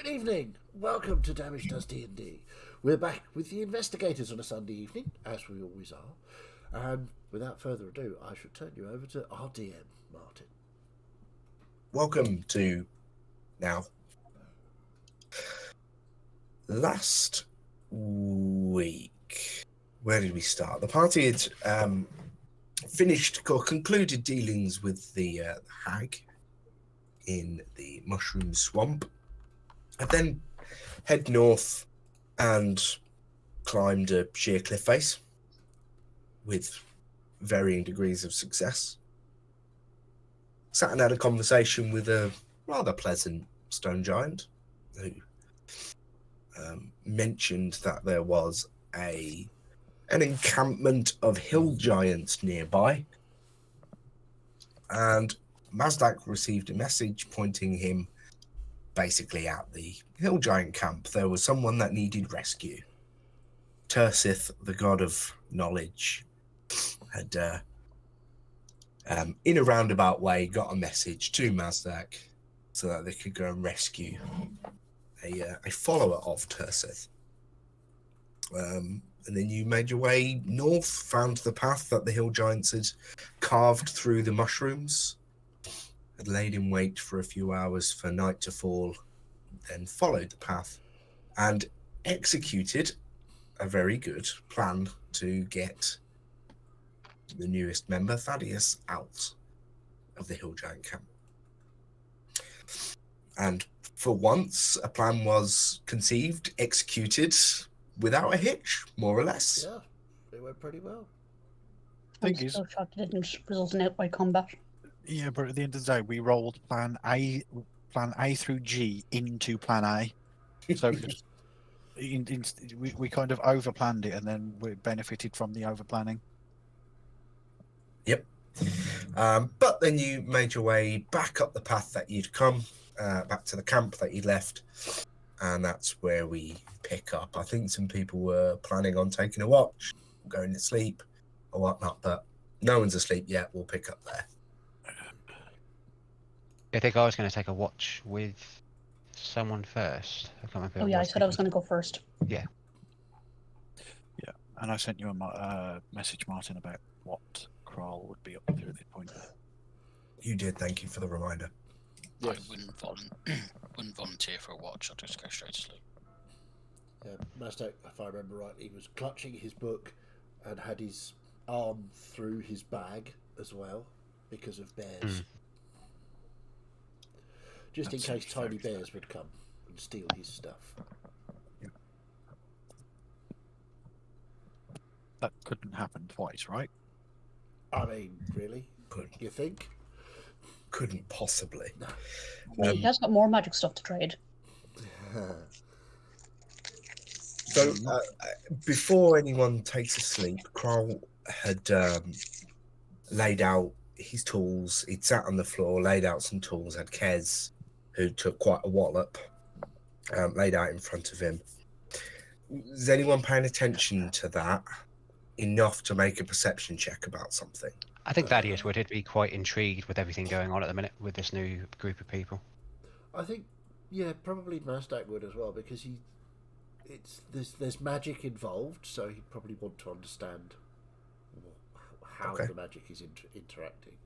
Good evening. Welcome to Damage Does D&D. We're back with the investigators on a Sunday evening, as we always are. And without further ado, I shall turn you over to our DM, Martin. Welcome to now. Last week, where did we start? The party had finished or concluded dealings with the hag in the mushroom swamp, and then head north and climbed a sheer cliff face with varying degrees of success. Sat and had a conversation with a rather pleasant stone giant who mentioned that there was an encampment of hill giants nearby, and Mazdak received a message pointing him basically at the hill giant camp. There was someone that needed rescue. Tursith, the god of knowledge, had in a roundabout way got a message to Mazdak so that they could go and rescue a follower of Tursith. And then you made your way north, found the path that the hill giants had carved through the mushrooms, had laid in wait for a few hours for night to fall, then followed the path and executed a very good plan to get the newest member, Thaddeus, out of the hill giant camp. And for once, a plan was conceived, executed without a hitch, more or less. Yeah, it went pretty well. I'm still shocked it didn't result in outright combat. Yeah, but at the end of the day, we rolled plan A through G into plan A. So we kind of over-planned it, and then we benefited from the over-planning. Yep. But then you made your way back up the path that you'd come, back to the camp that you'd left, and that's where we pick up. I think some people were planning on taking a watch, going to sleep, or whatnot, but no one's asleep yet. We'll pick up there. I think I was going to take a watch with someone first. I can't remember. Oh yeah, I said I was going to go first. Yeah. Yeah, and I sent you a message, Martin, about what Kral would be up to at this point. You did. Thank you for the reminder. Yes. I wouldn't volunteer for a watch. I'd just go straight to sleep. Yeah, Mazdak, if I remember rightly, was clutching his book and had his arm through his bag as well because of bears. Just in case tiny bears would come and steal his stuff. That couldn't happen twice, right? I mean, really? You think? Couldn't possibly. No. He has got more magic stuff to trade. So, before anyone takes a sleep, Kral had laid out his tools. He'd sat on the floor, laid out some tools, had Kez, who took quite a wallop, laid out in front of him. Is anyone paying attention to that enough to make a perception check about something? I think Thaddeus would be quite intrigued with everything going on at the minute with this new group of people. I think, yeah, probably Mazdak would as well, because there's magic involved, so he'd probably want to understand how the magic is interacting.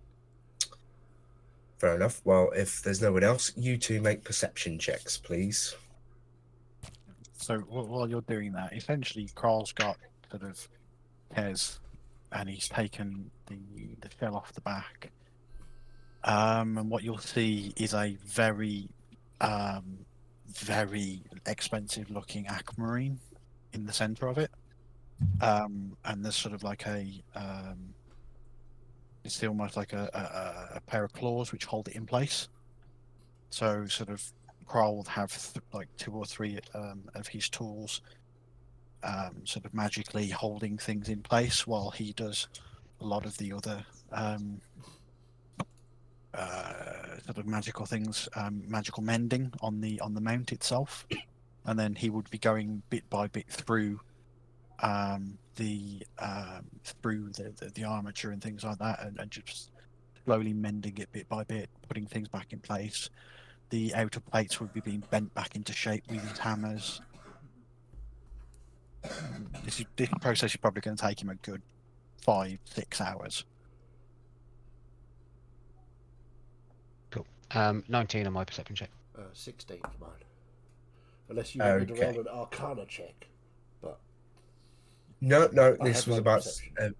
Fair enough. Well, if there's no one else, you two make perception checks, please. So while you're doing that, essentially, Kral's got sort of Kez, and he's taken the shell off the back. And what you'll see is a very, very expensive-looking aquamarine in the center of it. And there's sort of like it's almost like a pair of claws which hold it in place. So sort of Kral will have like 2 or 3 of his tools sort of magically holding things in place while he does a lot of the other sort of magical things, magical mending on the mount itself, and then he would be going bit by bit through the armature and things like that, and just slowly mending it bit by bit, putting things back in place, The outer plates would be being bent back into shape with his hammers. This process is probably going to take him a good 5-6 hours. Cool. 19 on my perception check. 16 for mine. Unless you want me to Okay. roll an Arcana check. But No, I this have was no about perception.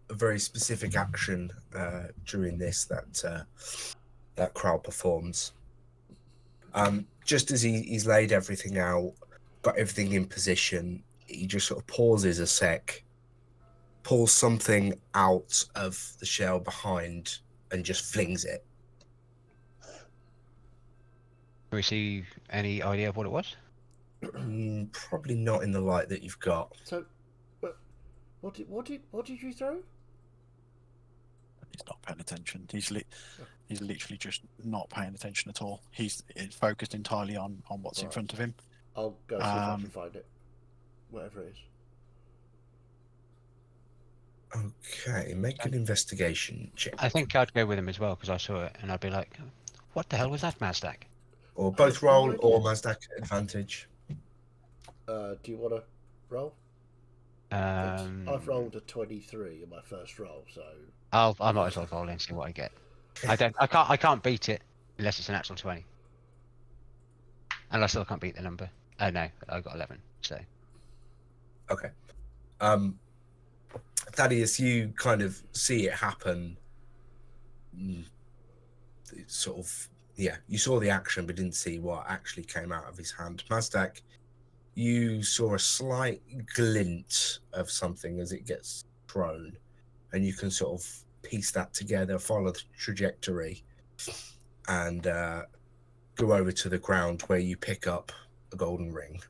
a very specific action during this that Krell performs. Just as he's laid everything out, got everything in position, he just sort of pauses a sec, pulls something out of the shell behind, and just flings it. Do we see any idea of what it was? Probably not in the light that you've got. So, what did you throw? He's not paying attention. He's literally just not paying attention at all. He's focused entirely on what's in Right. front of him. I'll go see if I can find it. Whatever it is. Okay, make an investigation check. I think I'd go with him as well because I saw it and I'd be like, what the hell was that, Mazdak? Or both have no roll idea. or Mazdak advantage. Do you want to roll? I've rolled a 23 in my first roll, so I might as well roll in and see what I get. I can't beat it unless it's an actual 20. And I still can't beat the number. Oh no, I got 11. So Okay. Thaddeus, you kind of see it happen. It's sort of, yeah, you saw the action but didn't see what actually came out of his hand. Mazdak, you saw a slight glint of something as it gets thrown, and you can sort of piece that together, follow the trajectory, and go over to the ground where you pick up a golden ring.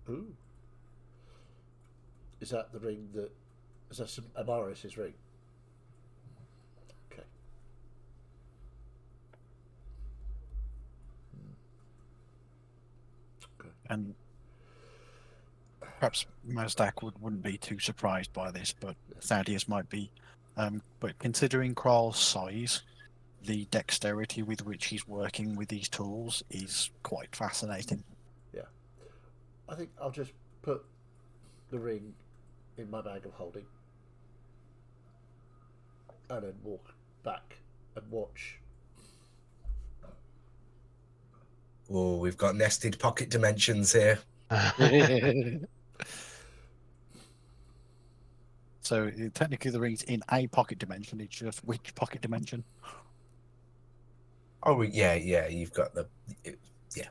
ooh. Is that the ring that... Is that Amaris's ring? Okay. And perhaps Mazdak wouldn't be too surprised by this, but Thaddeus might be. But considering Kral's size, the dexterity with which he's working with these tools is quite fascinating. Yeah. I think I'll just put the ring in my bag of holding and then walk back and watch. Oh, we've got nested pocket dimensions here. So technically the ring's in a pocket dimension, it's just which pocket dimension? Oh, yeah, you've got yeah.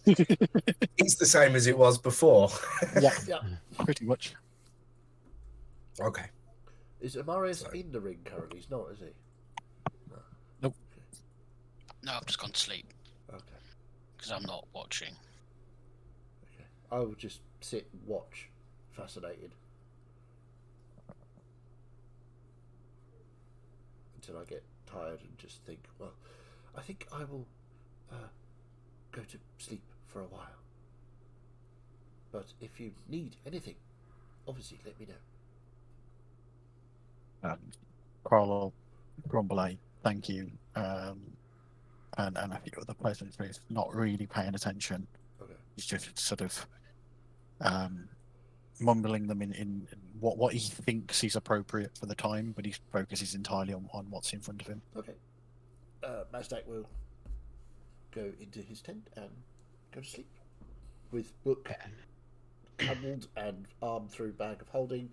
It's the same as it was before. Yeah, Yeah. pretty much. Okay. Is Amaris So- in the ring currently? He's not, is he? No, I've just gone to sleep Okay. because I'm not watching. Okay. I will just sit and watch, fascinated, until I get tired and just think, well, I think I will go to sleep for a while. But if you need anything, obviously let me know. Kral will grumble a thank you, and a few other pleasantries, not really paying attention. Okay. He's just sort of mumbling them in what he thinks is appropriate for the time, but his focus is entirely on what's in front of him. Okay. Mazdak will go into his tent and go to sleep with book cuddled and armed through bag of holding,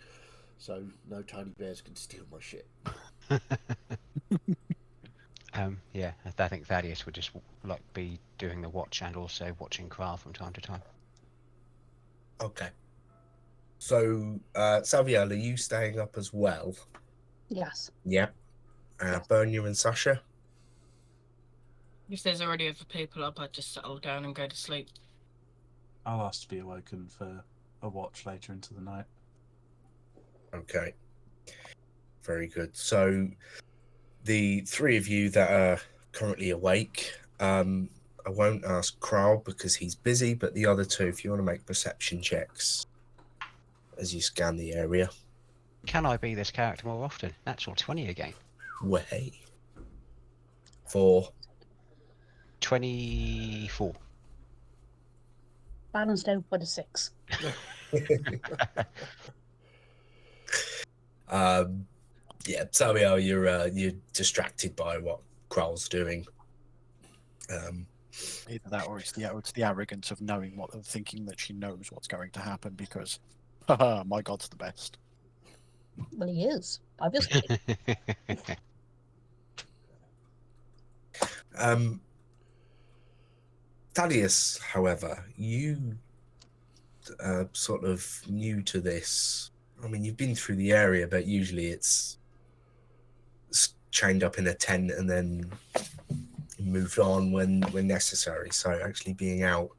so no tiny bears can steal my shit. Yeah, I think Thaddeus would just like be doing the watch and also watching Kral from time to time. Okay. So, Saviel, are you staying up as well? Yes. Yep. Bernia and Sasha? If there's already other people up, I'd just settle down and go to sleep. I'll ask to be awoken for a watch later into the night. Okay. Very good. So, the three of you that are currently awake, I won't ask Kral because he's busy, but the other two, if you want to make perception checks as you scan the area. Can I be this character more often? Natural 20 again. Way. 4. 24. Balanced out by the 6. Yeah, Samuel, you're distracted by what Kral's doing. Either that, or it's the arrogance of knowing what they're thinking, that she knows what's going to happen because, haha, my god's the best. Well, he is, obviously. Thaddeus, however, you sort of new to this. I mean, you've been through the area, but usually it's chained up in a tent and then moved on when necessary. So actually being out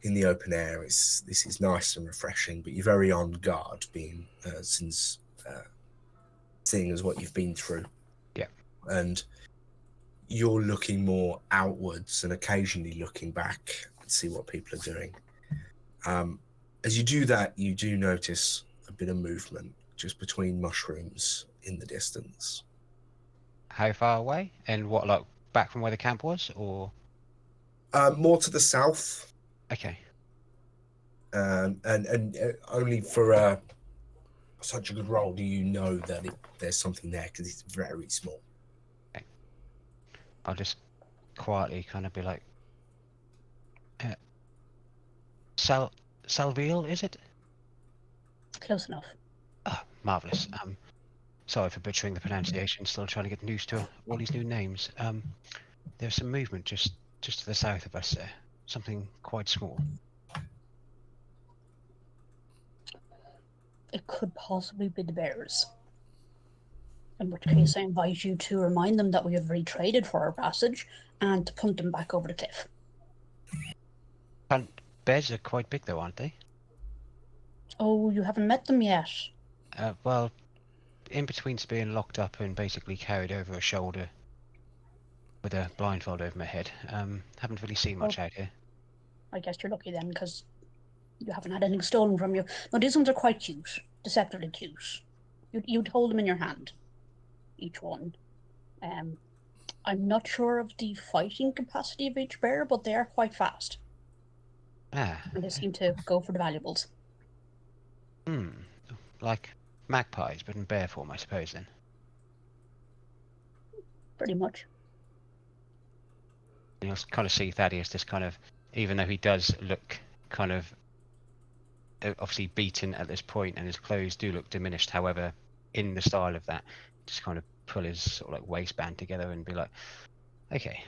in the open air this is nice and refreshing. But you're very on guard, being since seeing as what you've been through. Yeah, and you're looking more outwards and occasionally looking back and see what people are doing. As you do that, you do notice a bit of movement just between mushrooms in the distance. How far away? And what, like back from where the camp was, or? More to the south. Okay. And only for such a good roll do you know that there's something there, because it's very small. Okay. I'll just quietly kind of be like, Salviel, is it? Close enough. Oh, marvelous. Sorry for butchering the pronunciation. Still trying to get used to all these new names. There's some movement just to the south of us there. Something quite small. It could possibly be the bears. In which case, I invite you to remind them that we have retraded for our passage and to punt them back over the cliff. Bears are quite big, though, aren't they? Oh, you haven't met them yet? Well, in between being locked up and basically carried over a shoulder with a blindfold over my head, haven't really seen much out here. I guess you're lucky then, because you haven't had anything stolen from you. No, these ones are quite cute. Deceptively cute. You'd hold them in your hand. Each one. I'm not sure of the fighting capacity of each bear, but they are quite fast. And they seem to go for the valuables. Like magpies, but in bear form, I suppose, then. Pretty much. And you'll kind of see Thaddeus, this kind of, even though he does look kind of obviously beaten at this point, and his clothes do look diminished, however, in the style of that, just kind of pull his sort of like waistband together and be like, okay,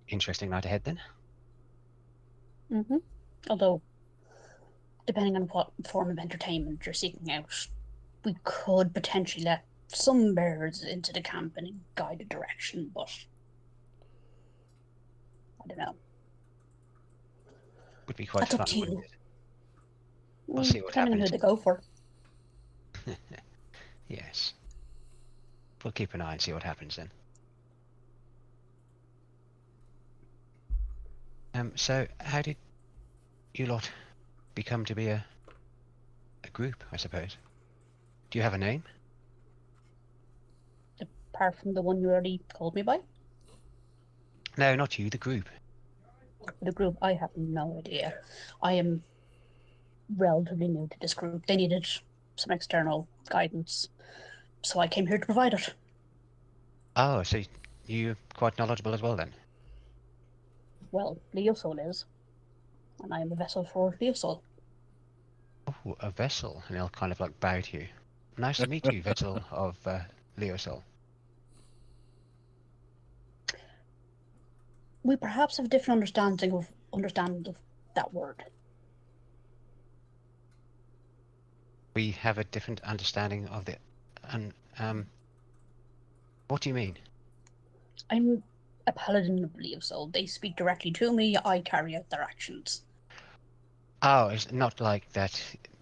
interesting night ahead then. Although, depending on what form of entertainment you're seeking out, we could potentially let some bears into the camp in a guided direction, but I don't know. Would be quite That's fun, up to wouldn't you. it? We'll see what Depending on happens. who they go for. Yes. We'll keep an eye and see what happens then. So how did you lot become to be a group, I suppose? Do you have a name? Apart from the one you already called me by? No, not you, the group. The group, I have no idea. I am relatively new to this group. They needed some external guidance, so I came here to provide it. Oh, so you're quite knowledgeable as well then? Well, Leosol is, and I am a vessel for Leosol. Oh, a vessel, and he'll kind of like bow to you. Nice to meet you, vessel of Leosol. We perhaps have a different understanding of that word. We have a different understanding of the, what do you mean? I'm a paladin of Leosol. They speak directly to me. I carry out their actions. Oh, it's not like that.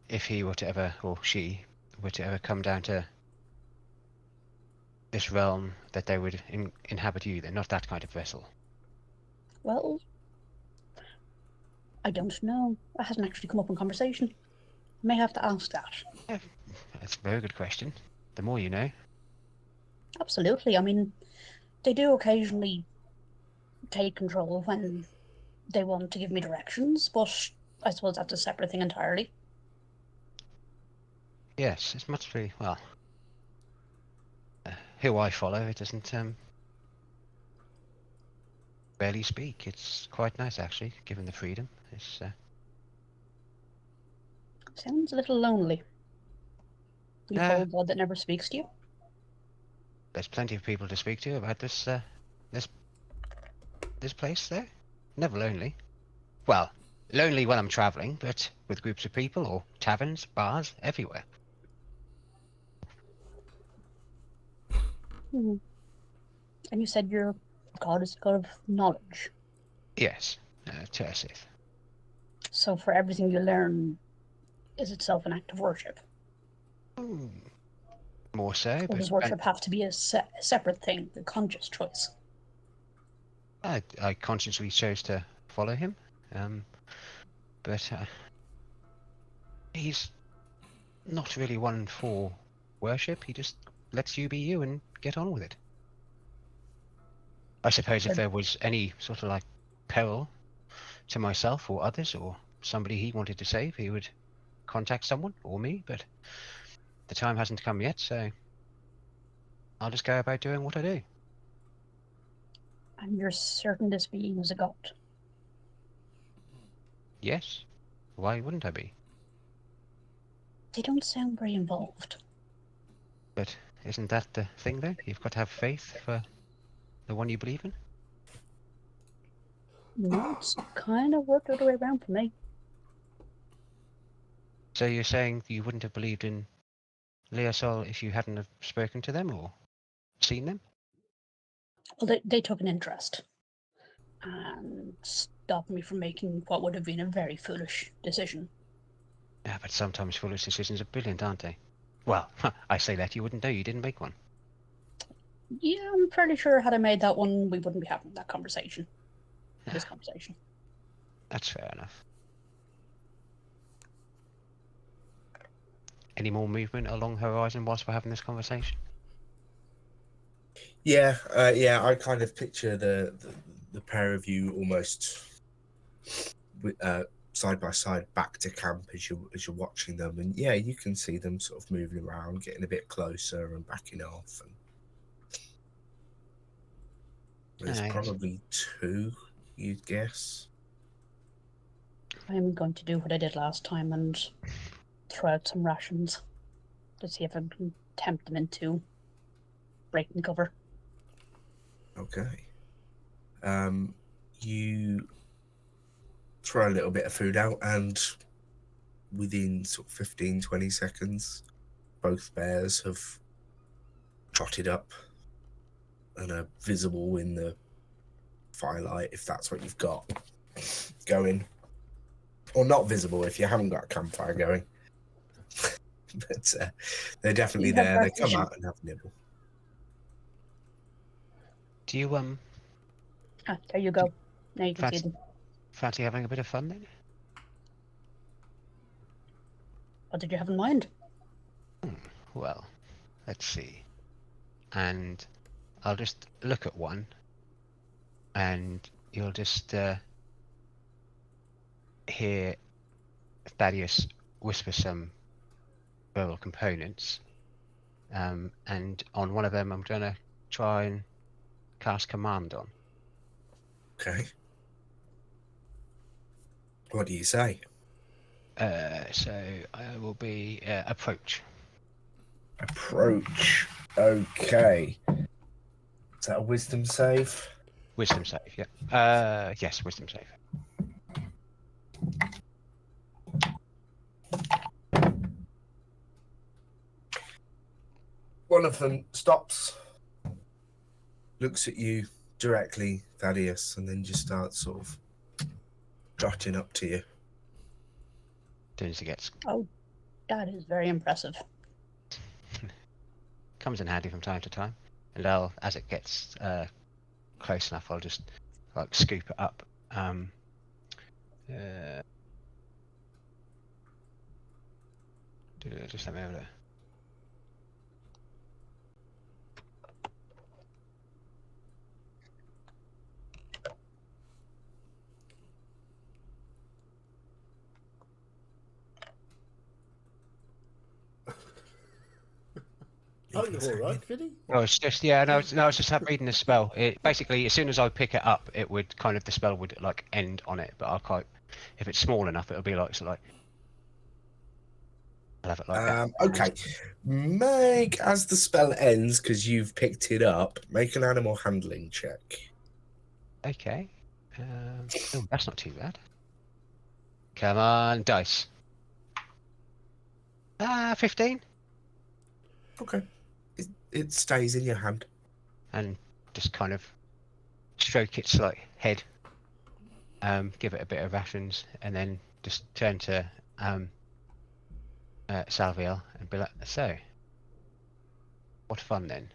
If he were to ever, or she were to ever come down to this realm, that they would inhabit you. They're not that kind of vessel. Well, I don't know. It hasn't actually come up in conversation. I may have to ask that. Yeah, that's a very good question. The more you know. Absolutely. I mean, they do occasionally take control when they want to give me directions, but I suppose that's a separate thing entirely. Yes, it's much really well. Who I follow, it doesn't barely speak. It's quite nice actually, given the freedom. It's Sounds a little lonely. You follow God that never speaks to you? there's plenty of people to speak to about this this place though. Never lonely. Well, lonely when I'm travelling, but with groups of people or taverns, bars, everywhere. Hmm. And you said your God is a God of knowledge. Yes, Tersith. So for everything you learn is itself an act of worship. More so, Or but does worship have to be a separate thing, a conscious choice? I consciously chose to follow him, but he's not really one for worship. He just lets you be you and get on with it. I suppose if there was any sort of like peril to myself or others or somebody he wanted to save, he would contact someone or me, but the time hasn't come yet, so I'll just go about doing what I do. And you're certain this being is a god? Yes. Why wouldn't I be? They don't sound very involved. But isn't that the thing though? You've got to have faith for the one you believe in? No, it's kind of worked the other way around for me. So you're saying you wouldn't have believed in Leosol if you hadn't have spoken to them or seen them? Well, they took an interest and stopped me from making what would have been a very foolish decision. Yeah, but sometimes foolish decisions are brilliant, aren't they? Well, I say that, you wouldn't know, you didn't make one. Yeah, I'm fairly sure had I made that one, we wouldn't be having that conversation. This conversation. That's fair enough. Any more movement along horizon whilst we're having this conversation? Yeah, I kind of picture the pair of you almost side by side back to camp as you're watching them, and yeah, you can see them sort of moving around, getting a bit closer and backing off. And there's probably two, you'd guess. I'm going to do what I did last time and throw out some rations to see if I can tempt them into breaking cover. Okay. You throw a little bit of food out, and within sort of 15-20 seconds, both bears have trotted up and are visible in the firelight, if that's what you've got going. Or not visible if you haven't got a campfire going. But they're definitely there. They come out and have a nibble. Do you there you go. Now you can see them. Fancy having a bit of fun then? What did you have in mind? Well, let's see. And I'll just look at one, and you'll just hear Thaddeus whisper some verbal components, and on one of them I'm gonna try and cast command on. Okay. What do you say? So I will be approach. Approach. Okay. Is that a wisdom save? Wisdom save, yeah. Yes, wisdom save. One of them stops, looks at you directly, Thaddeus, and then just starts sort of trotting up to you. As soon as he gets... Oh, that is very impressive. Comes in handy from time to time. And I'll, as it gets close enough, I'll just like scoop it up. Just let me have a look. Oh, you're all right, Vinny? No, it's just no, I was just reading the spell. It basically, as soon as I pick it up, it would kind of the spell would like end on it. But if it's small enough, it'll be like I'll have it like that. Okay. Make, as the spell ends, because you've picked it up, make an animal handling check. Okay. Oh, that's not too bad. Come on, dice. 15. Okay. It stays in your hand. And just kind of stroke its like head. Give it a bit of rations, and then just turn to Salviel and be like, "So, what fun then?"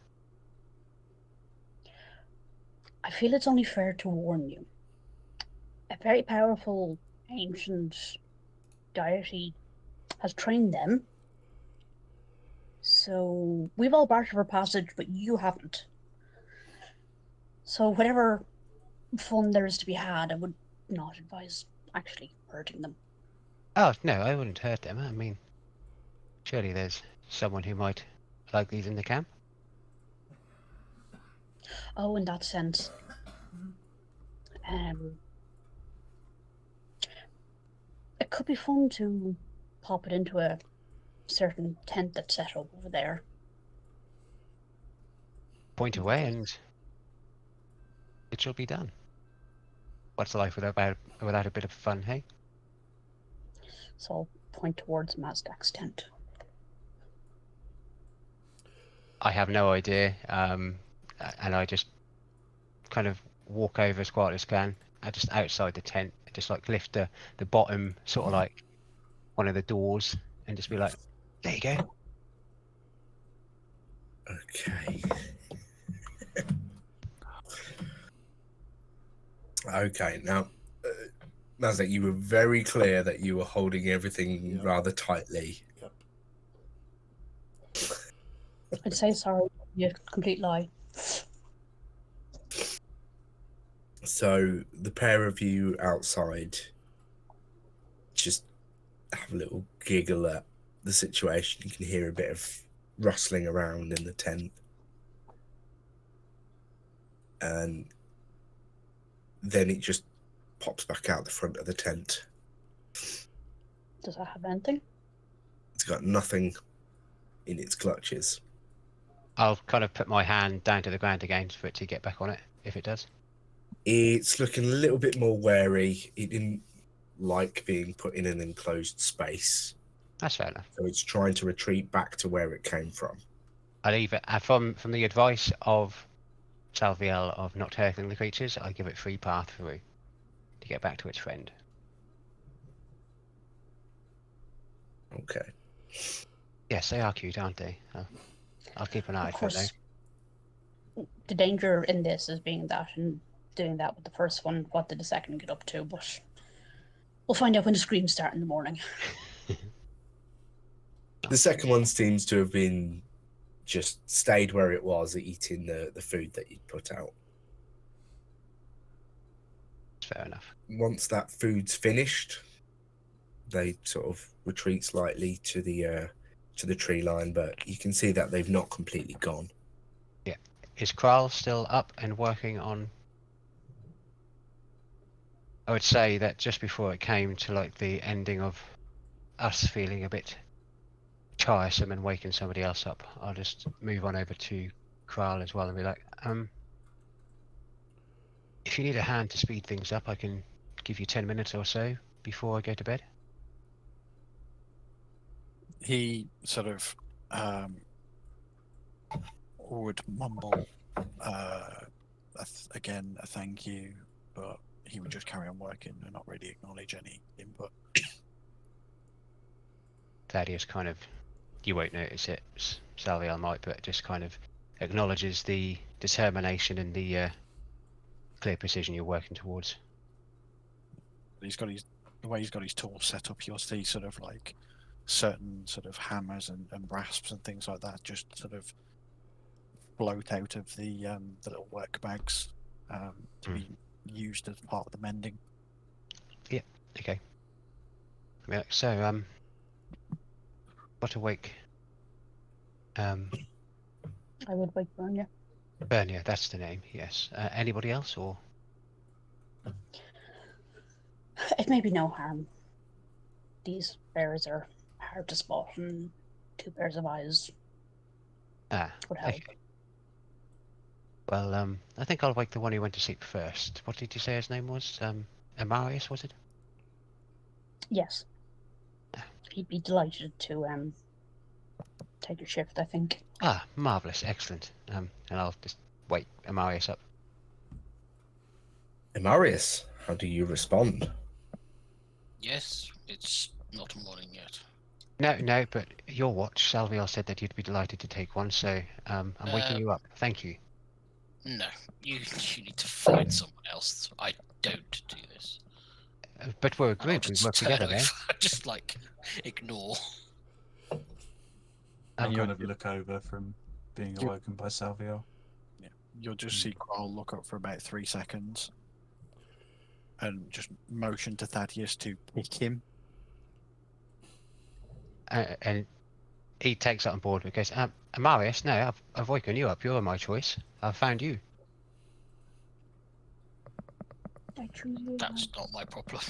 I feel it's only fair to warn you. A very powerful ancient deity has trained them. So we've all bartered for passage, but you haven't. So whatever fun there is to be had, I would not advise actually hurting them. Oh no, I wouldn't hurt them. I mean, surely there's someone who might like these in the camp. Oh, in that sense. It could be fun to pop it into a certain tent that's set up over there. Point away, and it shall be done. What's life without a bit of fun, hey? So I'll point towards Mazdak's tent. I have no idea, and I just kind of walk over as quietly as I can. I just outside the tent, just like lift the bottom, sort of like one of the doors, and just be like, "There you go." Okay. Okay, now, Mazda, you were very clear that you were holding everything rather tightly. I'd say sorry, you complete lie. So the pair of you outside just have a little giggle at the situation. You can hear a bit of rustling around in the tent. And then it just pops back out the front of the tent. Does that have anything? It's got nothing in its clutches. I'll kind of put my hand down to the ground again for it to get back on it, if it does. It's looking a little bit more wary. It didn't like being put in an enclosed space. That's fair enough. So it's trying to retreat back to where it came from. I leave it from the advice of Salviel of not hurting the creatures. I give it free path through to get back to its friend. Okay. Yes, they are cute, aren't they? I'll keep an eye Of out for it, course, the danger in this is being that and doing that with the first one. What did the second get up to? But we'll find out when the screams start in the morning. The second one seems to have been just stayed where it was, eating the food that you'd put out. Fair enough. Once that food's finished, they sort of retreat slightly to the tree line, but you can see that they've not completely gone. Yeah. Is Kral still up and working on? I would say that just before it came to like the ending of us feeling a bit tiresome and waking somebody else up, I'll just move on over to Kral as well and be like, if you need a hand to speed things up, I can give you 10 minutes or so before I go to bed. He sort of would mumble again a thank you, but he would just carry on working and not really acknowledge any input. Thaddeus kind of, you won't notice it, Salviel might, but just kind of acknowledges the determination and the clear precision you're working towards. He's got the way he's got his tools set up, you'll see sort of like certain sort of hammers and rasps and things like that just sort of float out of the little work bags to be used as part of the mending. Yeah, okay. Yeah, so, but awake. I would wake Bernia. Bernia, that's the name. Yes. Anybody else, or It may be no harm. These bears are hard to spot, and 2 pairs of eyes would help. okay. Well, I think I'll wake the one who went to sleep first. What did you say his name was? Amarius, was it? Yes. He'd be delighted to take your shift, I think. Ah, marvelous, excellent. And I'll just wake Amarius up. Amarius, how do you respond? Yes, it's not morning yet. No, but your watch, Salviel said that you'd be delighted to take one, so I'm waking you up. Thank you. No, you need to find someone else. I don't do this. But we're a I'll group, we just work together, turn eh? over, just like ignore. I And kind of look over from being you- awoken by Salvio. You'll just see Kral look up for about 3 seconds and just motion to Thaddeus to pick him. and he takes that on board because Amarius, no, I've woken you up. You're my choice. I've found you. I choose you. That's not my problem.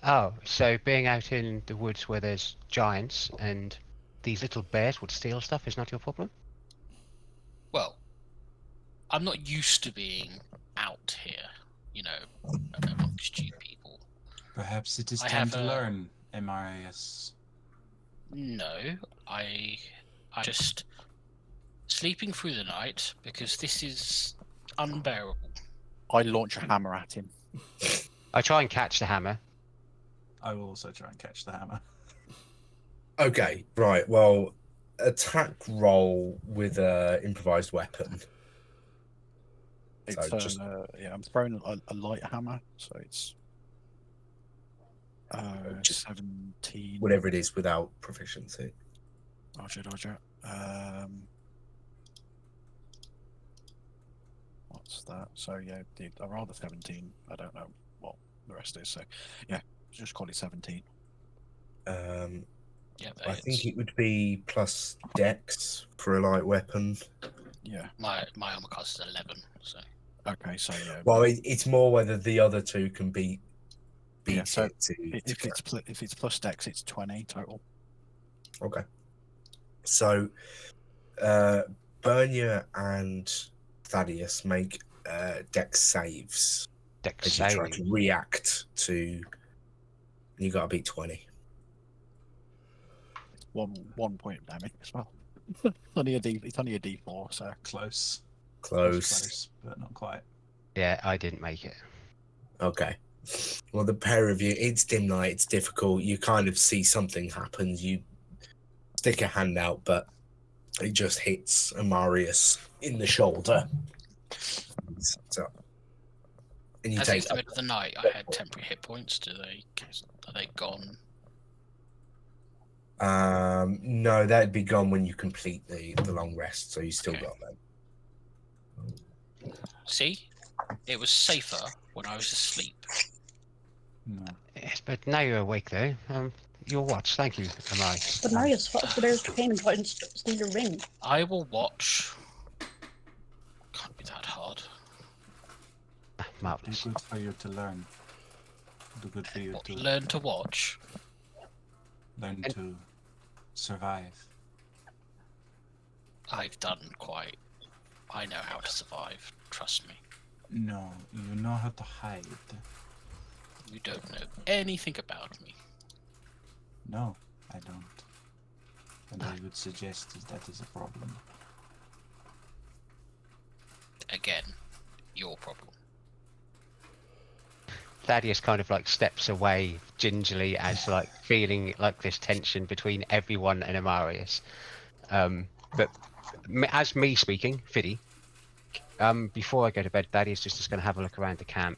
Oh, so being out in the woods where there's giants and these little bears would steal stuff is not your problem? Well, I'm not used to being out here, you know, amongst you people. Perhaps it is I time have to a- learn, Marius. No, I just sleeping through the night because this is unbearable. I launch a hammer at him. I try and catch the hammer. I will also try and catch the hammer. Okay, right. Well, attack roll with a improvised weapon. It's So just- yeah, I'm throwing a light hammer, so it's Just 17. Whatever it is without proficiency. Roger. What's that? So yeah, I rolled a 17. I don't know what the rest is. So yeah, just call it 17. Yeah, that I hits. think it would be plus dex for a light weapon. Yeah. my armor class is 11, so Okay. So yeah. Well, it's more whether the other two can beat Yeah, so it to if it's plus dex, it's 20 total. Okay. So, Bernia and Thaddeus make dex saves Dex as you try save. to react to. You got to beat 20. One point of damage as well. Only a it's only a D4, so Close. Close. But not quite. Yeah, I didn't make it. Okay. Well, the pair of you, it's dim light, it's difficult. You kind of see something happens. You stick a hand out, but it just hits Amarius in the shoulder. So, and you as take it's the middle of the night, I had temporary hit points. Are they gone? no, that'd be gone when you complete the long rest, so you still Okay. got them. See, it was safer when I was asleep. No. Yes, but now you're awake though. Your watch, thank you, Amarius. But Marius, what if the bears came and tried and steal your ring? I will watch. Can't be that hard. Ah, Do marvelous. good for you to learn. Do good for you What, to learn to watch. learn And- to survive. I've done quite. I know how to survive. Trust me. No, you know how to hide. You don't know anything about me. No, I don't. And I would suggest that is a problem. Again, your problem. Thaddeus kind of like steps away gingerly as like feeling like this tension between everyone and Amarius. But as me speaking, Fiddy, before I go to bed, Thaddeus just is going to have a look around the camp.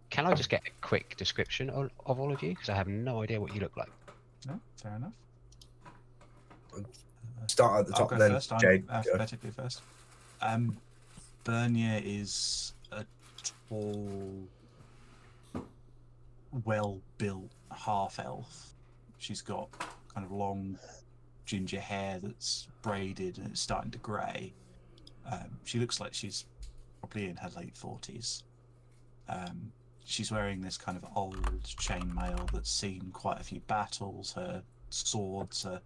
Can I just get a quick description of all of you? Because I have no idea what you look like. No, fair enough. Start at the I'll top, go and then first. I'm Jade. Go. alphabetically first. Bernia is a tall, well-built half elf. She's got kind of long, ginger hair that's braided and it's starting to grey. She looks like she's probably in her late 40s. She's wearing this kind of old chainmail that's seen quite a few battles. Her swords are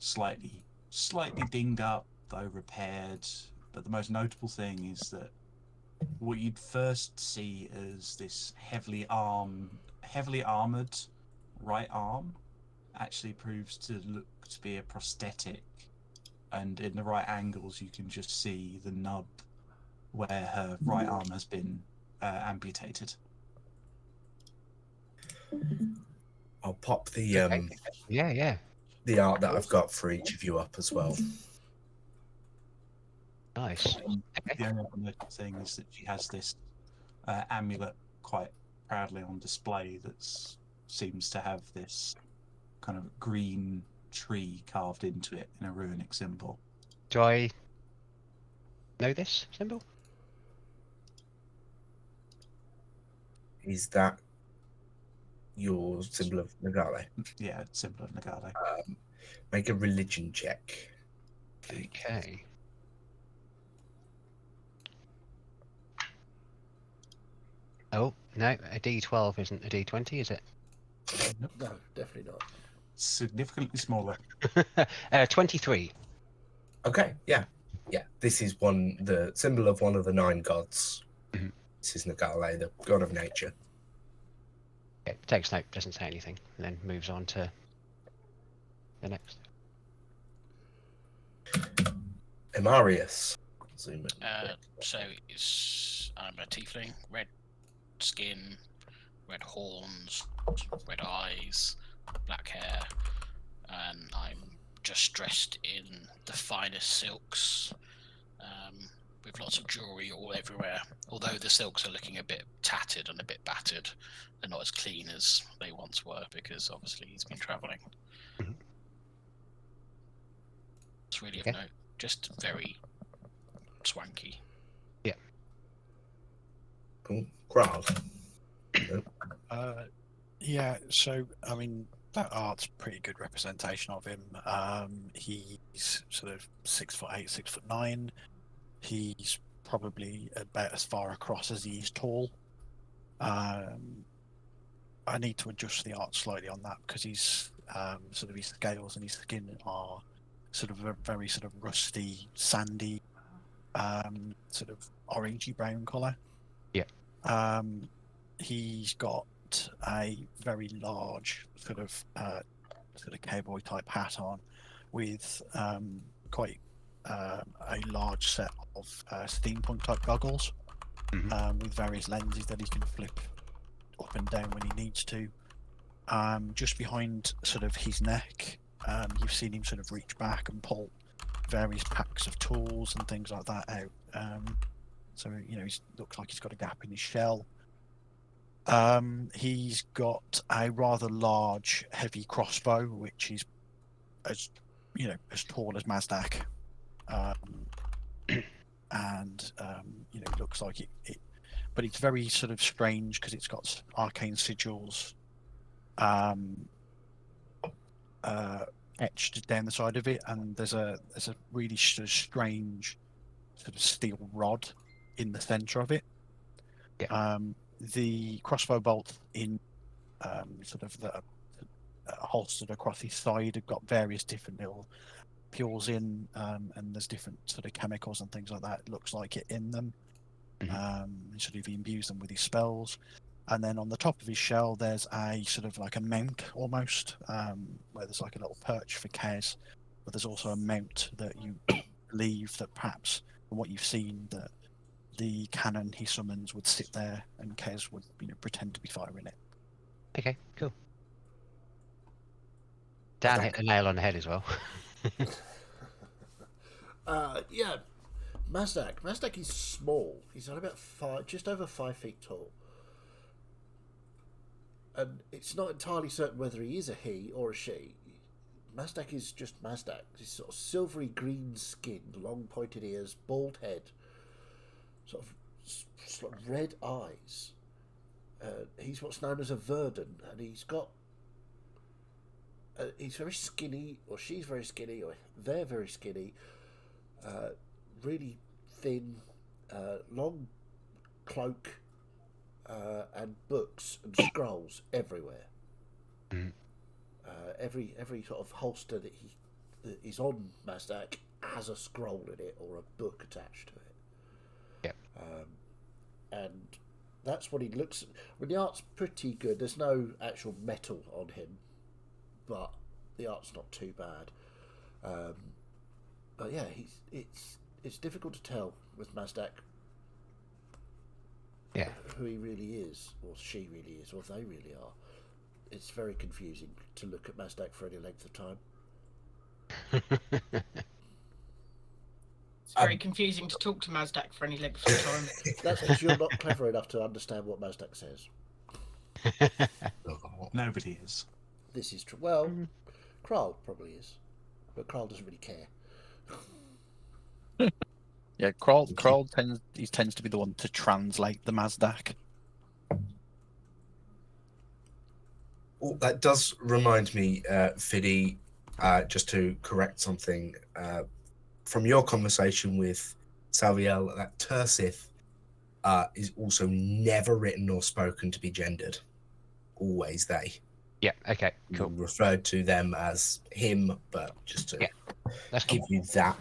slightly dinged up, though repaired. But the most notable thing is that what you'd first see as this heavily armored right arm actually proves to look to be a prosthetic, and in the right angles you can just see the nub where her right arm has been amputated. I'll pop the Yeah. the art that I've got for each of you up as well. Nice. The only other notable thing is that she has this amulet quite proudly on display that seems to have this kind of green tree carved into it in a runic symbol. Do I know this symbol? Is that your symbol of Nagale? Yeah, symbol of Nagale. Make a religion check. Okay. Oh, no, a D12 isn't a D20, is it? No, definitely not. Significantly smaller. 23. Okay, yeah. This is the symbol of one of the 9 gods. Mhm. This is Nagale, the god of nature. Okay, takes note, doesn't say anything, and then moves on to the next. Emarius. Zoom in. So I'm a tiefling, red skin, red horns, red eyes, black hair, and I'm just dressed in the finest silks, with lots of jewellery all everywhere. Although the silks are looking a bit tattered and a bit battered, they're not as clean as they once were because obviously he's been travelling. Mhm. It's really Okay. of note, just very swanky. Cool. Graal. Yeah, so I mean that art's a pretty good representation of him. He's sort of 6'8", 6'9". He's probably about as far across as he's tall. I need to adjust the art slightly on that because he's sort of his scales and his skin are sort of a very sort of rusty, sandy, sort of orangey brown colour. Yeah. He's got a very large sort of cowboy type hat on, with quite a large set of steampunk type goggles, with various lenses that he can flip up and down when he needs to. Just behind sort of his neck, you've seen him sort of reach back and pull various packs of tools and things like that out. So he looks like he's got a gap in his shell. He's got a rather large, heavy crossbow, which is as tall as Mazdak, and it looks like it, but it's very sort of strange because it's got arcane sigils etched down the side of it, and there's a really sort of strange sort of steel rod in the center of it. Yeah. The crossbow bolt in sort of the holstered across his side have got various different little pulls in, and there's different sort of chemicals and things like that. It looks like it in them. Sort of he imbues them with his spells. And then on the top of his shell, there's a sort of like a mount almost, where there's like a little perch for Kez, but there's also a mount that you believe that perhaps from what you've seen that the cannon he summons would sit there and Kez would pretend to be firing it. Okay, cool. Dan hit the nail on the head as well. Yeah, Mazdak is small. He's only about just over 5 feet tall. And it's not entirely certain whether he is a he or a she. Mazdak is just Mazdak. He's sort of silvery green skin, long pointed ears, bald head, sort of red eyes. He's what's known as a Verdant, and he's got he's very skinny, or she's very skinny, or they're very skinny. Really thin, long cloak, and books and scrolls everywhere. Mm. Every sort of holster that is on Mazdak has a scroll in it or a book attached to it. Yep. And that's what he looks. Well, the art's pretty good. There's no actual metal on him, but the art's not too bad. But yeah, it's difficult to tell with Mazdak. Yeah. Who he really is, or she really is, or they really are. It's very confusing to look at Mazdak for any length of time. It's very confusing to talk to Mazdak for any length of time. That's because you're not clever enough to understand what Mazdak says. Nobody is. This is true. Well, Kral probably is, but Kral doesn't really care. Yeah, Kroll tends to be the one to translate the Mazdak. Oh, that does remind me, Fiddy, just to correct something from your conversation with Salviel, that Tersith is also never written or spoken to be gendered. Always they. Yeah. Okay. Cool. You referred to them as him, but just to That's give cool. you that.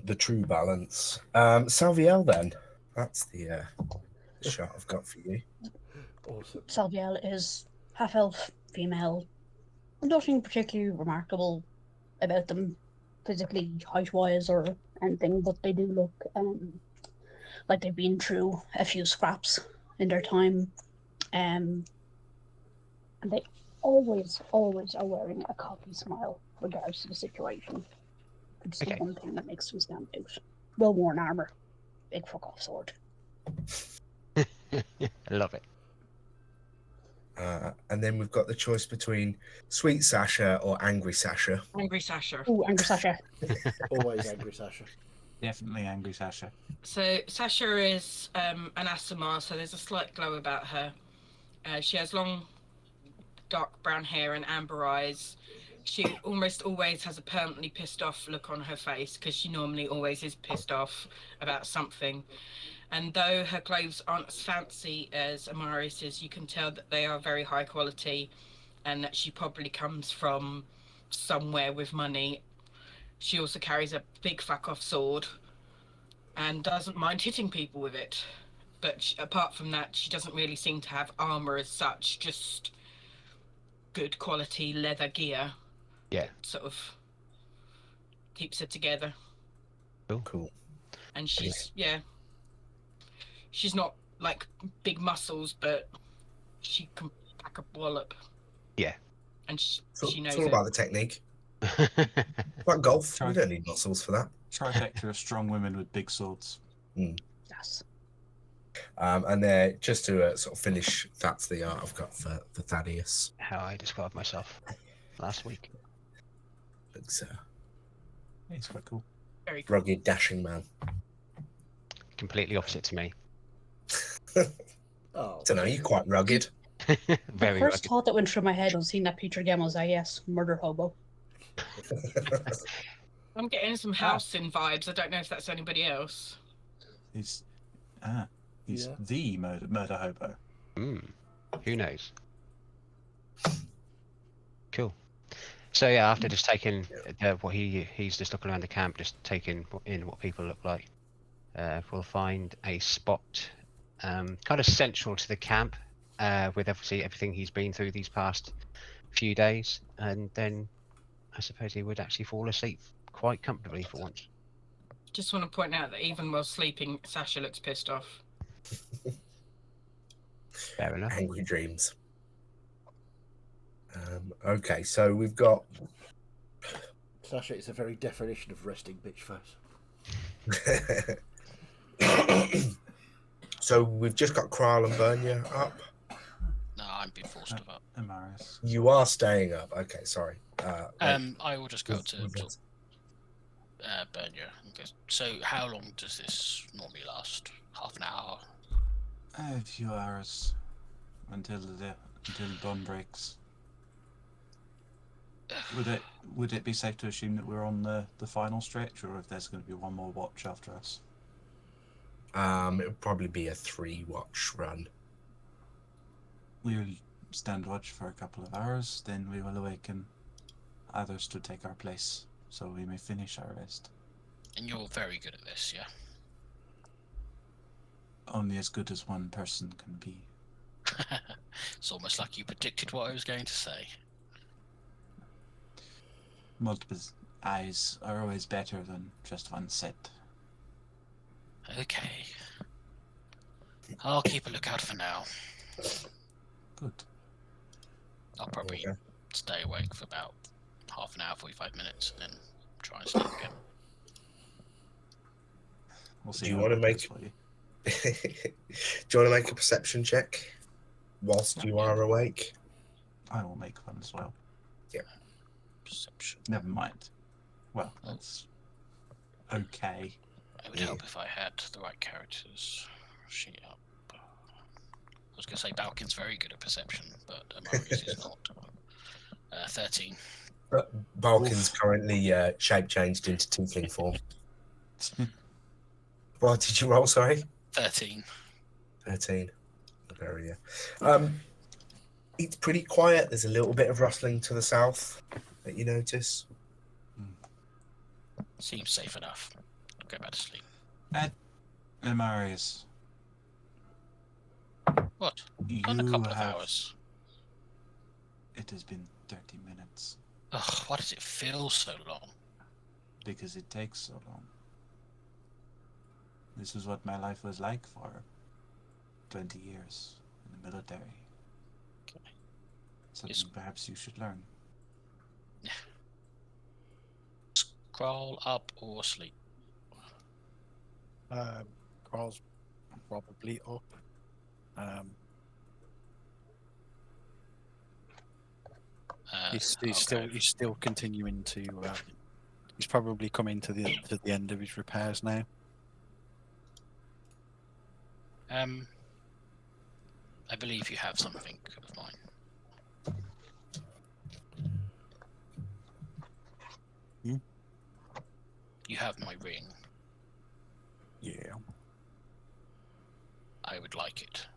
The true balance. Salviel, then. That's the shot I've got for you. Awesome. Salviel is half elf, female. Nothing particularly remarkable about them physically, height wise, or anything, but they do look like they've been through a few scraps in their time. And they always are wearing a cocky smile, regardless of the situation. It's the Okay. one thing that makes them stand out. Well worn armor, big fuck off sword. I love it. And then we've got the choice between Sweet Sasha or Angry Sasha. Angry Sasha. Ooh, Angry Sasha. Always angry, Sasha. Definitely angry Sasha. So Sasha is an Asimar, so there's a slight glow about her. She has long, dark brown hair and amber eyes. She almost always has a permanently pissed off look on her face, because she normally always is pissed off about something. And though her clothes aren't as fancy as Amaris's, you can tell that they are very high quality and that she probably comes from somewhere with money. She also carries a big fuck off sword and doesn't mind hitting people with it. But apart from that, she doesn't really seem to have armor as such, just good quality leather gear. Yeah. Sort of keeps her together. Cool. And she's she's not like big muscles, but she can pack a wallop. Yeah. And she knows It's all it. about the technique. Like golf, you don't need muscles for that. Trifecta of strong women with big swords. Yes. And then just to sort of finish, that's the art I've got for Thaddeus. How I described myself last week. Looks It's quite cool. Very cool. rugged, dashing man. Completely opposite to me. Oh, Don't know, you're quite rugged. Very The first rugged. thought that went through my head was seeing that Peter Gem was, yes, murder hobo. I'm getting some Halcyon vibes. I don't know if that's anybody else. He's Yeah. the murder hobo. Who knows? Cool. So yeah, after just taking what he's just looking around the camp, just taking in what people look like. We'll find a spot kind of central to the camp, with obviously everything he's been through these past few days, and then I suppose he would actually fall asleep quite comfortably for once. Just want to point out that even while sleeping, Sasha looks pissed off. Fair enough. Angry dreams. Okay, so we've got Sasha is a very definition of resting bitch face. so we've just got Kral and Bernia up. No, I'm being forced to up. Amaris. You are staying up. Okay, sorry. I will just go with- to with talk, this. Bernia. Okay. So how long does this normally last? Half an hour? A few hours until dawn breaks. Would it be safe to assume that we're on the final stretch, or if there's going to be one more watch after us? It would probably be a 3-watch run. We'll stand watch for a couple of hours, then we will awaken others to take our place, so we may finish our rest. And you're very good at this, yeah? Only as good as one person can be. It's almost like you predicted what I was going to say. Multiple eyes are always better than just one set. Okay. I'll keep a lookout for now. Good. I'll probably Okay. stay awake for about half an hour, 45 minutes, and then try and sleep again. We'll see. Do you how wanna it make- goes for you. Do you want to make a perception check whilst you are awake? I will make one as well. Perception. Never mind. Well, that's okay. It would help if I had the right characters. Sheet up. I was going to say Balkin's very good at perception, but Amarius is not. 13. Balkan's currently shape changed into tiefling form. What did you roll? Sorry, 13. 13. Very it's pretty quiet. There's a little bit of rustling to the south that you notice. Seems safe enough. I'll go back to sleep. Amarius, What? you Done a couple of have... hours. It has been 30 minutes, Ugh, why does it feel so long? because it takes so long. This is what my life was like for 20 years in the military. Okay. Something Yes. perhaps you should learn. Scroll up or sleep? Carl's probably up. He's I'll go. still continuing to. He's probably coming to the end of his repairs now. I believe you have something of mine. Hmm? You have my ring. Yeah. I would like it.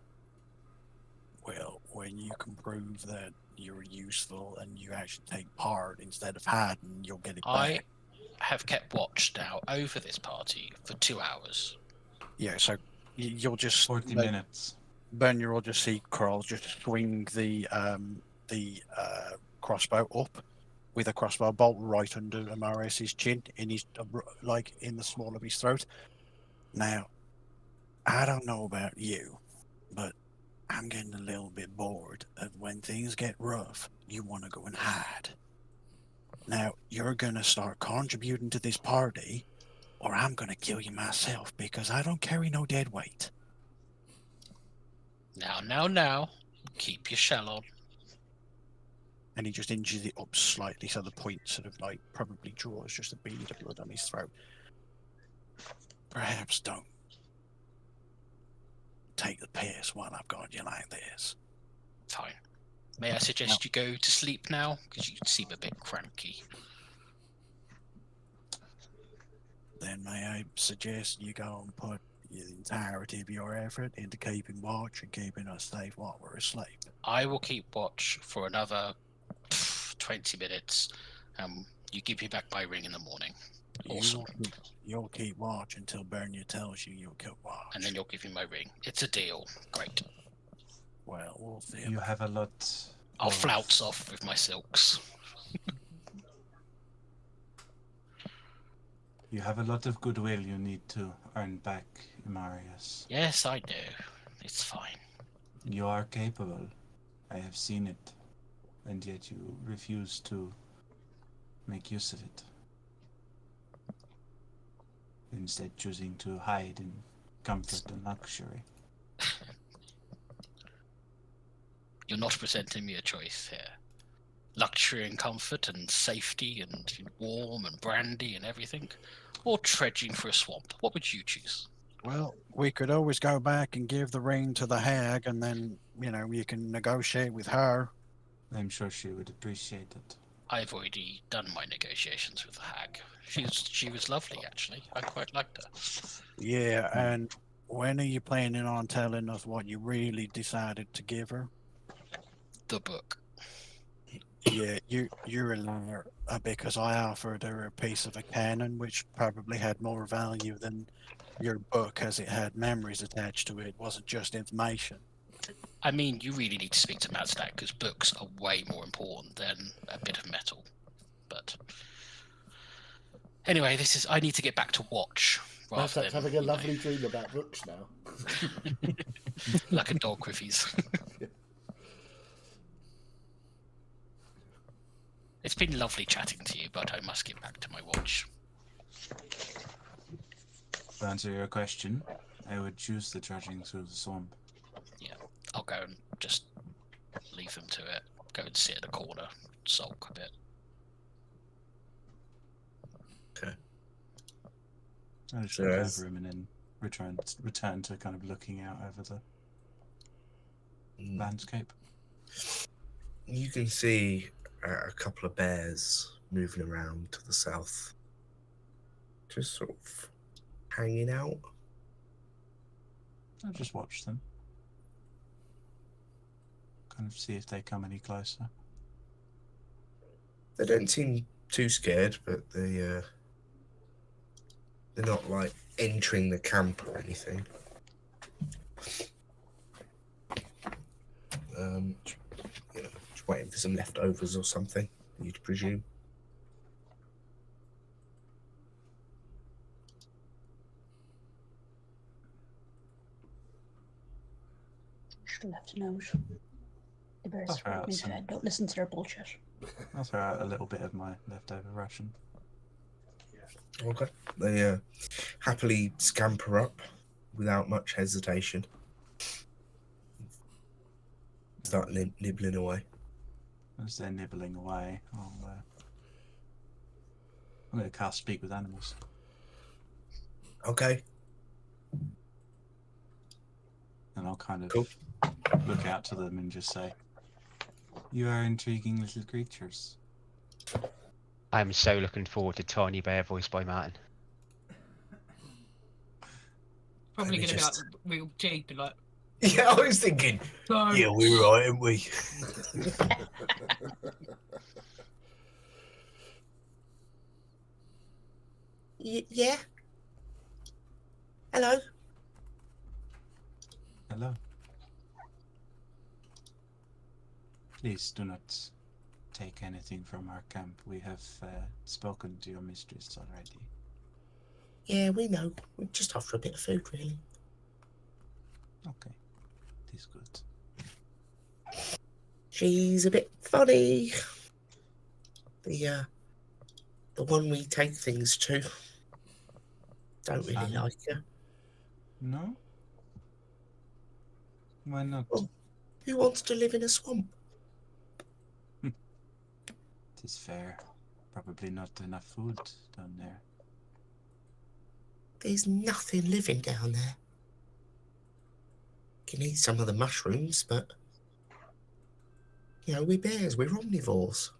Well, when you can prove that you're useful and you actually take part instead of hiding, you'll get it I back. have kept watch now over this party for 2 hours. Yeah, so you'll just 40 like, minutes. Ben, you'll just see Carl just swing the crossbow up with a crossbow bolt right under Amarius's chin, in his like in the small of his throat. Now, I don't know about you, but I'm getting a little bit bored of when things get rough, you want to go and hide. Now, you're going to start contributing to this party, or I'm going to kill you myself because I don't carry no dead weight. Now. Keep your shell on. And he just injures it up slightly, so the point sort of like probably draws just a bead of blood on his throat. Perhaps don't take the piss while I've got you like this. Fine. May I suggest you go to sleep now? Because you seem a bit cranky. Then may I suggest you go and put the entirety of your effort into keeping watch and keeping us safe while we're asleep. I will keep watch for another 20 minutes. You give me back my ring in the morning. Awesome. You'll keep watch until Bernier tells you you'll keep watch. And then you'll give me my ring. It's a deal. Great. Well, we'll see. You have a lot. I'll of- flounce off with my silks. You have a lot of goodwill you need to earn back, Amarius. Yes, I do. It's fine. You are capable. I have seen it. And yet you refuse to make use of it. Instead, choosing to hide in comfort and luxury. You're not presenting me a choice here. Luxury and comfort and safety and warm and brandy and everything. Or trudging for a swamp. What would you choose? Well, we could always go back and give the ring to the hag, and then, you can negotiate with her. I'm sure she would appreciate it. I've already done my negotiations with the hag. She was lovely, actually. I quite liked her. Yeah, and when are you planning on telling us what you really decided to give her? The book. Yeah, you're a liar because I offered her a piece of a cannon which probably had more value than your book as it had memories attached to it. It wasn't just information. I mean, you really need to speak to Mazdak because books are way more important than a bit of metal. But anyway, I need to get back to watch. Mazdak's having a lovely dream about books now. Like a dog with his. It's been lovely chatting to you, but I must get back to my watch. To answer your question, I would choose the trudging through the swamp. Yeah, I'll go and just leave them to it. Go and sit in a corner, sulk a bit. Okay. I'll just So look as- over him and then return to kind of looking out over the landscape. You can see a couple of bears moving around to the south, just sort of hanging out. I'll just watch them. Kind of see if they come any closer. They don't seem too scared, but they're not like entering the camp or anything. Just waiting for some leftovers or something, you'd presume. Should have left a note. The bears That's right, are being some- fed. Don't listen to their bullshit. I'll throw out a little bit of my leftover ration. Okay. They happily scamper up without much hesitation. Start nibbling away. As they're nibbling away, I'm going to cast Speak with Animals. Okay. And I'll kind of Cool. look out to them and just say, "You are intriguing little creatures." I'm so looking forward to Tiny Bear voiced by Martin. Probably Let me going to be like just- real deep and like. Yeah, I was thinking. "No." Yeah, we're right, aren't we? Yeah. Hello. Hello. Please do not take anything from our camp. We have spoken to your mistress already. Yeah, we know. We're just after a bit of food, really. Okay. It is good. She's a bit funny. The one we take things to. Don't really Funny? like her. No? Why not? Oh. Who wants to live in a swamp? It is fair. Probably not enough food down there. There's nothing living down there. Can eat some of the mushrooms, but we're bears, we're omnivores.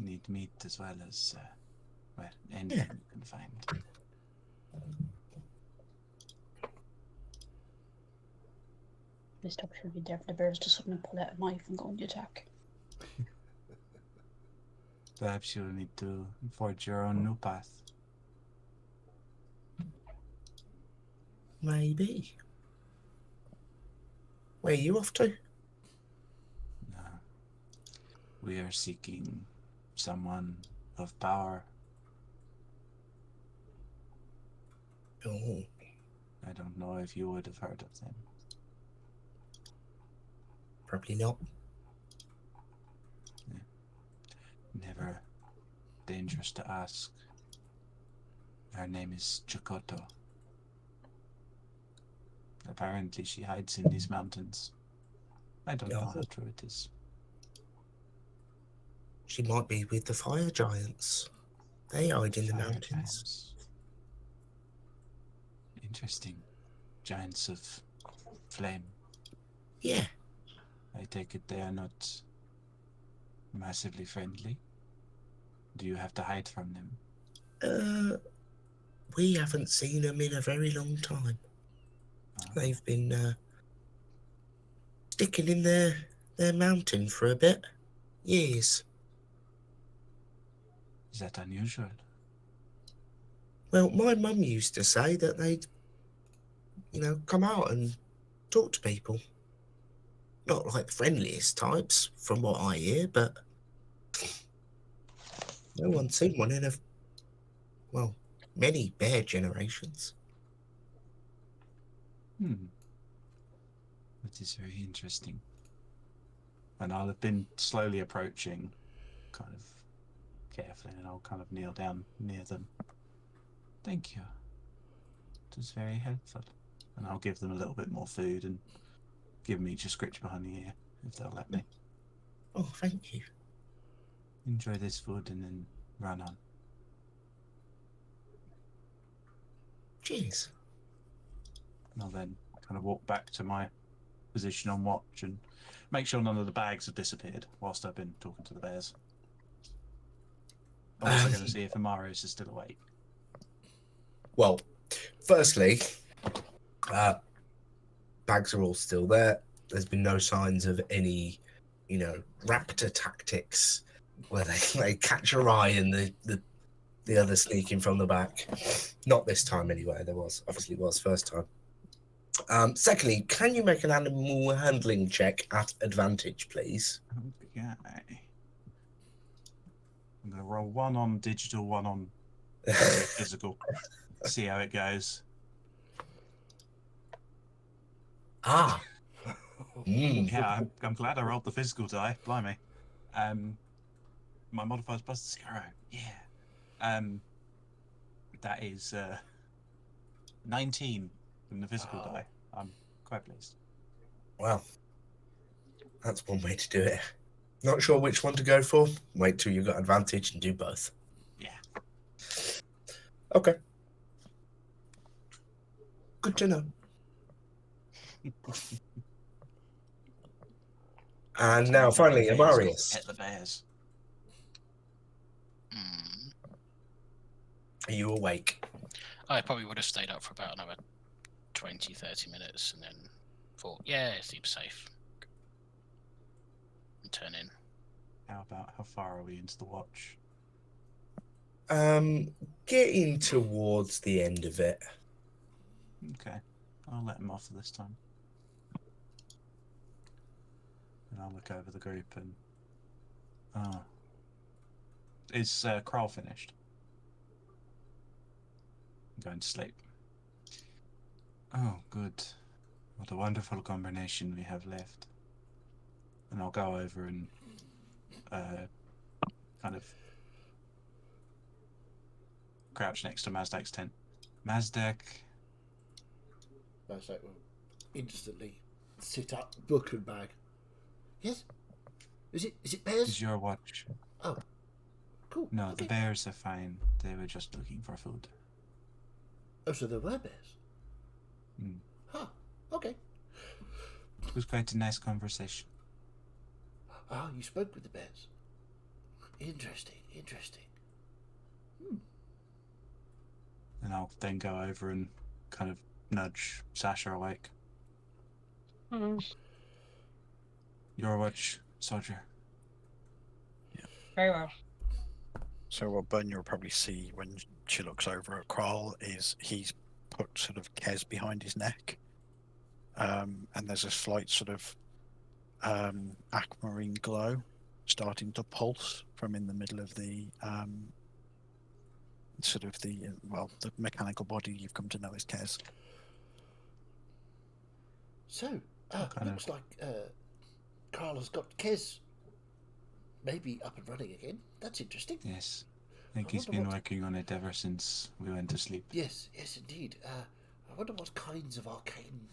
Need meat as well as, anything you can find. This top should be there for the bears to suddenly pull out a knife and go on the attack. Perhaps you'll need to forge your own new path. Maybe. Where are you off to? No. We are seeking someone of power. Oh, I don't know if you would have heard of them. probably not. Never dangerous to ask. Her name is Chikoto. Apparently she hides in these mountains. I don't know how true it is. She might be with the fire giants. They hide in the Fire mountains. giants. Interesting. Giants of flame. Yeah, I take it they are not massively friendly. Do you have to hide from them? We haven't seen them in a very long time. They've been sticking in their mountain for a bit. Years. Is that unusual? Well, my mum used to say that they'd, come out and talk to people. Not like the friendliest types, from what I hear, but no one's seen one in many bear generations. That is very interesting. And I'll have been slowly approaching, kind of carefully, and I'll kind of kneel down near them. Thank you. It was very helpful. And I'll give them a little bit more food and give them each a scritch behind the ear, if they'll let me. Oh, thank you. Enjoy this food and then run on. Cheers. And I'll then kind of walk back to my position on watch and make sure none of the bags have disappeared whilst I've been talking to the bears. I'm also going to see if Amarius is still awake. Well, firstly, bags are all still there. There's been no signs of any, raptor tactics where they catch your eye and the other sneaking from the back. Not this time anyway. There was first time. Secondly, can you make an animal handling check at advantage, please? Okay. I'm going to roll one on digital, one on physical. See how it goes. Ah. Yeah, I'm glad I rolled the physical die. Blimey. My modifier's plus 0. Yeah. That is 19 from the physical die. I'm quite pleased. Well, that's one way to do it. Not sure which one to go for. Wait till you've got advantage and do both. Yeah. Okay. Good to know. And now, finally, Amarius. Hit the bears. Are you awake? I probably would have stayed up for about another 20-30 minutes and then thought, yeah, it seems safe. And turn in. How far are we into the watch? Getting towards the end of it. Okay. I'll let him off this time. And I'll look over the group and... Is Kral finished? I'm going to sleep. Oh, good. What a wonderful combination we have left. And I'll go over and kind of crouch next to Mazdak's tent. Mazdak. Mazdak will instantly sit up, book and bag. Yes? Is it bears? Is your watch? Oh. Cool. No, okay. the bears are fine. They were just looking for food. Oh, so there were bears? Huh. Okay. It was quite a nice conversation. Ah, you spoke with the bears. Interesting. And I'll then go over and kind of nudge Sasha awake. Your watch, soldier. Very well. So what Bun you'll probably see when she looks over at Kral is he's put sort of Kez behind his neck. And there's a slight sort of aquamarine glow starting to pulse from in the middle of the the mechanical body you've come to know as Kez. So, looks like Carl has got Kez maybe up and running again. That's interesting. Yes. I think he's been working on it ever since we went to sleep. Yes, indeed. I wonder what kinds of arcane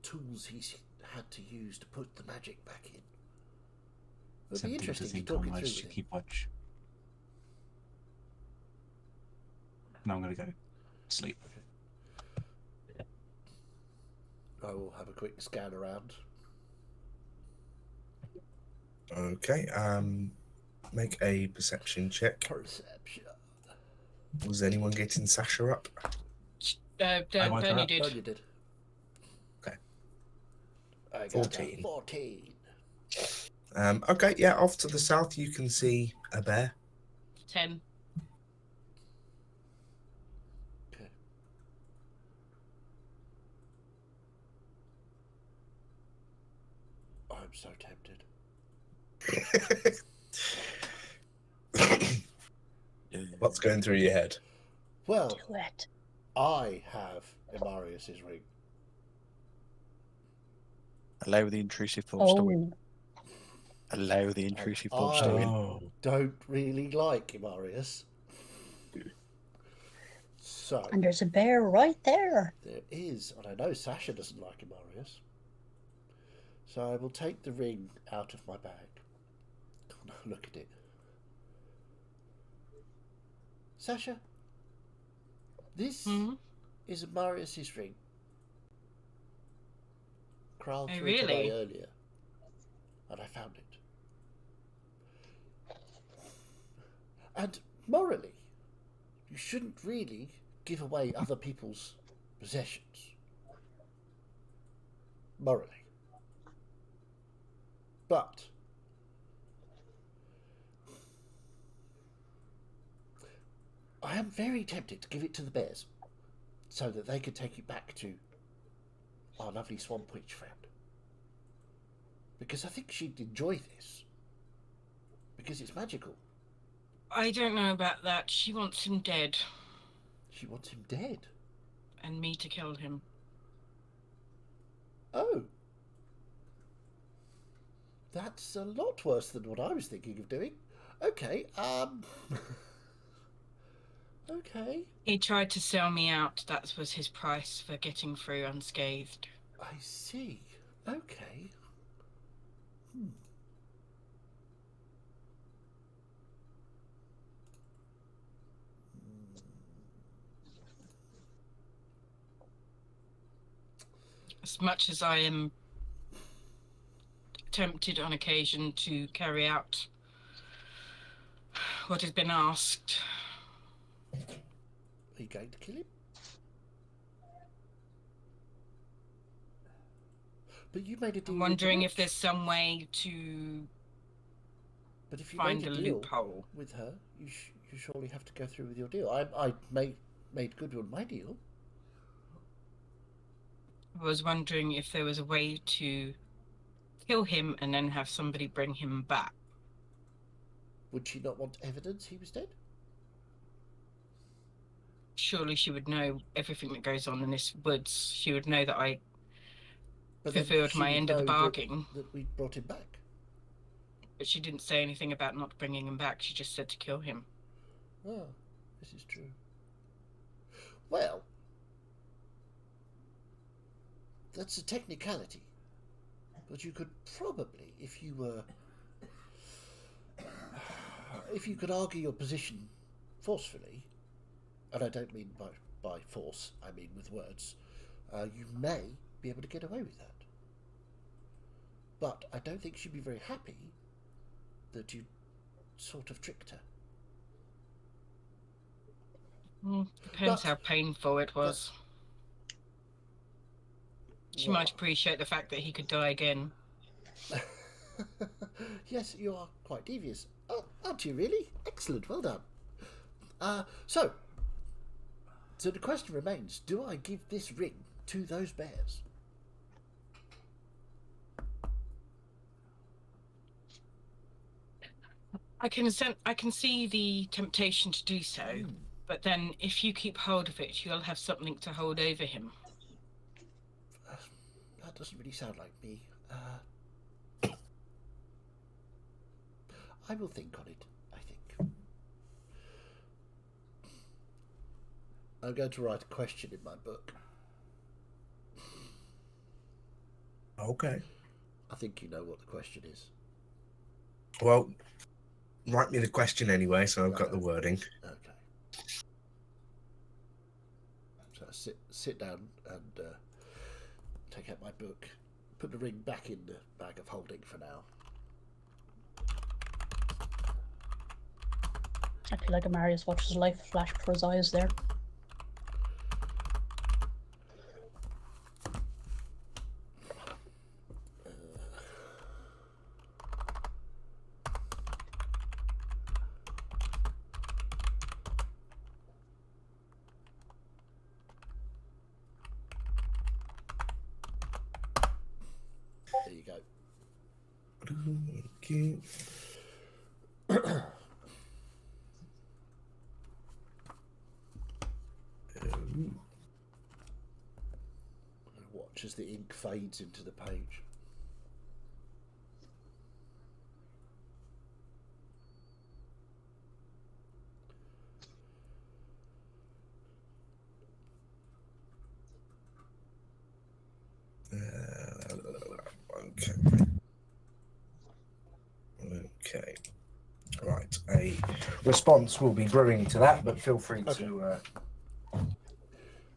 tools he's had to use to put the magic back in. It would be interesting to talk it through with him. Keep watch. Now I'm going to go sleep. I will have a quick scan around, Okay. Make a perception check. Perception. Was anyone getting Sasha up? woke her Bernie up. did. Oh, you did. Okay. I got 14. 14. Okay, yeah, off to the south you can see a bear. 10. Okay. I'm so tempted. What's going through your head? Well, Do it. I have Amarius's ring. Allow the intrusive thoughts to win. Oh, Allow the intrusive thoughts to I- win. Oh. Don't really like Amarius. So, and there's a bear right there. there is, and I know Sasha doesn't like Amarius. So I will take the ring out of my bag. Oh, no, look at it. Sasha, this Hmm? is Amarius's ring. Kral Oh, threw it away really? earlier, and I found it. And morally, you shouldn't really give away other people's possessions. Morally. But I am very tempted to give it to the bears so that they could take it back to our lovely Swamp Witch friend. Because I think she'd enjoy this. Because it's magical. I don't know about that. She wants him dead, She wants him dead. and me to kill him. Oh. That's a lot worse than what I was thinking of doing. Okay, okay. He tried to sell me out. That was his price for getting through unscathed. I see. Okay. As much as I am tempted on occasion to carry out what has been asked, Are you going to kill him? But you made a deal. I'm with the wondering if witch. there's some way to But if you find made a a deal loophole. with her, you surely have to go through with your deal. I made good on my deal. I was wondering if there was a way to kill him and then have somebody bring him back. Would she not want evidence he was dead? Surely she would know everything that goes on in this woods. She would know that I But then fulfilled she my would end of the know bargain. that we brought him back. But she didn't say anything about not bringing him back. She just said to kill him. Oh, this is true. Well, that's a technicality. But you could probably, if you could argue your position forcefully, and I don't mean by force, I mean with words, you may be able to get away with that. But I don't think she'd be very happy that you sort of tricked her. Depends But- how painful it was. She might appreciate the fact that he could die again. Yes, you are quite devious. Oh, aren't you really? Excellent, well done. So the question remains, do I give this ring to those bears? I can see the temptation to do so, but then if you keep hold of it, you'll have something to hold over him. That doesn't really sound like me. I will think on it, I think. I'm going to write a question in my book. Okay. I think you know what the question is. Well, write me the question anyway, so I've got the wording. Okay. So I sit down and take out my book, put the ring back in the bag of holding for now. I feel like Amarius watches life flash before his eyes there. There you go. Okay. Watch as the ink fades into the page. Okay. Okay. Right. A response will be brewing to that, but feel free to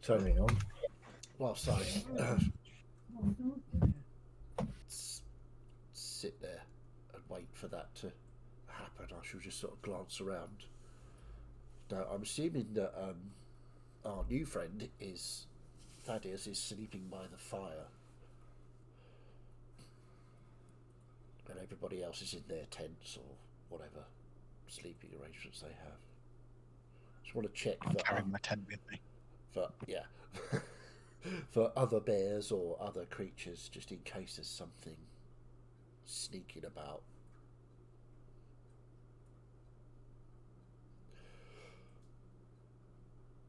turn it on. Whilst I sit there and wait for that to happen, I shall just sort of glance around. Now, I'm assuming that our new friend is Thaddeus is sleeping by the fire, and everybody else is in their tents or whatever sleeping arrangements they have. Just want to check I'm that carrying my tent with me. for other bears or other creatures, just in case there's something sneaking about.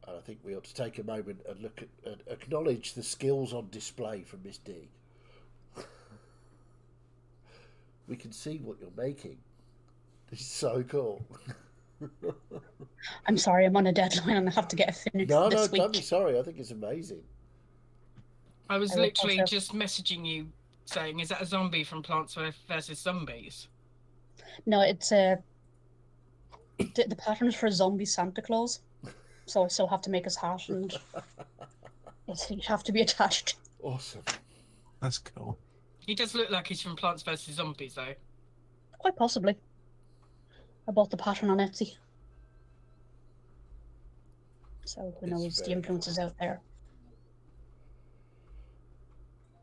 And I think we ought to take a moment and look at acknowledge the skills on display from Miss D. We can see what you're making. This is so cool. I'm sorry, I'm on a deadline and I have to get it finished this week. Don't be sorry. I think it's amazing. I was I will literally also- just messaging you saying, is that a zombie from Plants vs. Zombies? No, it's the pattern's for zombie Santa Claus, so I still have to make his hat and it have to be attached. Awesome. That's cool. He does look like he's from Plants vs. Zombies, though. Quite possibly. I bought the pattern on Etsy. So who It's knows, the very influences out there.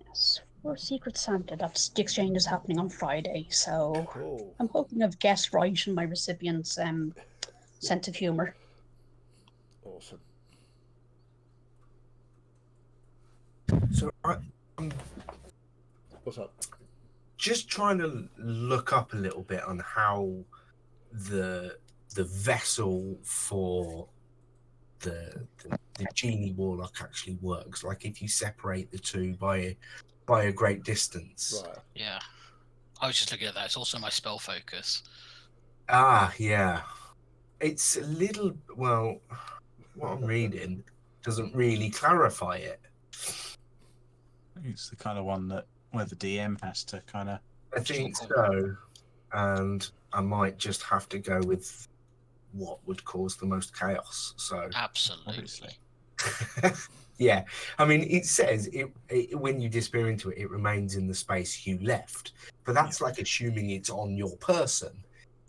Yes, for Secret Santa, that's the exchange is happening on Friday, so Cool. I'm hoping I've guessed right in my recipient's sense of humour. Awesome. So I'm What's up? just trying to look up a little bit on how the vessel for the genie warlock actually works. Like if you separate the two by a great distance. Right. Yeah. I was just looking at that. It's also my spell focus. Ah, yeah. It's a little, well, what I'm reading doesn't really clarify it. It's the kind of one that where the DM has to kind of. I think so. And I might just have to go with what would cause the most chaos. So Absolutely. Obviously. yeah, I mean, it says it when you disappear into it, it remains in the space you left. But that's like assuming it's on your person.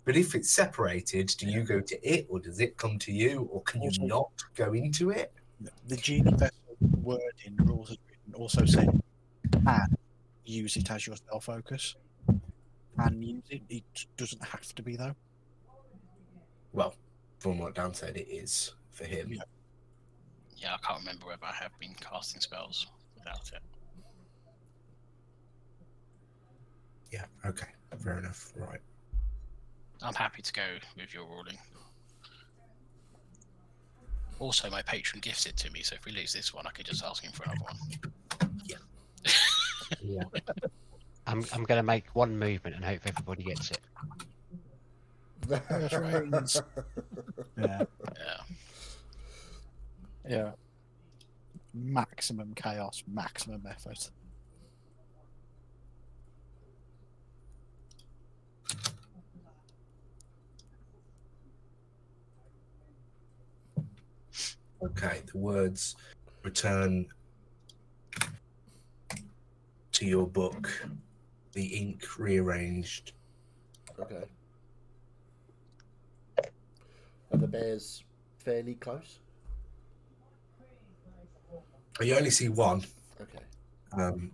But if it's separated, do you go to it, or does it come to you, or can you Also- not go into it? The genie vessel word in the rules also said and use it as your spell focus. And use it. It doesn't have to be though. Well, from what Dan said, it is for him. Yeah. Yeah, I can't remember whether I have been casting spells without it. Yeah. Okay. Fair enough. Right. I'm happy to go with your ruling. Also, my patron gifts it to me, so if we lose this one, I can just ask him for another one. Yeah. I'm going to make one movement and hope everybody gets it. Chaos reigns. Yeah. Yeah. Yeah. Maximum chaos, maximum effort. Okay. The words return to your book. The ink rearranged. Okay. Are the bears fairly close? You only see one Okay.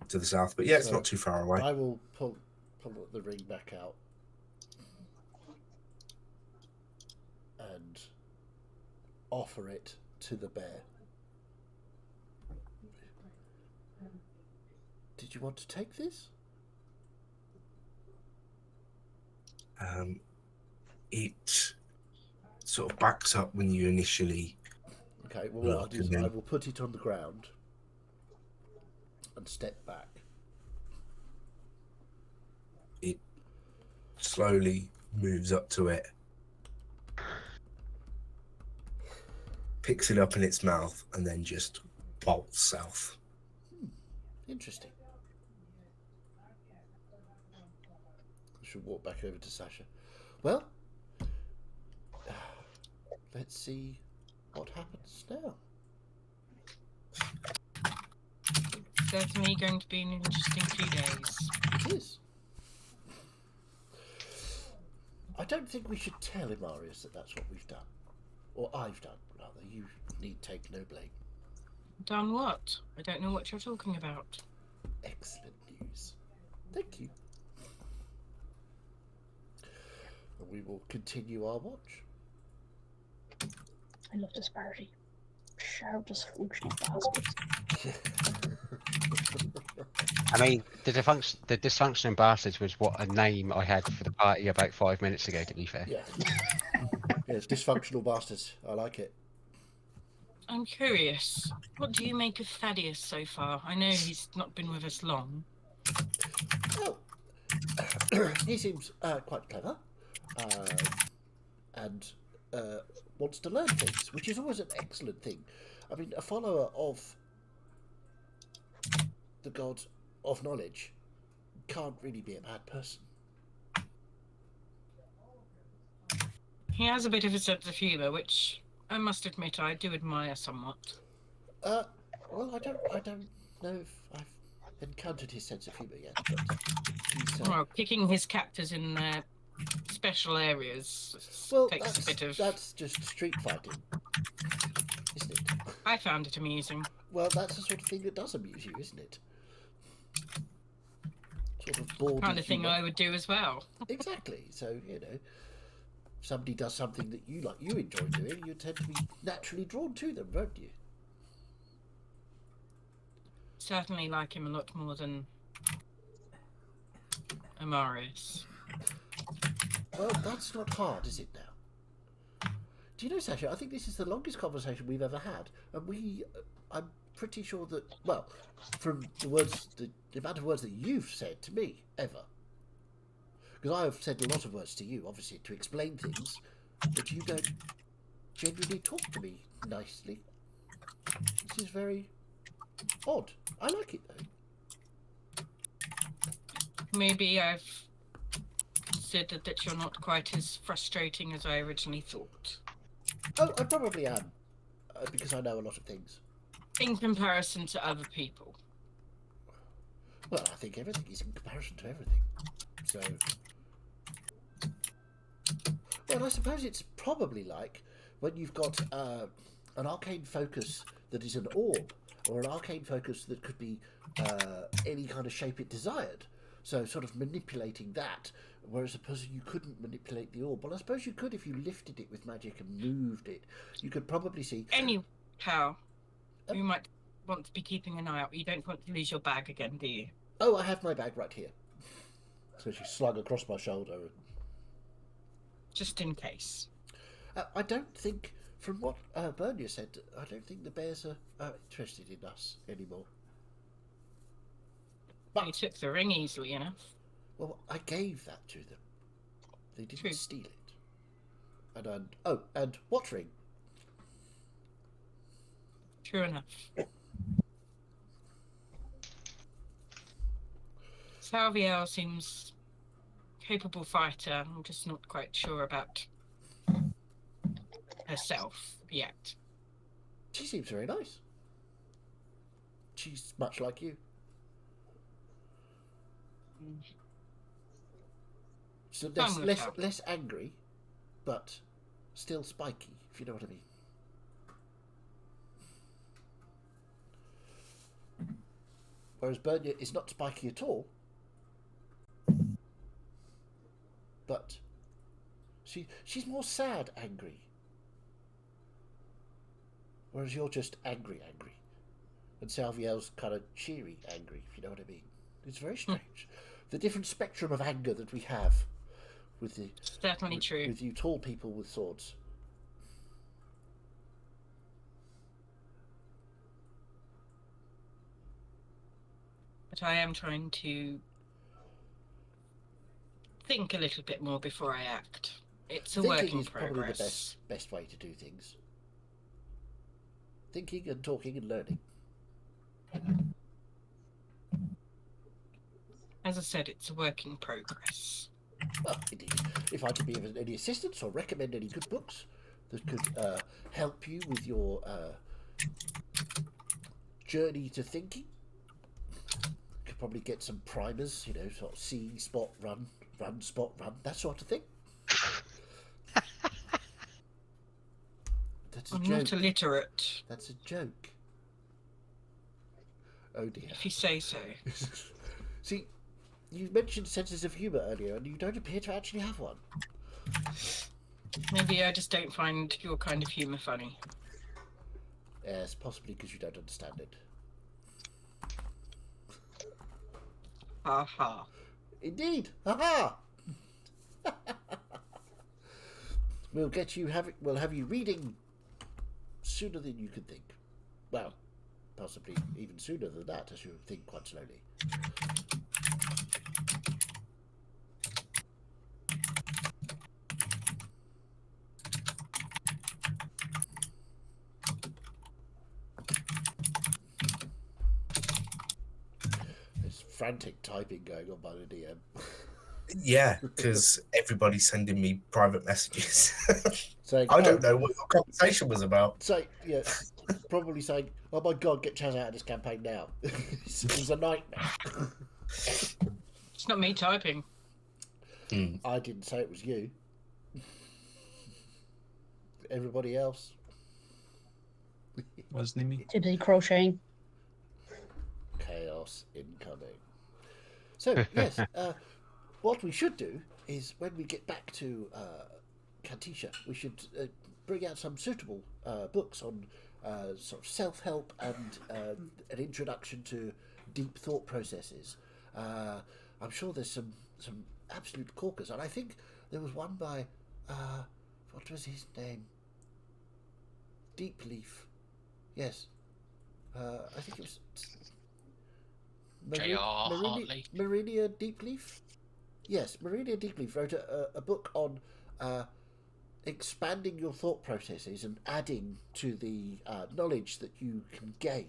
to the south, but yeah, it's So not too far away. I will pull the ring back out and offer it to the bear. Did you want to take this? It sort of backs up when you initially. Okay, well, what I'll Look, do is and then- I will put it on the ground and step back. It slowly moves up to it, picks it up in its mouth, and then just bolts south. Interesting. I should walk back over to Sasha. Well, let's see what happens now. Certainly going to be an interesting few days. It is. I don't think we should tell Imarius that that's what we've done. Or I've done, rather. You need take no blame. Done what? I don't know what you're talking about. Excellent news. Thank you. And we will continue our watch. I love disparity. Shout dysfunctional bastards. I mean, the dysfunctional bastards was what a name I had for the party about 5 minutes ago. To be fair. Yeah. Yes, dysfunctional bastards. I like it. I'm curious. What do you make of Thaddeus so far? I know he's not been with us long. Well, he seems quite clever, and wants to learn things, which is always an excellent thing. I mean, a follower of the god of knowledge can't really be a bad person. He has a bit of a sense of humour, which I must admit I do admire somewhat. Well, I don't know if I've encountered his sense of humour yet, but he's, Well, kicking his captors in their special areas well, takes a bit of... that's just street fighting, isn't it? I found it amusing. Well, that's the sort of thing that does amuse you, isn't it? Sort of bored Kind of thing I would do as well. Exactly. So, you know, somebody does something that you like, you enjoy doing, you tend to be naturally drawn to them, won't you? Certainly like him a lot more than Amarius. Well, that's not hard, is it now? Do you know, Sasha, I think this is the longest conversation we've ever had. And I'm pretty sure that, well, from the words, the amount of words that you've said to me, ever. Because I have said a lot of words to you, obviously, to explain things, but you don't genuinely talk to me nicely. This is very odd. I like it, though. Maybe I've said that you're not quite as frustrating as I originally thought. Oh, I probably am, because I know a lot of things. In comparison to other people. Well, I think everything is in comparison to everything. So, well, I suppose it's probably like when you've got an arcane focus that is an orb, or an arcane focus that could be any kind of shape it desired. So, sort of manipulating that, whereas suppose you couldn't manipulate the orb. Well, I suppose you could if you lifted it with magic and moved it. You could probably see. Anyhow, you might want to be keeping an eye out. You don't want to lose your bag again, do you? Oh, I have my bag right here. So she slung across my shoulder. Just in case. I don't think, from what Bernia said, I don't think the bears are interested in us anymore. They took the ring easily enough. Well, I gave that to them. They didn't True. steal it. And what ring? True enough. Salviel seems capable fighter. I'm just not quite sure about herself yet. She seems very nice. She's much like you. So Time will tell. less angry, but still spiky, if you know what I mean. Whereas Bernia is not spiky at all, but she's more sad, angry. Whereas you're just angry. And Salviel's kind of cheery, angry, if you know what I mean. It's very strange. The different spectrum of anger that we have with the Certainly true. with you tall people with swords. But I am trying to think a little bit more before I act. It's a work Thinking in is probably the progress. best way to do things. Thinking and talking and learning. As I said, it's a work in progress. Well, indeed. If I could be of any assistance or recommend any good books that could help you with your journey to thinking, could probably get some primers, you know, sort of see, spot, run, spot, run, that sort of thing. That's a I'm joke. not illiterate, That's a joke. Oh dear. if you say so. See, you mentioned senses of humour earlier, and you don't appear to actually have one. Maybe I just don't find your kind of humour funny. Yes, possibly because you don't understand it. Ha ha. Indeed. Ha ha. We'll have you reading sooner than you can think. Well, possibly even sooner than that, as you think quite slowly. There's frantic typing going on by the DM. Yeah, because everybody's sending me private messages. Saying, I don't know what your conversation was about. So, yeah, probably saying, oh my god, get Chaz out of this campaign now. It's a nightmare. It's not me typing. I didn't say it was you. Everybody else. Wasn't it me? Too busy crocheting. Chaos incoming. So, yes, what we should do is when we get back to Kantisha, we should bring out some suitable books on sort of self-help and an introduction to deep thought processes. I'm sure there's some absolute corkers, and I think there was one by what was his name? Deep Leaf. Yes. I think it was J.R. Hartley. Marinia Deepleaf? Yes, Marinia Deepleaf wrote a book on expanding your thought processes and adding to the knowledge that you can gain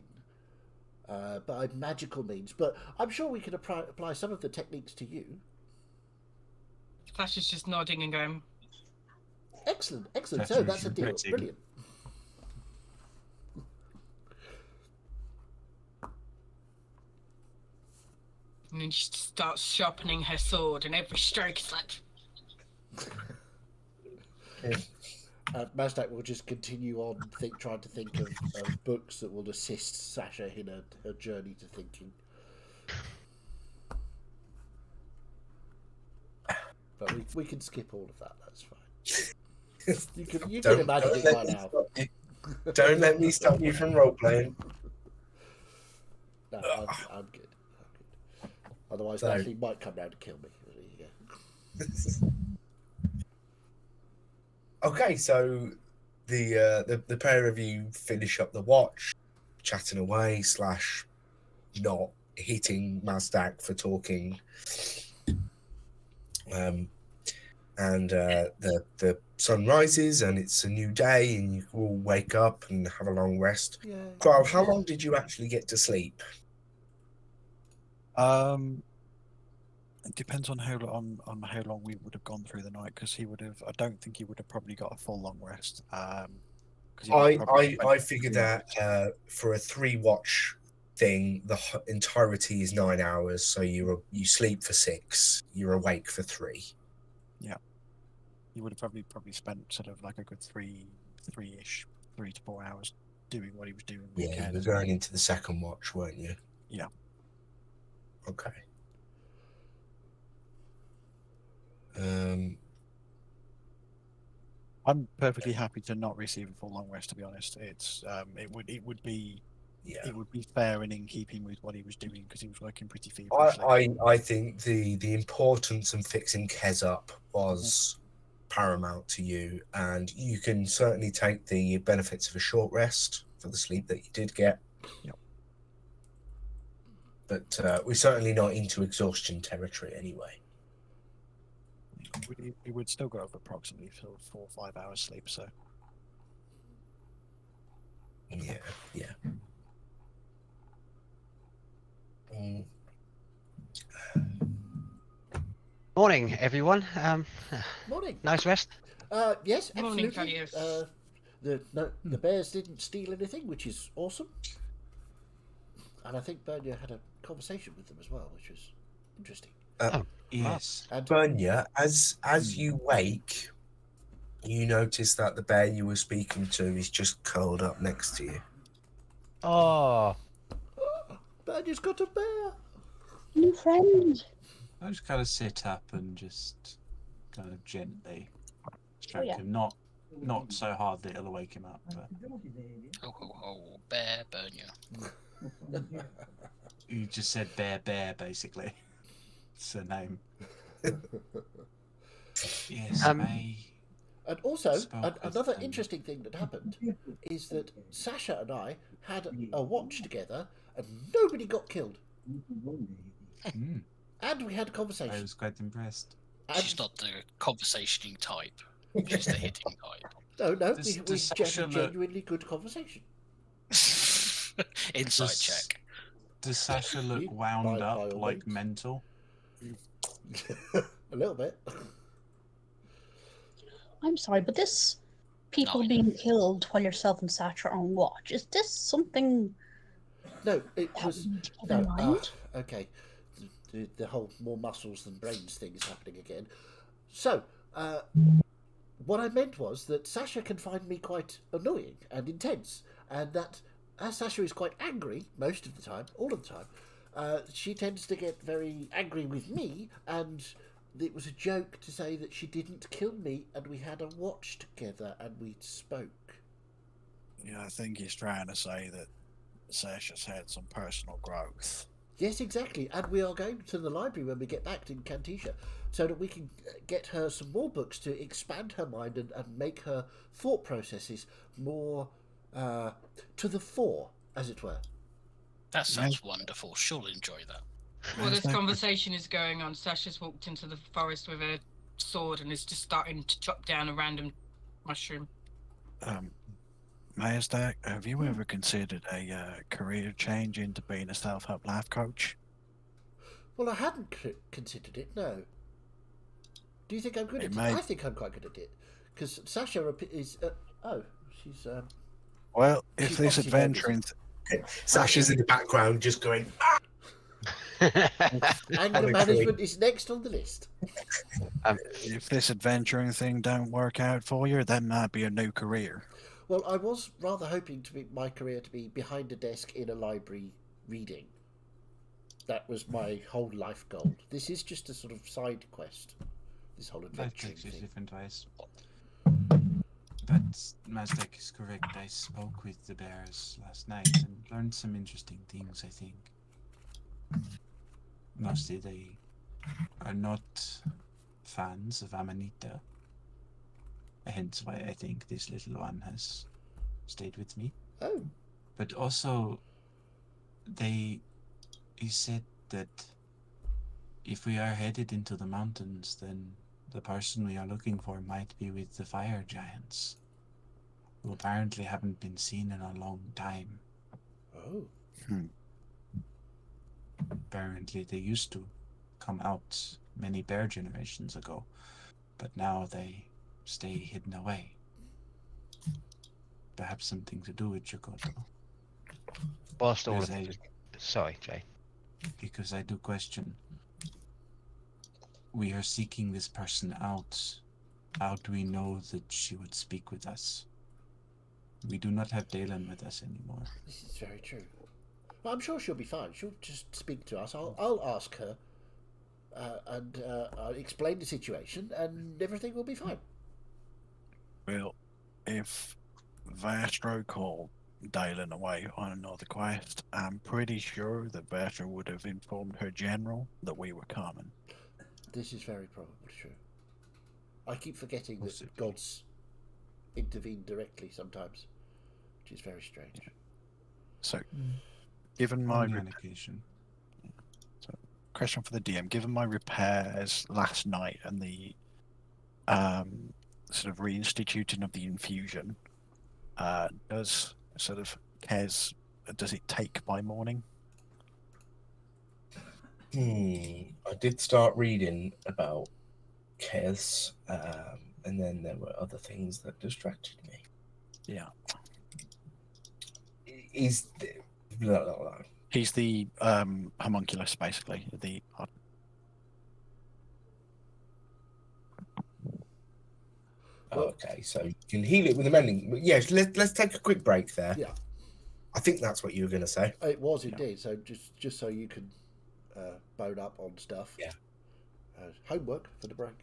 by magical means. But I'm sure we can apply some of the techniques to you. Flash is just nodding and going, Excellent. So Definitely that's a deal. pretty. Brilliant. and then she starts sharpening her sword, and every stroke is like, Mazdak will just continue on trying to think of books that will assist Sasha in her journey to thinking. But we can skip all of that. That's fine. You can imagine it by now. Don't let me stop you from role playing. No, I'm good. Otherwise, So- Natalie might come round to kill me. There you go. Okay, so the pair of you finish up the watch, chatting away / not hitting Mazdak for talking. And the sun rises and it's a new day and you all wake up and have a long rest. Yeah. Carl, how long did you actually get to sleep? It depends on how long we would have gone through the night, because he would have. I don't think he would have probably got a full long rest. 'Cause he would probably I figured that for a 3-watch thing, the entirety is 9 hours. So you sleep for 6, you're awake for 3. you would have probably spent sort of like a good 3 to 4 hours doing what he was doing. with Yeah, Ken. you were going into the second watch, weren't you? Yeah. Okay. I'm perfectly happy to not receive a full long rest. To be honest, it would be Yeah. it would be fair and in keeping with what he was doing because he was working pretty feverishly. I think the importance of fixing Kez up was paramount to you, and you can certainly take the benefits of a short rest for the sleep that you did get. Yep. But we're certainly not into exhaustion territory anyway. He would still go over approximately 4 or 5 hours sleep. So Yeah. Mm. Morning, everyone. Morning. Nice rest. Yes, Morning, absolutely. Thaddeus. The bears didn't steal anything, which is awesome. And I think Bernia had a conversation with them as well, which was interesting. Yes. And Bernia, as you wake, you notice that the bear you were speaking to is just curled up next to you. Oh, Bernia's got a bear. New friend. I just kind of sit up and just kind of gently stroke yeah. him. Not so hard that it'll wake him up, but Ho ho ho, bear Bernia. you just said bear basically. It's a name. Yes, I And also, Spoke with another them. interesting thing that happened is that Sasha and I had a watch together, and nobody got killed. And we had a I conversation. was quite impressed. And, She's not the conversationing type. She's the hitting type. no, Does we had Sasha a look- genuinely good conversation. Inside Does- check. Does Sasha look You- wound by up all like means. mental? A little bit. I'm sorry, but this people No. being killed while yourself and Sasha are on watch, is this something No, it that was we need to keep no. in mind? Okay, the whole more muscles than brains thing is happening again. So, what I meant was that Sasha can find me quite annoying and intense, and that as Sasha is quite angry most of the time, all of the time, she tends to get very angry with me, and it was a joke to say that she didn't kill me, and we had a watch together and we spoke. yeah, I think he's trying to say that Sasha's had some personal growth. Yes, exactly. And we are going to the library when we get back to Cantisha so that we can get her some more books to expand her mind and make her thought processes more to the fore, as it were. That sounds wonderful. She'll enjoy that. While this conversation is going on, Sasha's walked into the forest with a sword and is just starting to chop down a random mushroom. Mazdak, have you ever considered a career change into being a self-help life coach? Well, I hadn't considered it, no. Do you think I'm good It at it? may- I think I'm quite good at it. Because Sasha is... she's... Well, if She's this obviously very adventuring, Sasha's in the background just going, Anger management is next on the list. if this adventuring thing don't work out for you, that might be a new career. Well, I was rather hoping to be my career to be behind a desk in a library reading. That was my whole life goal. This is just a sort of side quest. This whole That adventuring takes us thing. different ways. But Mazdak is correct. I spoke with the bears last night and learned some interesting things, I think. Mostly they are not fans of Amanita. Hence why I think this little one has stayed with me. Oh, But also, he said that if we are headed into the mountains, then the person we are looking for might be with the fire giants, who apparently haven't been seen in a long time. oh. Apparently they used to come out many bear generations ago, but now they stay hidden away. Perhaps something to do with Chikoto, Whilst all There's of a- it, sorry, Jay. because I do question. We are seeking this person out How do we know that she would speak with us? We do not have Dalen with us anymore. This is very true. Well, I'm sure she'll be fine. She'll just speak to us. I'll ask her, and I'll explain the situation, and everything will be fine. Well, if Vastro called Dalen away on another quest, I'm pretty sure that Vastro would have informed her general that we were coming. This is very probably true. I keep forgetting that Possibly. gods intervene directly sometimes, which is very strange. So, given my Only on occasion. question for the DM, given my repairs last night and the sort of reinstituting of the infusion, does sort of Kez, does it take by morning? I did start reading about Kez, and then there were other things that distracted me. Yeah. Is blah, blah, blah. He's the homunculus, basically. The Okay, so you can heal it with a mending. Yes, let's take a quick break there. Yeah. I think that's what you were going to say. It was indeed. So just so you can bone up on stuff. Yeah. Homework for the break.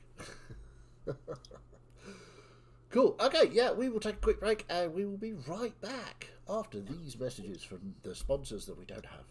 Cool. Okay. Yeah, we will take a quick break, and we will be right back after these messages from the sponsors that we don't have.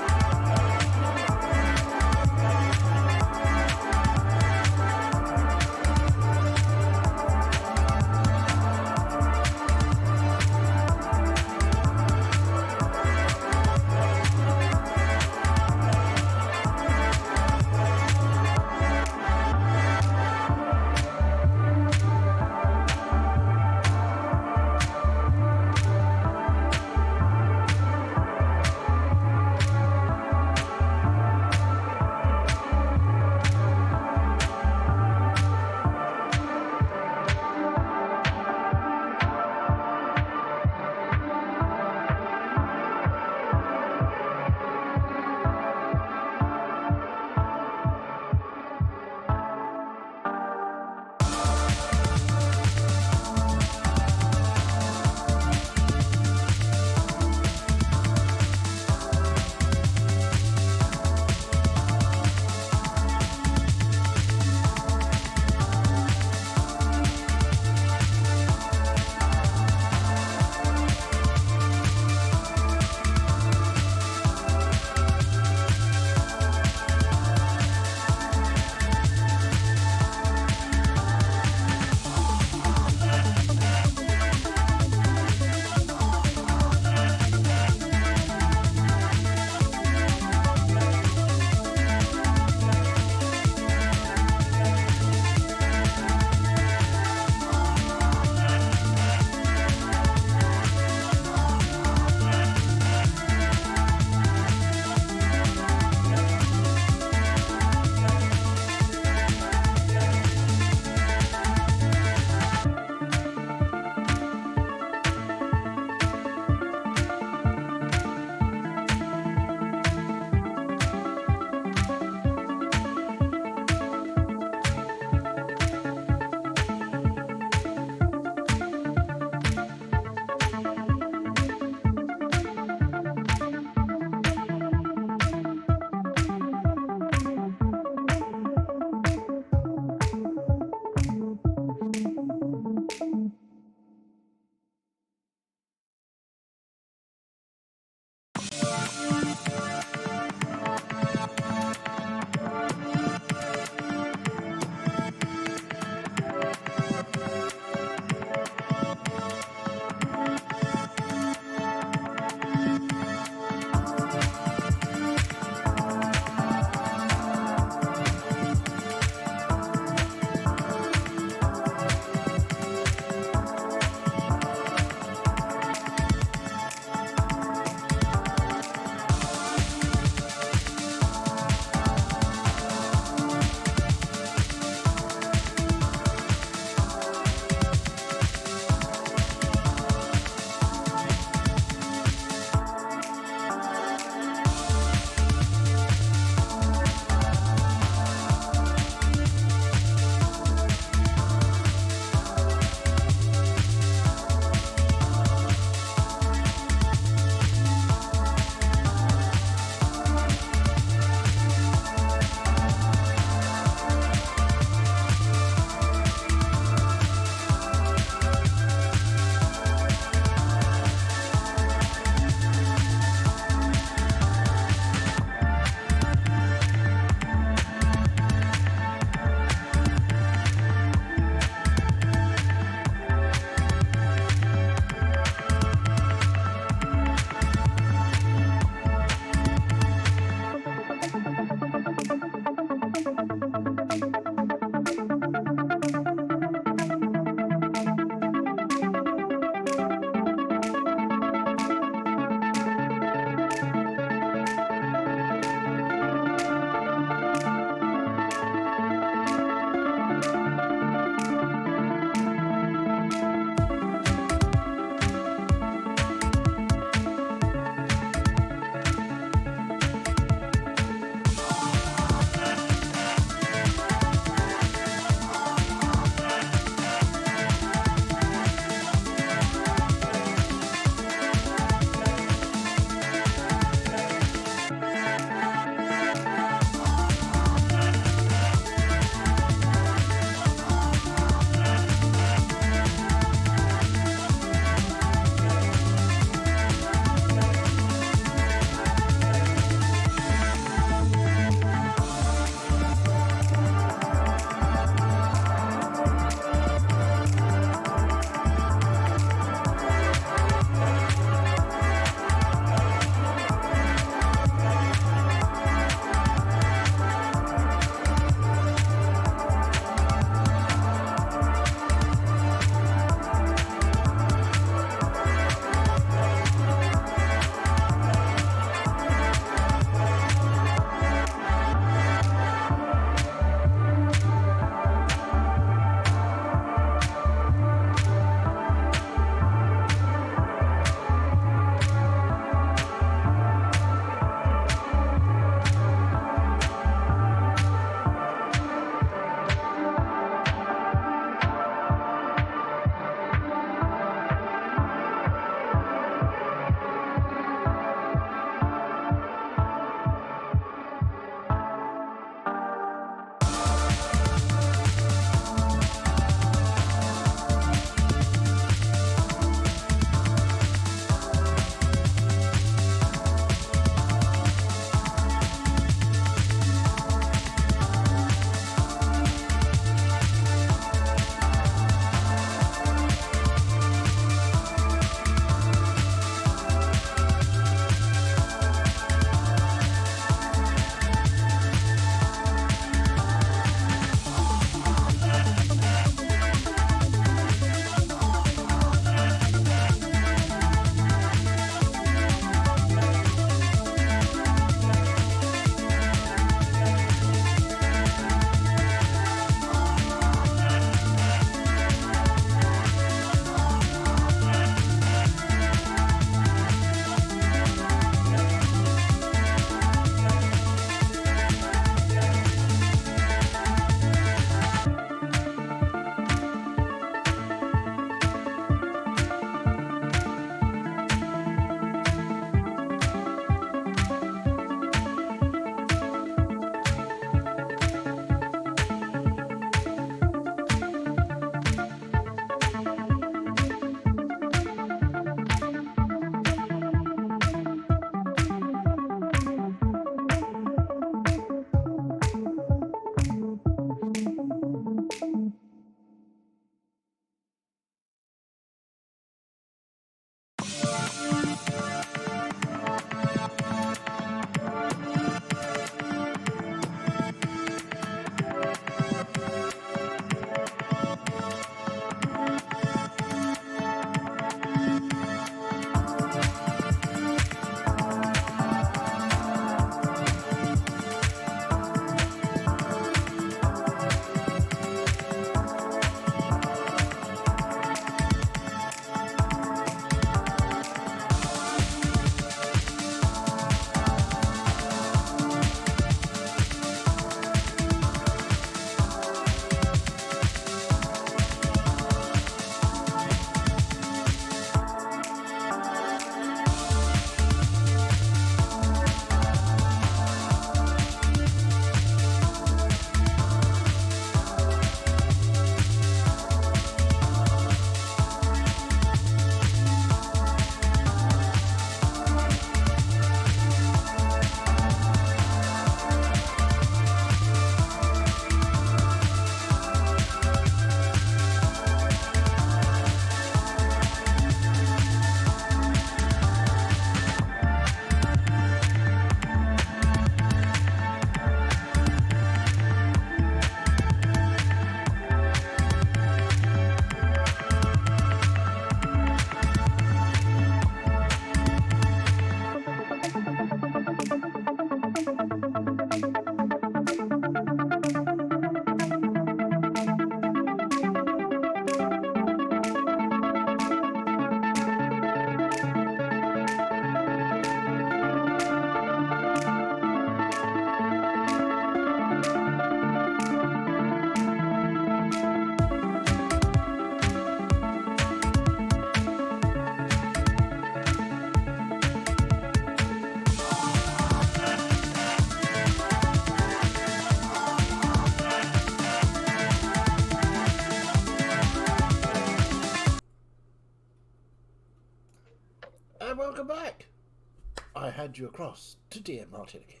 I hand you across to dear Martin again.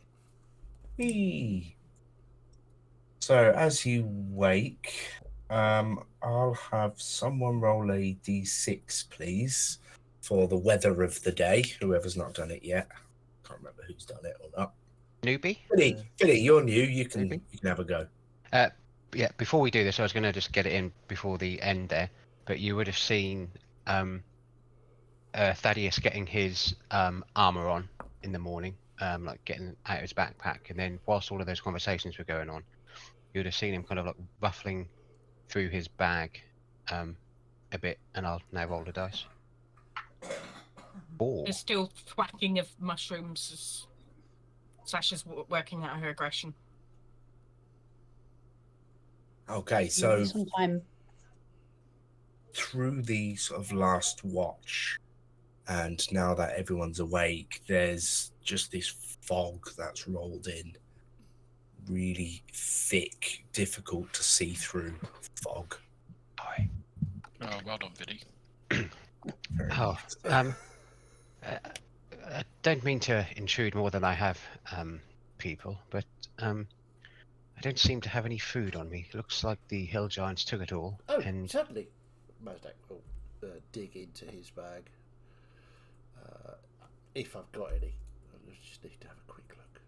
Whee. So as you wake, I'll have someone roll a d6, please, for the weather of the day. Whoever's not done it yet. Can't remember who's done it or not. Newbie? Philly, you're new. You can Maybe. have a go. Yeah, before we do this, I was going to just get it in before the end there, but you would have seen Thaddeus getting his armor on in the morning, like getting out his backpack, and then whilst all of those conversations were going on, you would have seen him kind of like ruffling through his bag a bit, and I'll now roll the dice. Four. There's still thwacking of mushrooms as Sasha's working out her aggression. Okay, so sometime. through the sort of last watch, and now that everyone's awake, there's just this fog that's rolled in. Really thick, difficult to see through fog. Aye. Oh, well done, Viddy. Oh, I don't mean to intrude more than I have, people, but I don't seem to have any food on me. Looks like the hill giants took it all. Oh, and certainly. Mazdak will dig into his bag. If I've got any. I just need to have a quick look.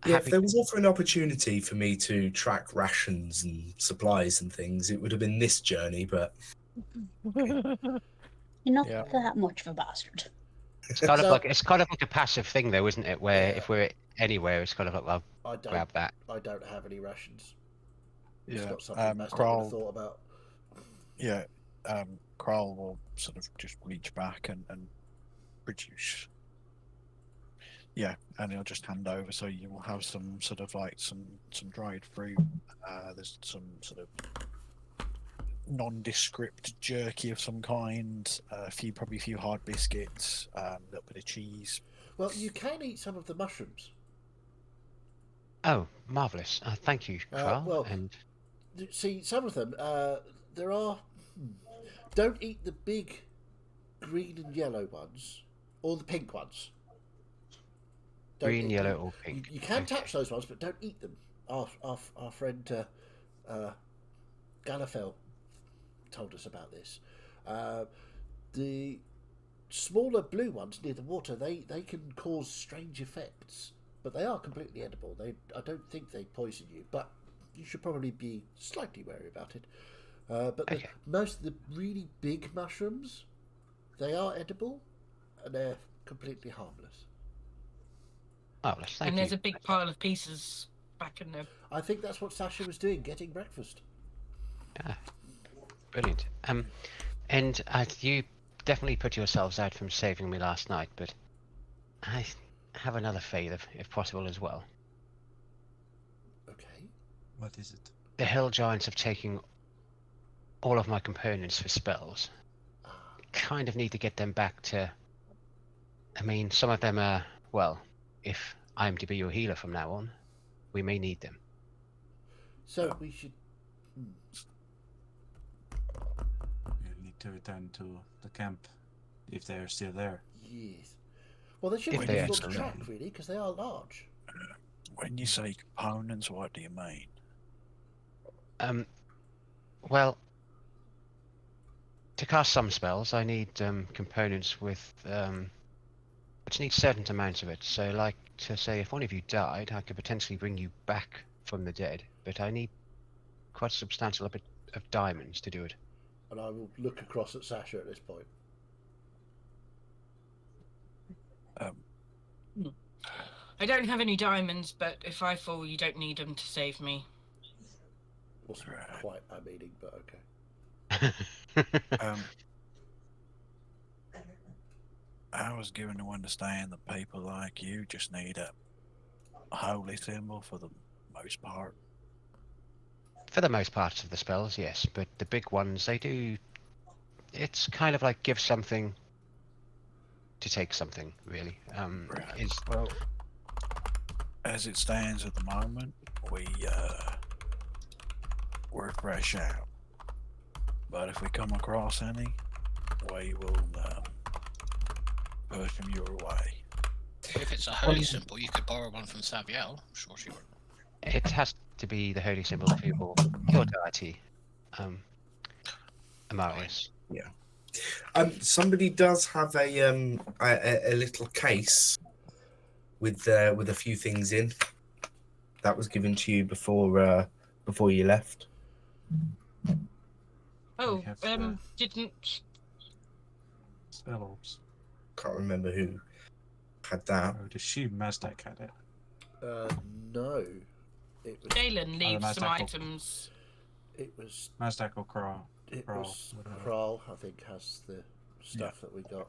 Yeah, if there was ever an opportunity for me to track rations and supplies and things, it would have been this journey, but You're not Yeah. that much of a bastard. It's kind of So- like a passive thing, though, isn't it? Where if we're anywhere, it's kind of like, well, I don't. grab that. I don't have any rations. It's Yeah. not something Mazdak would have Kroll, thought about. yeah, Kroll will sort of just reach back and produce. Yeah, and he'll just hand over. So you will have some sort of like some dried fruit. There's some sort of nondescript jerky of some kind. Probably a few hard biscuits. A little bit of cheese. Well, you can eat some of the mushrooms. Oh, marvelous! Thank you, Carl. well- And See, some of them, there are... Don't eat the big green and yellow ones, or the pink ones. Don't green, eat yellow, them. or pink. You can Okay. touch those ones, but don't eat them. Our friend Galafel told us about this. The smaller blue ones near the water, they can cause strange effects, but they are completely edible. I don't think they poison you, but you should probably be slightly wary about it. But Okay. most of the really big mushrooms, they are edible, and they're completely harmless. Marvelous. Thank And you. there's a big pile of pieces back in the. I think that's what Sasha was doing, getting breakfast. Brilliant. And you definitely put yourselves out from saving me last night, but I have another favour, if possible, as well. Okay. What is it? The hill giants have taken all of my components for spells. Kind of need to get them back to... I mean, some of them are... Well, if I'm to be your healer from now on, we may need them. So we should... You need to return to the camp if they are still there. Yes. Well, they shouldn't If be they difficult to actually- track, really, because they are large. When you say components, what do you mean? Well, to cast some spells, I need components with which need certain amounts of it. So, like to say, if one of you died, I could potentially bring you back from the dead, but I need quite a substantial bit of diamonds to do it. And I will look across at Sasha at this point. I don't have any diamonds, but if I fall, you don't need them to save me. Wasn't Right. quite that meaning, but okay. I was given to understand that people like you just need a holy symbol for the most part. For the most part of the spells, yes, but the big ones, they do. It's kind of like give something to take something, really. Right. Is Well, as it stands at the moment, we're fresh out. But if we come across any, we will person you're away. If it's a holy symbol, you could borrow one from Saviel. I'm sure she would. It has to be the holy symbol of your deity, Amarius. Somebody does have a little case with a few things in. That was given to you before you left. Oh, have, didn't. Spell orbs. Can't remember who had that. I would assume Mazdak had it. No. It was. Galen leaves some Mazdak will- items. It was. Mazdak or Kral. It Kral, was. whatever. Kral, I think, has the stuff that we got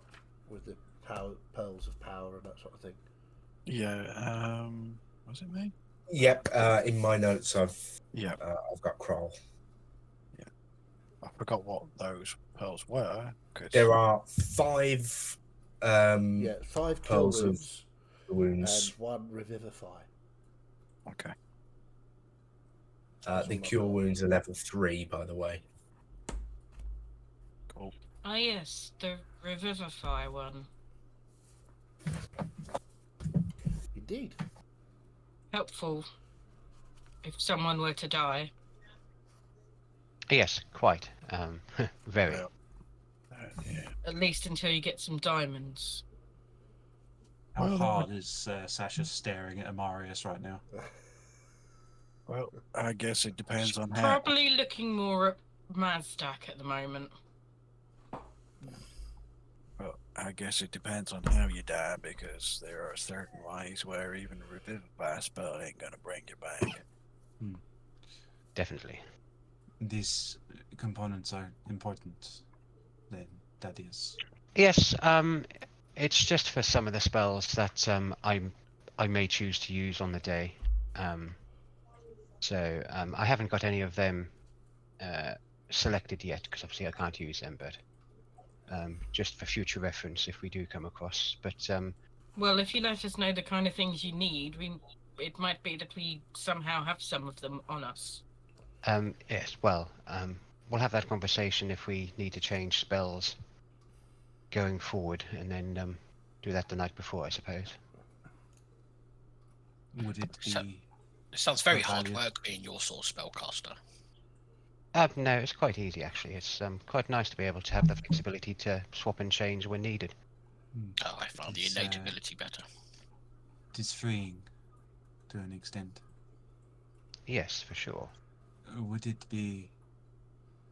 with the pearls of power and that sort of thing. Yeah. Was it me? Yep. In my notes, I've got Kroll. I forgot what those pearls were. 'Cause There are 5. 5 kill pearls of wounds wounds. and 1 revivify. Okay. The cure wounds are level 3, by the way. Cool. Ah, yes, the revivify one. Indeed. Helpful if someone were to die. Yes, quite. Very. Well, yeah. At least until you get some diamonds. How Well, hard is Sasha staring at Amarius right now? Well, I guess it depends on how. Probably looking more at Mazdak at the moment. Well, I guess it depends on how you die, because there are certain ways where even a revivify spell ain't gonna bring you back. Definitely. These components are important, then, that is. Yes, it's just for some of the spells that I may choose to use on the day. So I haven't got any of them selected yet, because obviously I can't use them, but just for future reference if we do come across. But Well, if you let us know the kind of things you need, it might be that we somehow have some of them on us. yes, well, we'll have that conversation if we need to change spells going forward, and then do that the night before, I suppose. Would it be... So- It sounds very Oh, hard value. work being your sort of spellcaster. No, it's quite easy actually. It's quite nice to be able to have the flexibility to swap and change when needed. Oh, I found the It's, innate ability better. It is freeing, to an extent. Yes, for sure. Would it be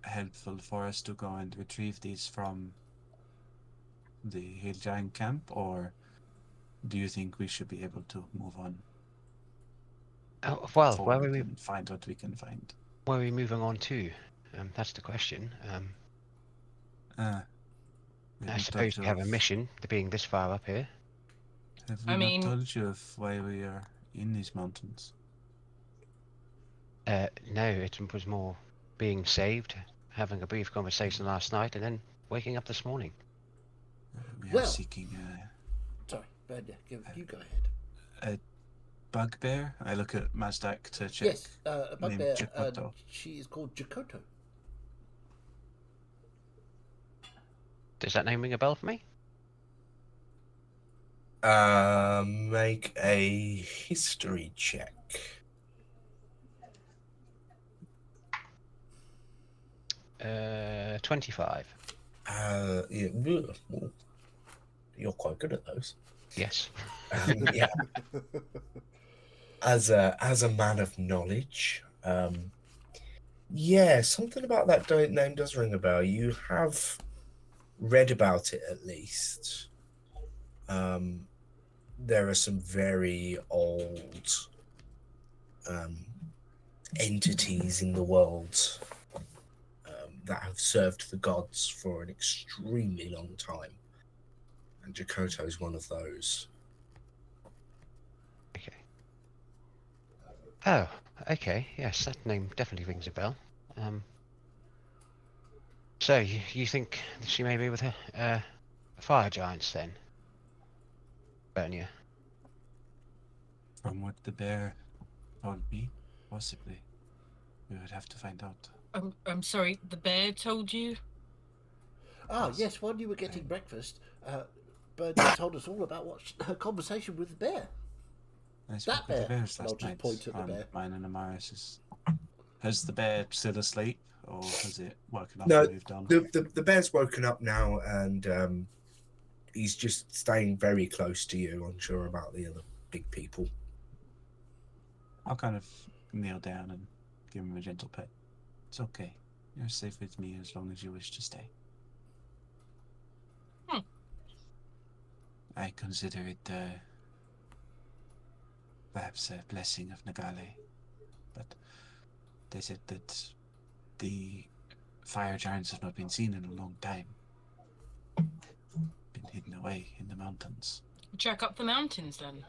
helpful for us to go and retrieve these from the Hiljang camp, or do you think we should be able to move on Oh, well, forward and find what we can find? where are we moving on to? That's the question. We I haven't suppose told we have you a of- mission to being this far up here. Have we I mean- not told you of why we are in these mountains? No, it was more being saved, having a brief conversation last night, and then waking up this morning. We are Well- seeking Sorry, Ben, you go ahead. a bugbear. I look at Mazdak to check. Yes, a bugbear. Jakoto. She is called Jakoto. Does that name ring a bell for me? Make a history check. 25. Yeah, well, you're quite good at those. Yes. Yeah. As a man of knowledge, yeah, something about that name does ring a bell. You have read about it at least. There are some very old entities in the world that have served the gods for an extremely long time, and Jakoto is one of those. Okay. Oh, okay. Yes, that name definitely rings a bell. So you think she may be with her fire giants then, Bernia? From what the bear told me, possibly. We would have to find out. I'm sorry, the bear told you? Ah, Yes. yes, while you were getting breakfast, Birdie told us all about her conversation with the bear. I spoke That with the bear. bears And I'll last just night. point at the on bear. Mine and Amaris's. Has the bear still asleep, or has it woken up No, and moved on? the bear's woken up now, and he's just staying very close to you, unsure about the other big people. I'll kind of kneel down and give him a gentle pet. It's okay. You're safe with me as long as you wish to stay. I consider it perhaps a blessing of Nagale, but they said that the fire giants have not been seen in a long time. Been hidden away in the mountains. Check up the mountains then.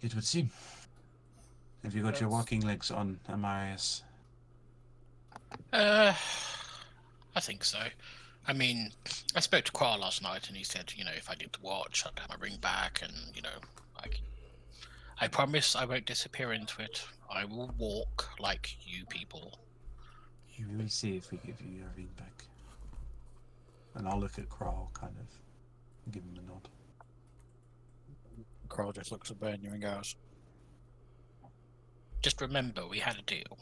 It would seem. Have you got your That's- walking legs on, Amarius? I think so. I mean, I spoke to Quar last night, and he said, if I did the watch, I'd have my ring back, and I promise I won't disappear into it. I will walk like you people. You will see if we give you your ring back. And I'll look at Kral, kind of, and give him a nod. Carl just looks at Bernier and goes, Just remember, we had a deal.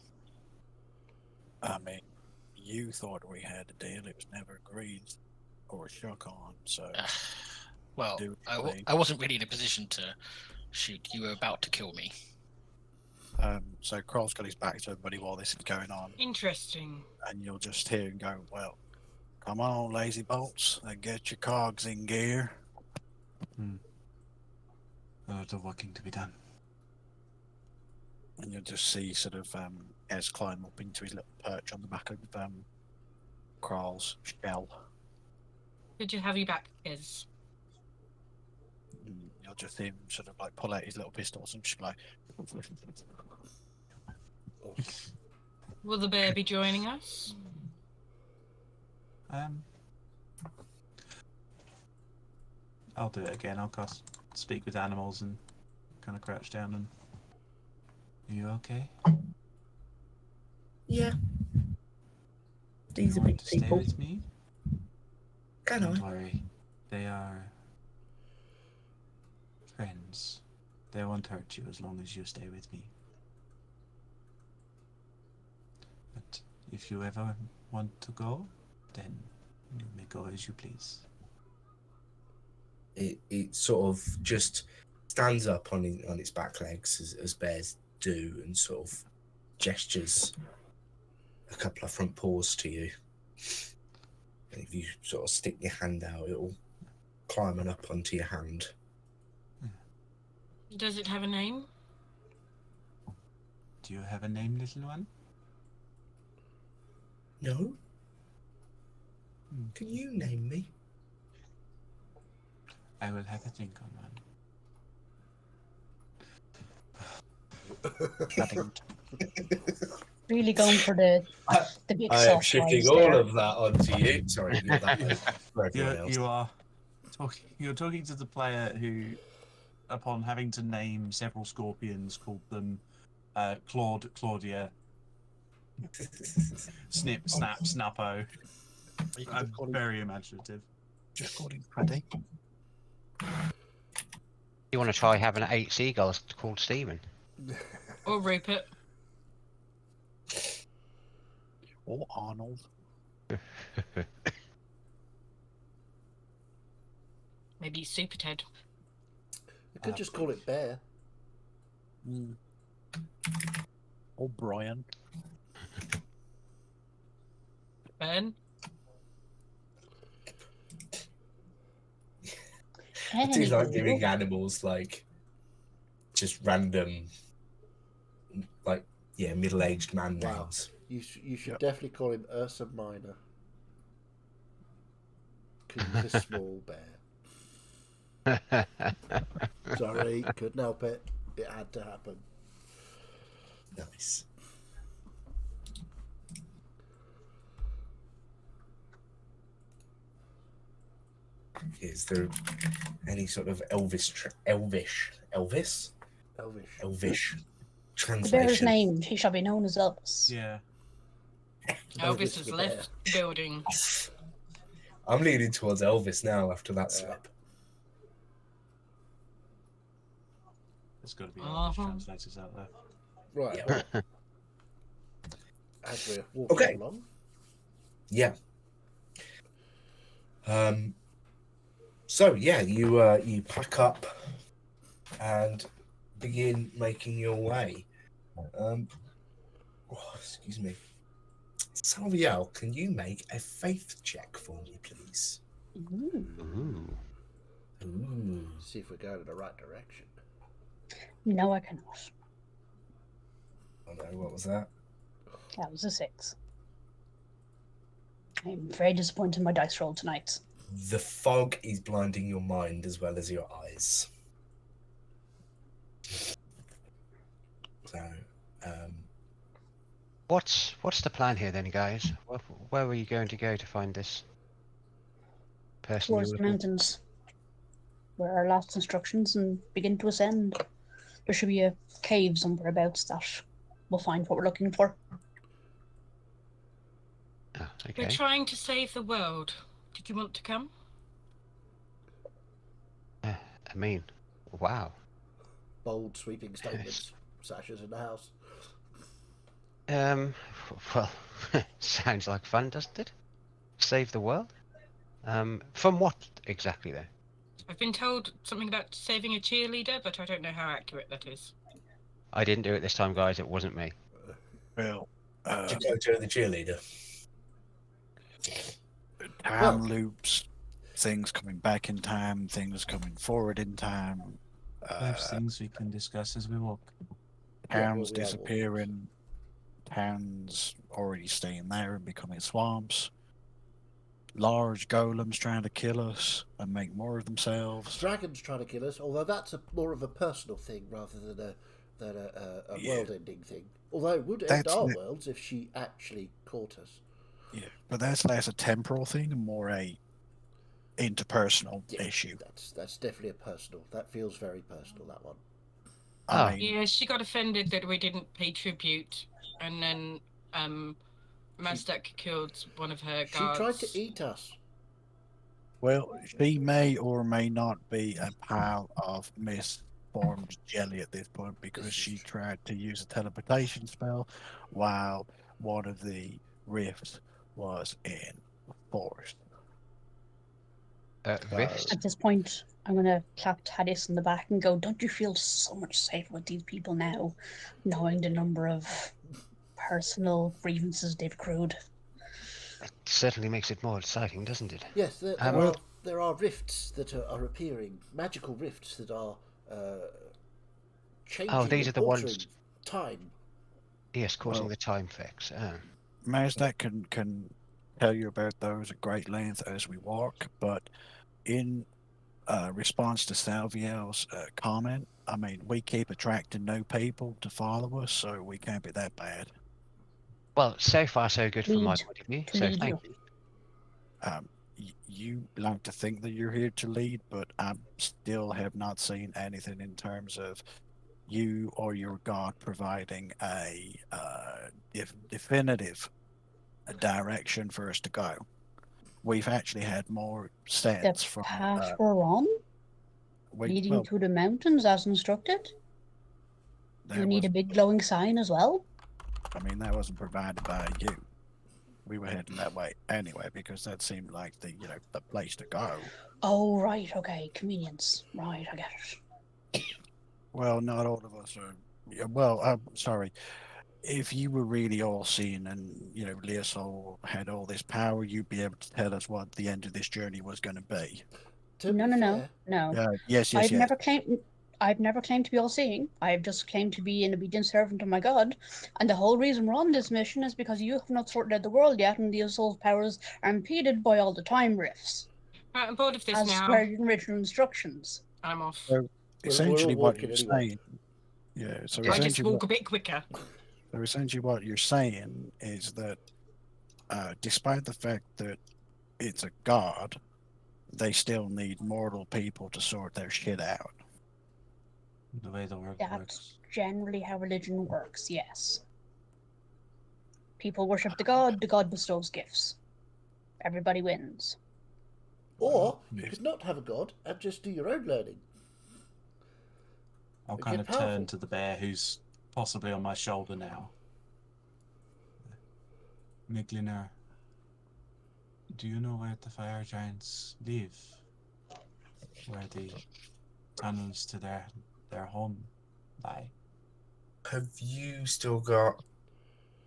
I mean, you thought we had a deal. It was never agreed or shook on, so... Well, Do I they? wasn't really in a position to shoot. You were about to kill me. So Kroll's got his back to everybody while this is going on, Interesting. and you'll just hear him go, well, come on, lazy bolts, and get your cogs in gear. A lot of working to be done. And you'll just see sort of Ez climb up into his little perch on the back of Kroll's shell. Good to have you back, Iz. And you'll just see him sort of like pull out his little pistols and just be like, Will the bear be joining us? I'll do it again. I'll speak with animals and kind of crouch down and... Are you okay? Yeah. These You are want big to stay people. with me? Can Don't I? worry. They are friends. They won't hurt you as long as you stay with me. But if you ever want to go, then you may go as you please. It sort of just stands up on its back legs as bears do, and sort of gestures a couple of front paws to you. And if you sort of stick your hand out, it'll climb on up onto your hand. Does it have a name? Do you have a name, little one? No? Can you name me? I will have a think on one. chatting. Really going for the big I am soft shifting eyes all there. of that onto you. Sorry, not that way. For everyone else. You are you're talking to the player who, upon having to name several scorpions, called them Claude, Claudia, Snip, Snap, Snappo. You can I'm just call him, very imaginative. just call him Freddy. You want to try having 8 seagulls called Stephen? Or Rupert? Or Arnold. Maybe Super Ted. You could just call it Bear. Or Brian. Ben? I do like Anywho, giving animals like just random, like middle-aged man Wow. names. You should Yep. definitely call him Ursa Minor. Because he's a small bear. Sorry, couldn't help it. It had to happen. Nice. Is there any sort of Elvish Elvish. translation? the bear's name, he shall be known as Elvis. Yeah. Elvis has the left the building. I'm leaning towards Elvis now after that Yeah. slip. There's got to be English Uh-huh. translators out there. Right. Yeah. Well, as we're walking Okay. along, Yeah. So yeah, you pack up and begin making your way. Excuse me. Salviel, can you make a faith check for me, please? Ooh. Ooh. Ooh. see if we're going in the right direction. No, I cannot. Oh no, what was that? That was a 6. I'm very disappointed in my dice roll tonight. The fog is blinding your mind as well as your eyes. So, What's the plan here then, guys? Where were you going to go to find this person? Towards the mountains, where our last instructions, and begin to ascend. There should be a cave somewhere abouts that we'll find what we're looking for. Oh, We're okay. trying to save the world. Did you want to come? I mean, wow. Bold, sweeping statements. Sasha's in the house. Well, sounds like fun, doesn't it? Save the world? From what exactly, though? I've been told something about saving a cheerleader, but I don't know how accurate that is. I didn't do it this time, guys. It wasn't me. Well, Jojo the cheerleader. time loops, things coming back in time, things coming forward in time, Those things we can discuss as we walk. towns we are disappearing, towns already staying there and becoming swamps, large golems trying to kill us and make more of themselves. Dragons trying to kill us, although that's more of a personal thing rather than a Yeah. world-ending thing. Although it would end That's our the- worlds if she actually caught us. Yeah, but that's less a temporal thing and more a interpersonal issue. That's definitely a personal. That feels very personal. That one. I Oh. mean, Yeah, she got offended that we didn't pay tribute, and then Mazdak killed one of her She guards. tried to eat us. well, she may or may not be a pile of misformed jelly at this point because she tried to use a teleportation spell while one of the rifts was in force. Rifts? At this point, I'm going to clap Thaddeus in the back and go, don't you feel so much safer with these people now, knowing the number of personal grievances they've accrued? It certainly makes it more exciting, doesn't it? Yes, Well- there are rifts that are appearing, magical rifts that are changing. Oh, these and are the altering ones- Time. Yes, causing Well- the time fix. Mazdak can tell you about those at great length as we walk, but in response to Salviel's comment, I mean, we keep attracting new people to follow us, so we can't be that bad. Well, so far so good from my Lead. point of view. To So lead thank you. you. You like to think that you're here to lead, but I still have not seen anything in terms of you or your god providing a definitive direction for us to go. We've actually had more The sets from path we're on, leading to the mountains as instructed? Do you need a big glowing sign as well? I mean, that wasn't provided by you. We were heading that way anyway because that seemed like the the place to go. Oh, right, okay, convenience. Right, I get it. Well, not all of us are. Yeah, well, I'm sorry. If you were really all-seeing and Leosol had all this power, you'd be able to tell us what the end of this journey was going to be. To No, be no, no, fair, no. Yes. I've never claimed to be all-seeing. I've just claimed to be an obedient servant of my god, and the whole reason we're on this mission is because you have not sorted out the world yet, and the soul's powers are impeded by all the time rifts, Right, I'm bored of this as now. per your original instructions. I'm off. So We're all essentially, what walking you're anyway. saying, yeah. So I just essentially, walk a bit quicker. what you're saying is that, despite the fact that it's a god, they still need mortal people to sort their shit out. The way the world That's works. generally how religion works, yes. People worship the god bestows gifts. Everybody wins. Or you could not have a god and just do your own learning. I'll Get kind of powerful. turn to the bear who's possibly on my shoulder now. Migliner, do you know where the fire giants live? Where the tunnels to their home lie? Have you still got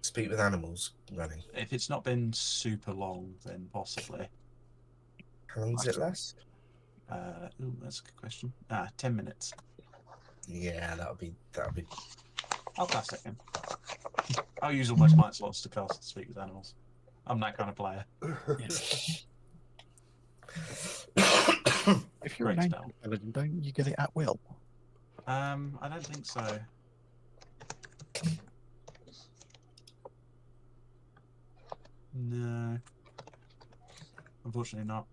Speak with Animals running? If it's not been super long, then possibly. How long does it last? Ooh, that's a good question. 10 minutes. Yeah, that'll be. I'll cast it in. I'll use all my smite slots to cast Speak with Animals. I'm that kind of player. If you're an Great ancient spell. paladin, don't you get it at will? I don't think so. No. Unfortunately not.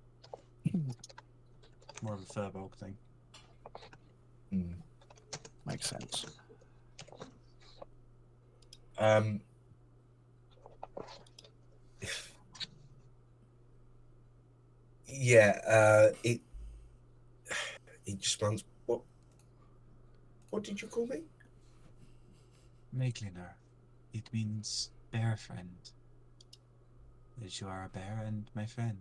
More of a Furbolg thing. Makes sense. Yeah, it just runs. What did you call me? Megliner. It means bear friend. That you are a bear and my friend.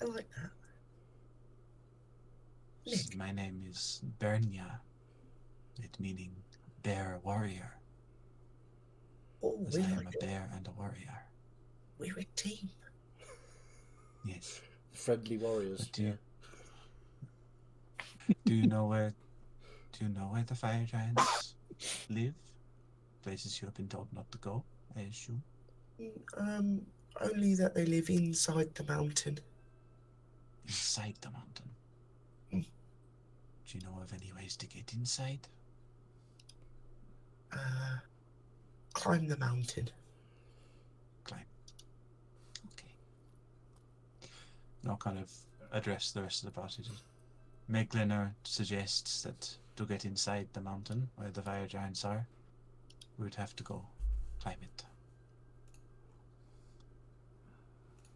I like that. My name is Bernia. It meaning bear warrior. Oh, As I am a bear and a warrior. we're a team. Yes. Friendly warriors. But do you know where the fire giants live? Places you have been told not to go, I assume. Only that they live inside the mountain. Inside the mountain. Do you know of any ways to get inside? Climb the mountain. Climb. Okay. And I'll kind of address the rest of the party. Megliner suggests that to get inside the mountain where the fire giants are, we would have to go climb it.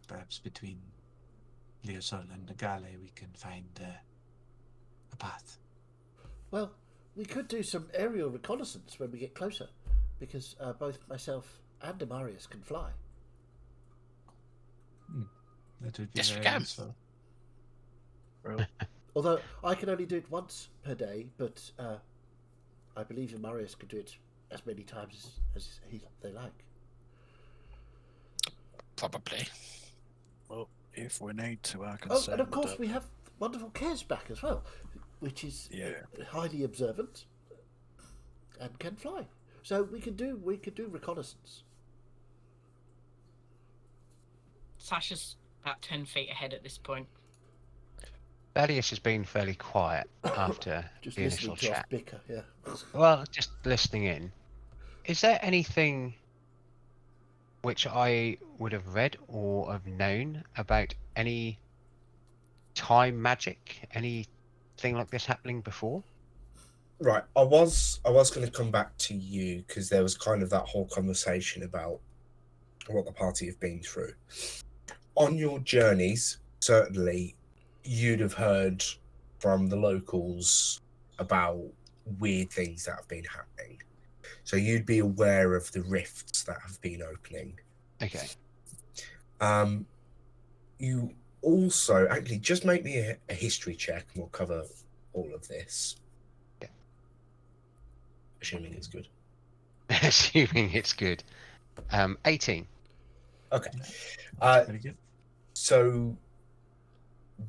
Perhaps between Leosol and Nagale we can find a path. Well, we could do some aerial reconnaissance when we get closer, because both myself and Amarius can fly. That would be Yes, we very can. useful. Although I can only do it once per day, but I believe Amarius could do it as many times as they like. Probably. Well, if we need to, I can Oh, send. and of course we have wonderful Kez back as well, which is highly observant and can fly. So we could do reconnaissance. Sasha's about 10 feet ahead at this point. Thaddeus has been fairly quiet after Just the listening initial to us chat. bicker, yeah. Well, just listening in. Is there anything which I would have read or have known about any time magic, anything like this happening before? Right, I was going to come back to you because there was kind of that whole conversation about what the party have been through. On your journeys, certainly, you'd have heard from the locals about weird things that have been happening. So you'd be aware of the rifts that have been opening. Okay. You also, actually, just make me a history check and we'll cover all of this. Yeah. Assuming it's good. Assuming it's good. 18. Okay. Very good. So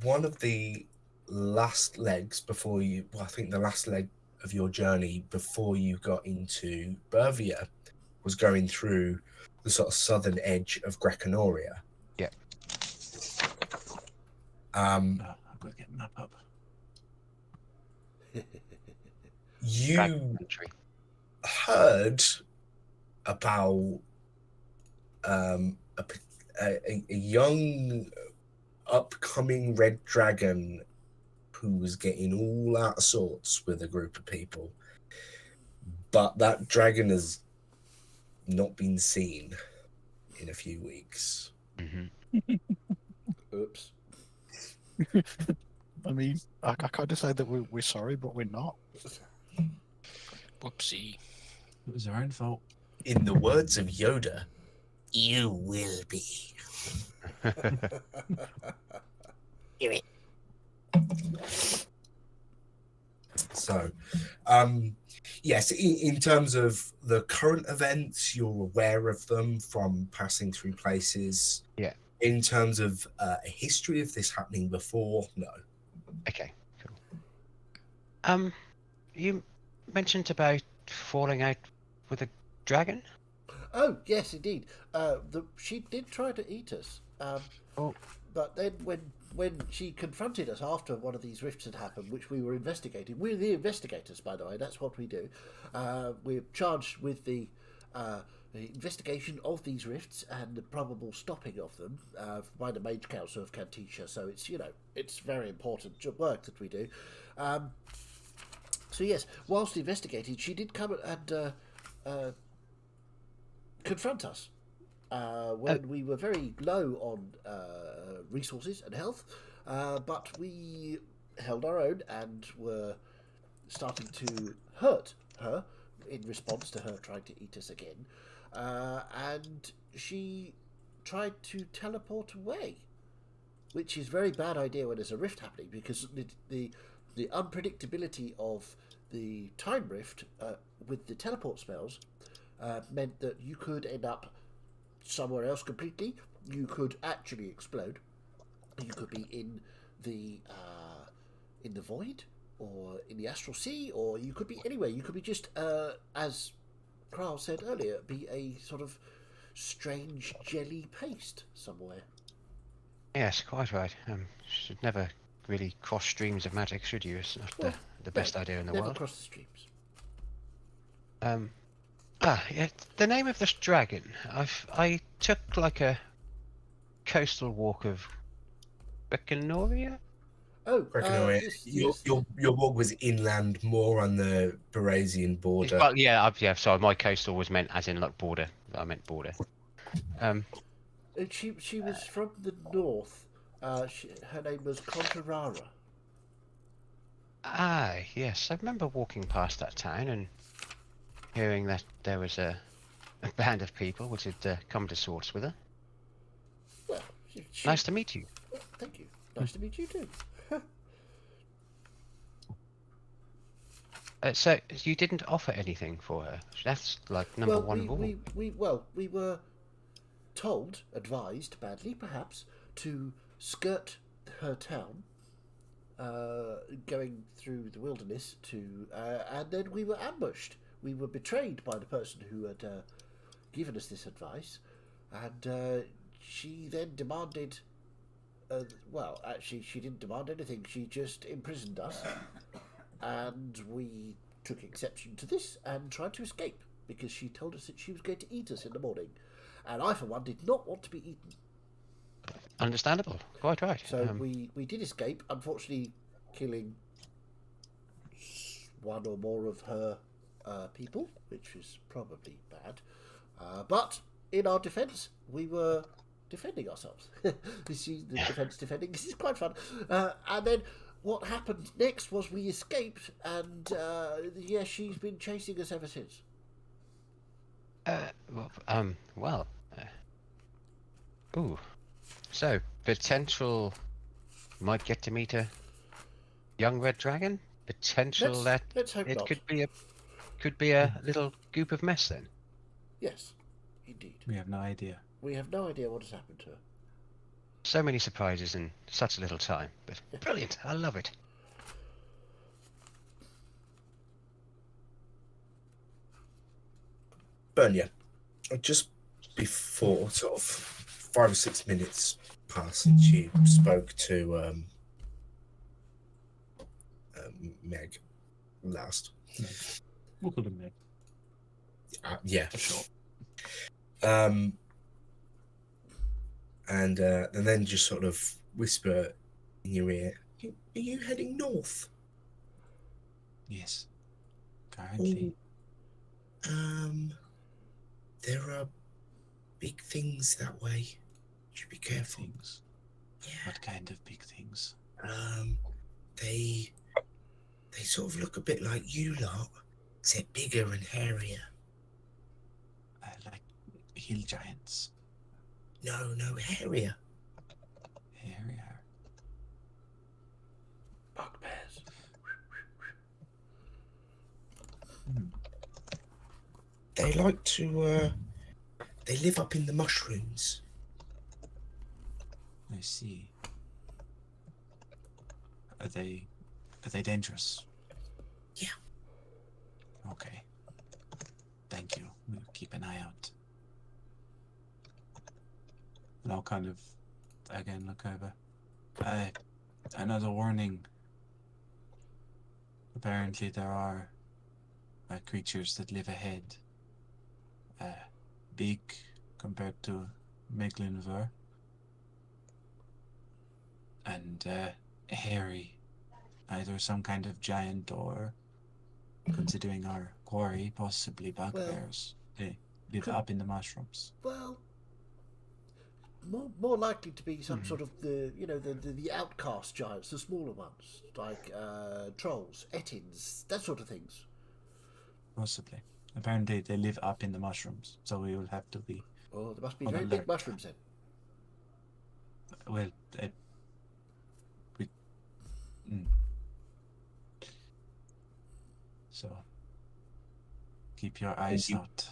one of the last legs before you, well, I think the last leg of your journey before you got into Bervia was going through the sort of southern edge of Greconoria. Yeah. I've got to get the map up. You Country. heard about a young upcoming red dragon who was getting all out of sorts with a group of people, but that dragon has not been seen in a few weeks. Mm-hmm. Oops. I mean, I kind of say that we're sorry, but we're not. Whoopsie. It was our own fault. In the words of Yoda, you will be. So, yes, in terms of the current events, you're aware of them from passing through places. Yeah. In terms of a history of this happening before, no. Okay, cool. You mentioned about falling out with a dragon? Oh, yes, indeed. She did try to eat us. Oh. But then when she confronted us after one of these rifts had happened, which we were investigating, we're the investigators, by the way, that's what we do. We're charged with the investigation of these rifts and the probable stopping of them by the Mage Council of Cantisha. So it's very important work that we do. So yes, whilst investigating, she did come and confront us when we were very low on resources and health, but we held our own and were starting to hurt her in response to her trying to eat us again, and she tried to teleport away, which is a very bad idea when there's a rift happening, because the unpredictability of the time rift with the teleport spells meant that you could end up somewhere else completely. You could actually explode. You could be in the void, or in the astral sea, or you could be anywhere. You could be just, as Kral said earlier, be a sort of strange jelly paste somewhere. Yes, quite right. Should never really cross streams of magic, should you? It's not the best idea in the never world. cross the streams. Yeah, the name of this dragon. I took like a coastal walk of Brecanoria. Oh, your walk was inland, more on the Barasian border. Well, yeah, Sorry, my coastal was meant as in like border. I meant border. She was from the north. Her name was Contarara. Ah, yes, I remember walking past that town and hearing that there was a band of people which had come to swords with her. Well, nice to meet you. Thank you. Nice to meet you too. So you didn't offer anything for her? That's like number one of all. We were told, advised, badly perhaps, to skirt her town, going through the wilderness and then we were ambushed. We were betrayed by the person who had given us this advice, and she then demanded. Well, actually, she didn't demand anything. She just imprisoned us, and we took exception to this and tried to escape because she told us that she was going to eat us in the morning, and I, for one, did not want to be eaten. Understandable. Quite right. So we did escape, unfortunately, killing one or more of her people, which was probably bad. But in our defence, we were defending ourselves. The defence defending. This is quite fun. And then what happened next was we escaped, and yes, she's been chasing us ever since. Ooh. So, potential might get to meet a young red dragon? Potential let's hope it not. could be a little goop of mess then. Yes, indeed. We have no idea. We have no idea what has happened to her. So many surprises in such a little time, but brilliant. I love it. Bernia, just before sort of 5 or 6 minutes passed since you spoke to Meg last. We'll call him Meg. Yeah, For sure. And then just sort of whisper in your ear, "Are you heading north?" Yes. Currently. There are big things that way. You should be careful. Things. What kind of big things? They sort of look a bit like you lot, except bigger and hairier. Like hill giants. No, hairier. Hairier. Bugbears. They like to. They live up in the mushrooms. I see. Are they dangerous? Yeah. Okay. Thank you. We'll keep an eye out. And I'll kind of again look over. Another warning. Apparently there are creatures that live ahead. Big compared to Mecklenburg. And hairy. Either some kind of giant or, considering our quarry, possibly bugbears. They live up in the mushrooms. Well, more likely to be some sort of the outcast giants, the smaller ones, like trolls, etins, that sort of things. Possibly. Apparently they live up in the mushrooms, so we will have to be... Oh, there must be on very alert. big mushrooms then. Well, So, keep your eyes out.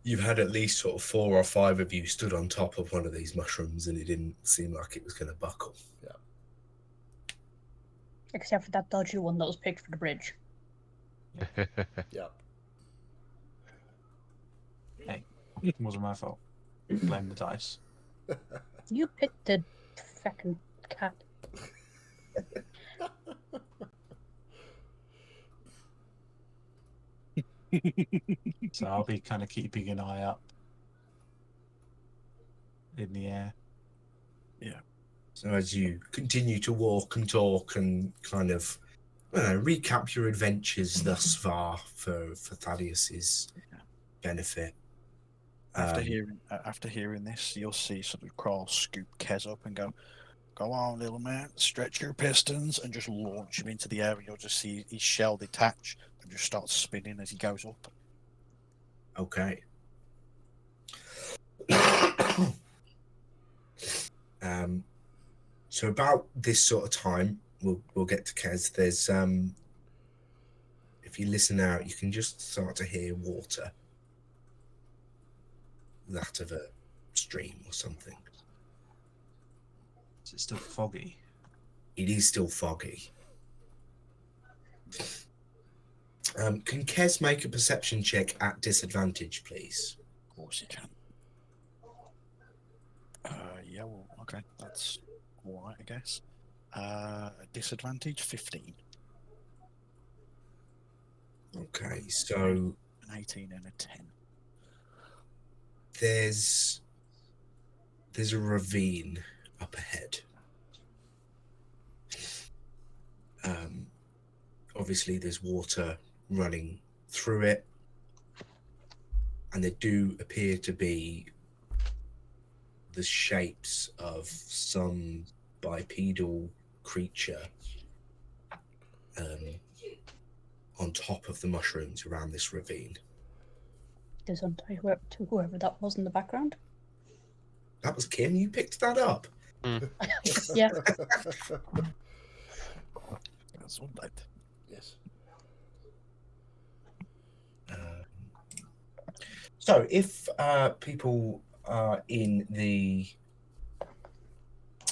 You've had at least sort of 4 or 5 of you stood on top of one of these mushrooms, and it didn't seem like it was going to buckle. Yeah. Except for that dodgy one that was picked for the bridge. Yeah. Hey, it wasn't my fault. Blame the dice. You picked the fucking cat. So I'll be kind of keeping an eye up in the air. So as you continue to walk and talk and kind of recap your adventures thus far for Thaddeus's benefit. After hearing this, you'll see sort of Kroll scoop Kez up and go on, little man, stretch your pistons, and just launch him into the air. And you'll just see his shell detach and just start spinning as he goes up. Okay. So about this sort of time, we'll get to Kez. There's if you listen out, you can just start to hear water, that of a stream or something. Is it still foggy? It is still foggy. Can Kez make a perception check at disadvantage, please? Of course he can. Yeah, well, okay, that's all right, I guess. Disadvantage 15. Okay, so An 18 and a 10. there's a ravine up ahead. Obviously, there's water running through it, and there do appear to be the shapes of some bipedal creature on top of the mushrooms around this ravine. To whoever that was in the background. That was Kim. You picked that up. Yeah. That's all right. Yes. So, if people are in the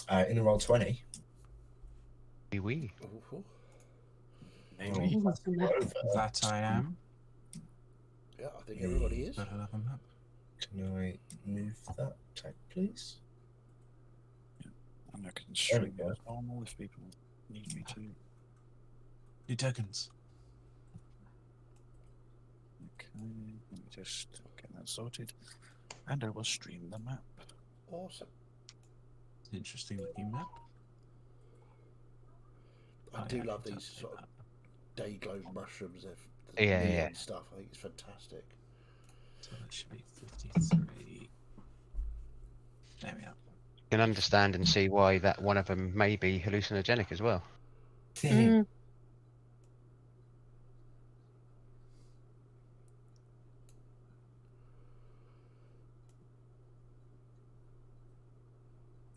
Roll20, Wee. Ooh. Maybe. That I am. Yeah, I think everybody is. Better than that. can I move that tag, please? And I can There we stream go. as normal if people need me to. Your tokens. Okay, let me just get that sorted. And I will stream the map. Awesome. Interesting looking map. I Oh, do yeah, love can these tell sort of that. day glow mushrooms. Yeah, neon yeah. stuff. I think it's fantastic. So that should be 53. There we are. can understand and see why that one of them may be hallucinogenic as well. Mm.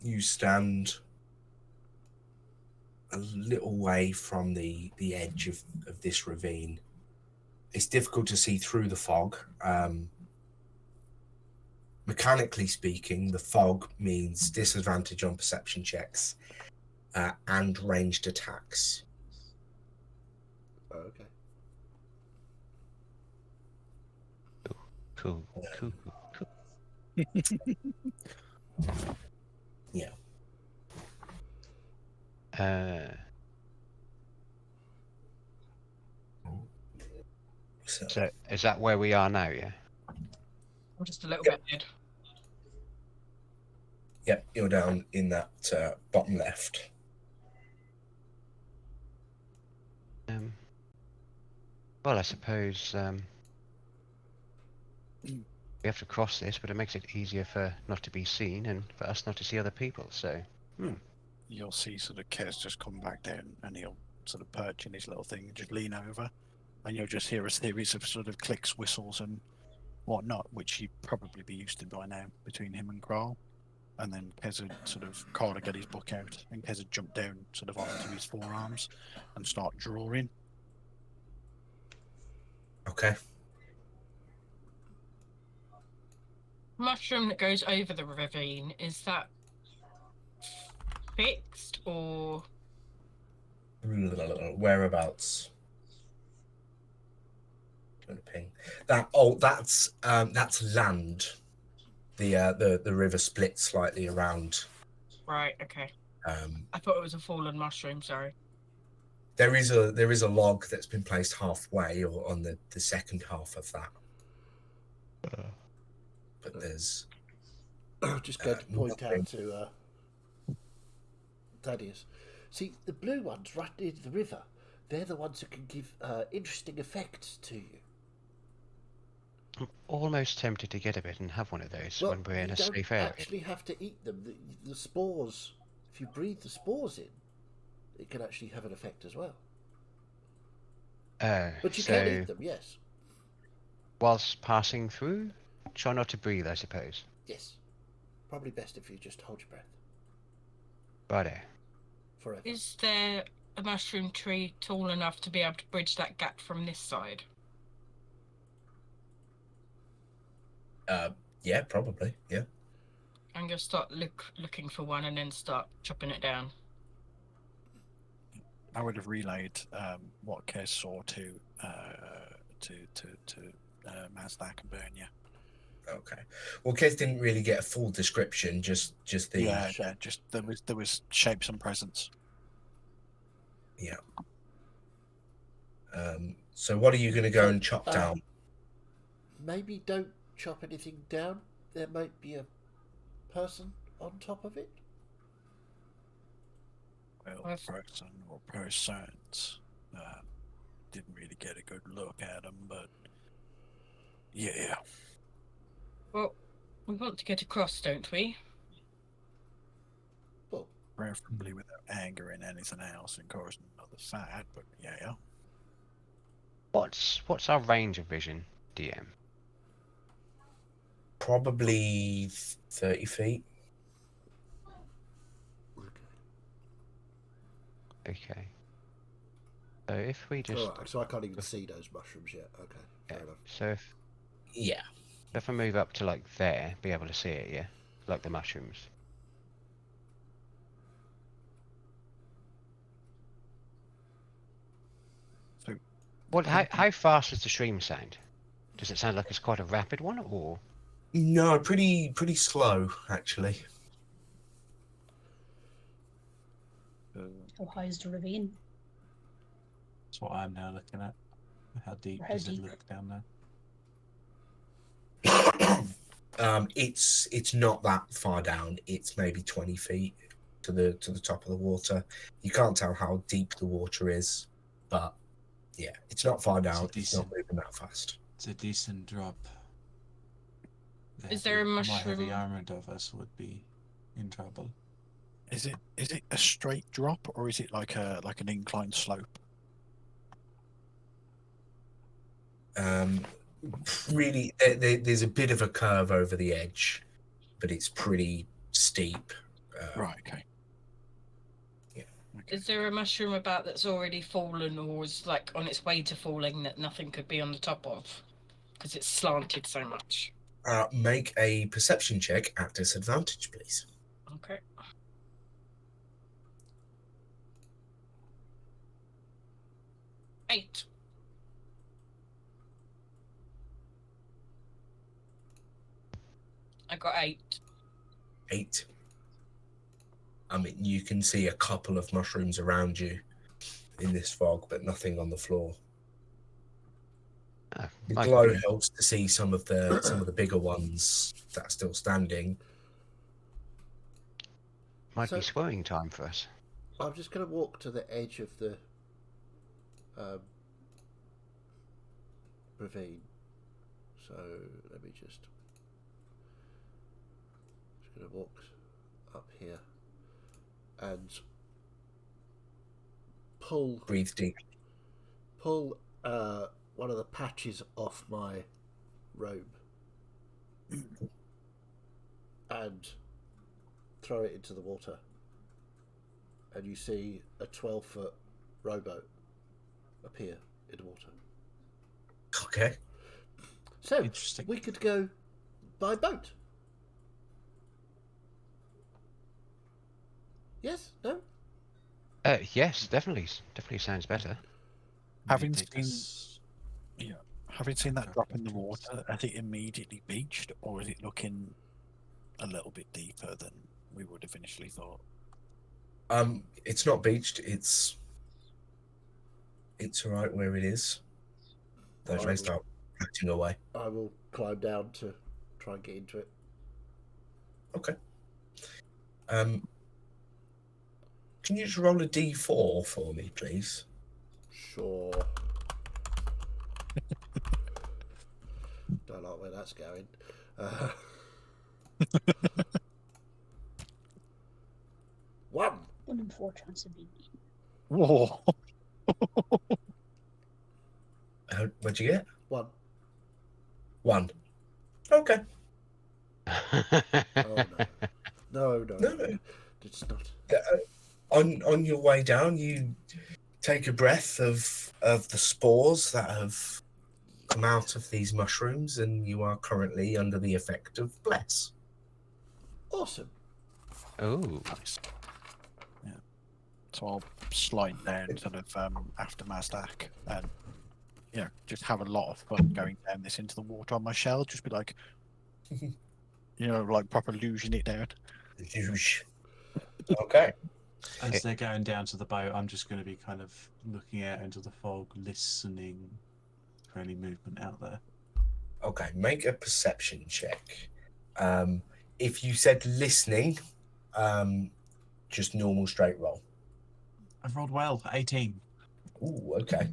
You stand a little way from the edge of this ravine. It's difficult to see through the fog. Mechanically speaking, the fog means disadvantage on perception checks and ranged attacks. Okay. Cool. Yeah. So is that where we are now? Yeah. I'm just a little bit ahead. Yep, you're down in that bottom left. Well, I suppose we have to cross this, but it makes it easier for not to be seen and for us not to see other people. So You'll see sort of Kez just come back down, and he'll sort of perch in his little thing and just lean over, and you'll just hear a series of sort of clicks, whistles, and whatnot, which you'd probably be used to by now between him and Kral. And then Kez would sort of Kral would get his book out, and Kez would jump down sort of onto his forearms and start drawing. Okay. Mushroom that goes over the ravine, is that fixed or Whereabouts? Ping. That's land. The river splits slightly around. right? Okay. Um, I thought it was a fallen mushroom. Sorry. there is a log that's been placed halfway or on the second half of that. But there's Just going to point out to Thaddeus. See, the blue ones right near the river, they're the ones who can give interesting effects to you. I'm almost tempted to get a bit and have one of those Well, when we're in you a don't safe area. actually have to eat them. The spores, if you breathe the spores in, it can actually have an effect as well. But you can eat them, yes. Whilst passing through, try not to breathe, I suppose. Yes. Probably best if you just hold your breath Righto. forever. Is there a mushroom tree tall enough to be able to bridge that gap from this side? yeah, probably, yeah. I'm gonna start looking for one and then start chopping it down. I would have relayed what Kez saw to Mazdak and Bernia. Okay. Well, Kez didn't really get a full description. Just the Yeah, just there was shapes and presence. yeah. So what are you going to go and chop down? Maybe don't chop anything down. There might be a person on top of it. Well, I've- person or persons. Didn't really get a good look at them, but yeah. Well, we want to get across, don't we? Well, Preferably without angering anything else and causing another fight, but yeah. What's our range of vision, DM? Probably 30 feet. Okay. So if we just alright, so I can't even see those mushrooms yet. Okay, fair enough. so Yeah. if I move up to like there, be able to see it, yeah, like the mushrooms. So What? How fast does the stream sound? Does it sound like it's quite a rapid one, or? No, pretty slow actually. How high is the ravine? That's what I'm now looking at. How deep How does it deep? look down there? It's not that far down. It's maybe 20 feet to the top of the water. You can't tell how deep the water is, but yeah, it's not far down. It's not moving that fast. It's a decent drop. Is there a More mushroom- heavy armored of us would be in trouble. Is it a straight drop or is it like an inclined slope? Really, there's a bit of a curve over the edge, but it's pretty steep. Right. Okay. Yeah. Okay. Is there a mushroom about that's already fallen or is like on its way to falling that nothing could be on the top of? Because it's slanted so much. Make a perception check at disadvantage, please. Okay. Eight. I got 8. 8. I mean, you can see a couple of mushrooms around you in this fog, but nothing on the floor. The Might glow be- helps to see some of the bigger ones that are still standing. Might So- be swallowing time for us. I'm just going to walk to the edge of the ravine. So let me just going to walk up here and pull Breathe deep. one of the patches off my robe and throw it into the water, and you see a 12-foot rowboat appear in the water. Okay. So Interesting. we could go by boat. Yes? No? Yes, definitely sounds better. Having Maybe take seen- us- Having seen that drop in the water, has it immediately beached, or is it looking a little bit deeper than we would have initially thought? It's not beached. It's right where it is. Those rays start floating away. I will climb down to try and get into it. Okay. Can you just roll a d4 for me, please? Sure. Don't like where that's going. 1. 1 in 4 chance of being eaten. Whoa! What'd you get? 1. 1. Okay. Oh no. No. It's not. On your way down, you take a breath of the spores that have come out of these mushrooms, and you are currently under the effect of bless. Awesome. Oh, Nice. Yeah. So I'll slide down sort of after Mazdak and just have a lot of fun going down this into the water on my shell. Just be like, like proper losing it down. Zhoosh. Okay. As they're going down to the boat, I'm just going to be kind of looking out into the fog, listening for any movement out there. Okay, make a perception check. If you said listening, just normal straight roll. I've rolled well, 18. Ooh, okay.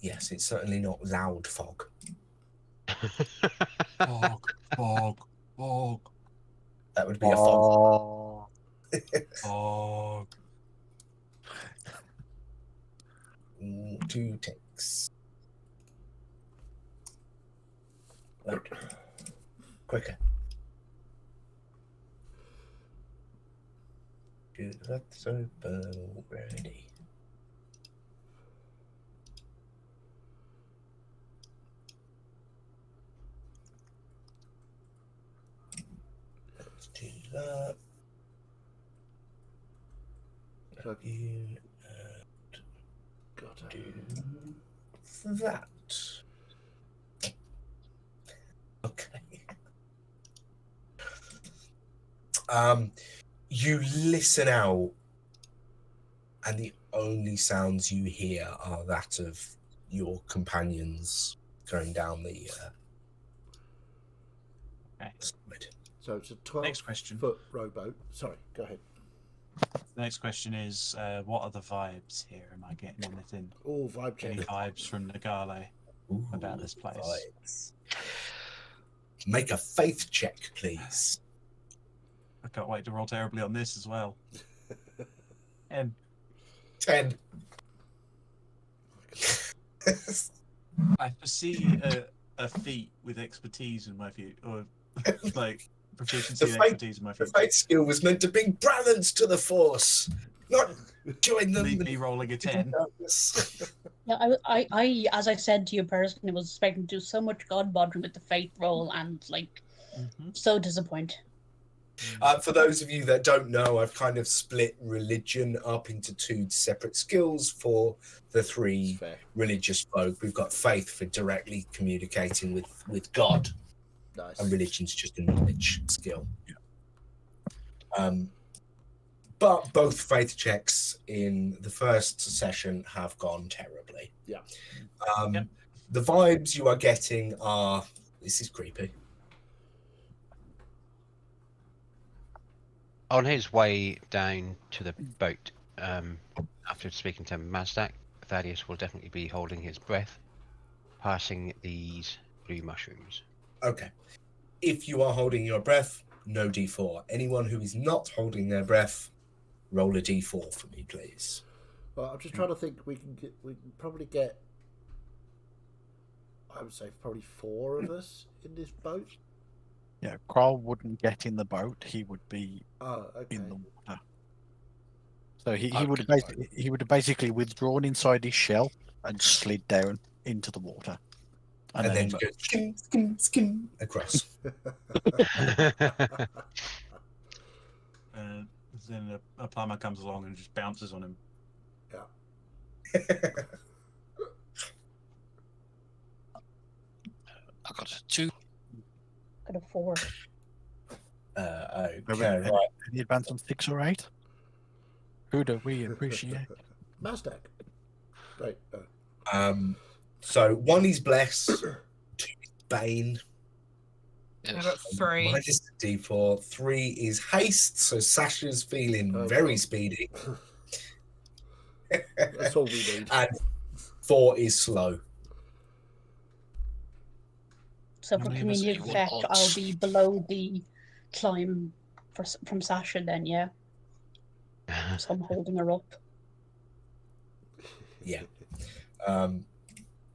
Yes, it's certainly not loud fog. Fog, fog, fog, That would be a fog. fog. 2 ticks. Load. Quicker. That's open already. Let's do that. Plug You Got do that. Okay. You listen out, and the only sounds you hear are that of your companions going down the Okay. side. So it's a Next question. 12-foot rowboat. Sorry, go ahead. The next question is, what are the vibes here? Am I getting anything? All vibe Any check. vibes from Nagale? Ooh, About this place. vibes. Make a faith check, please. I can't wait to roll terribly on this as well. 10. 10. I foresee a feat with expertise in my view, or like proficiency and expertise in my The view. fate skill was meant to bring balance to the force, not join them. Leave me rolling a 10. Yeah, I, as I said to you personally, was expecting to do so much god bothering with the fate roll, and like, so disappointed. For those of you that don't know, I've kind of split religion up into 2 separate skills for the 3 Fair. religious folk. We've got faith for directly communicating with God, Nice. and religion's just a knowledge skill. But both faith checks in the first session have gone terribly. Yeah. Yep. The vibes you are getting are, this is creepy. On his way down to the boat, after speaking to Mazdak, Thaddeus will definitely be holding his breath, passing these blue mushrooms. Okay. If you are holding your breath, no D4. Anyone who is not holding their breath, roll a D4 for me, please. Well, I'm just trying to think. We can probably get. I would say probably 4 of us in this boat. Yeah, Kral wouldn't get in the boat. He would be Oh, okay. in the water. So he I'd would get have the basically, he would have basically withdrawn inside his shell and slid down into the water. And then you go skin, skin, skin across. Then a plumber comes along and just bounces on him. I got a 2. Got a 4. Okay, Any right. any advance on 6 or 8? Who do we appreciate? Mazdak. Right. So 1 is bless, 2 is bane, I got 3. minus the D4, 3 is haste. So Sasha's feeling Oh, very God. speedy, That's all we need. and 4 is slow. So How for many of us community do you effect, want I'll odds? be below the climb from Sasha then, yeah? So I'm holding her up. Yeah.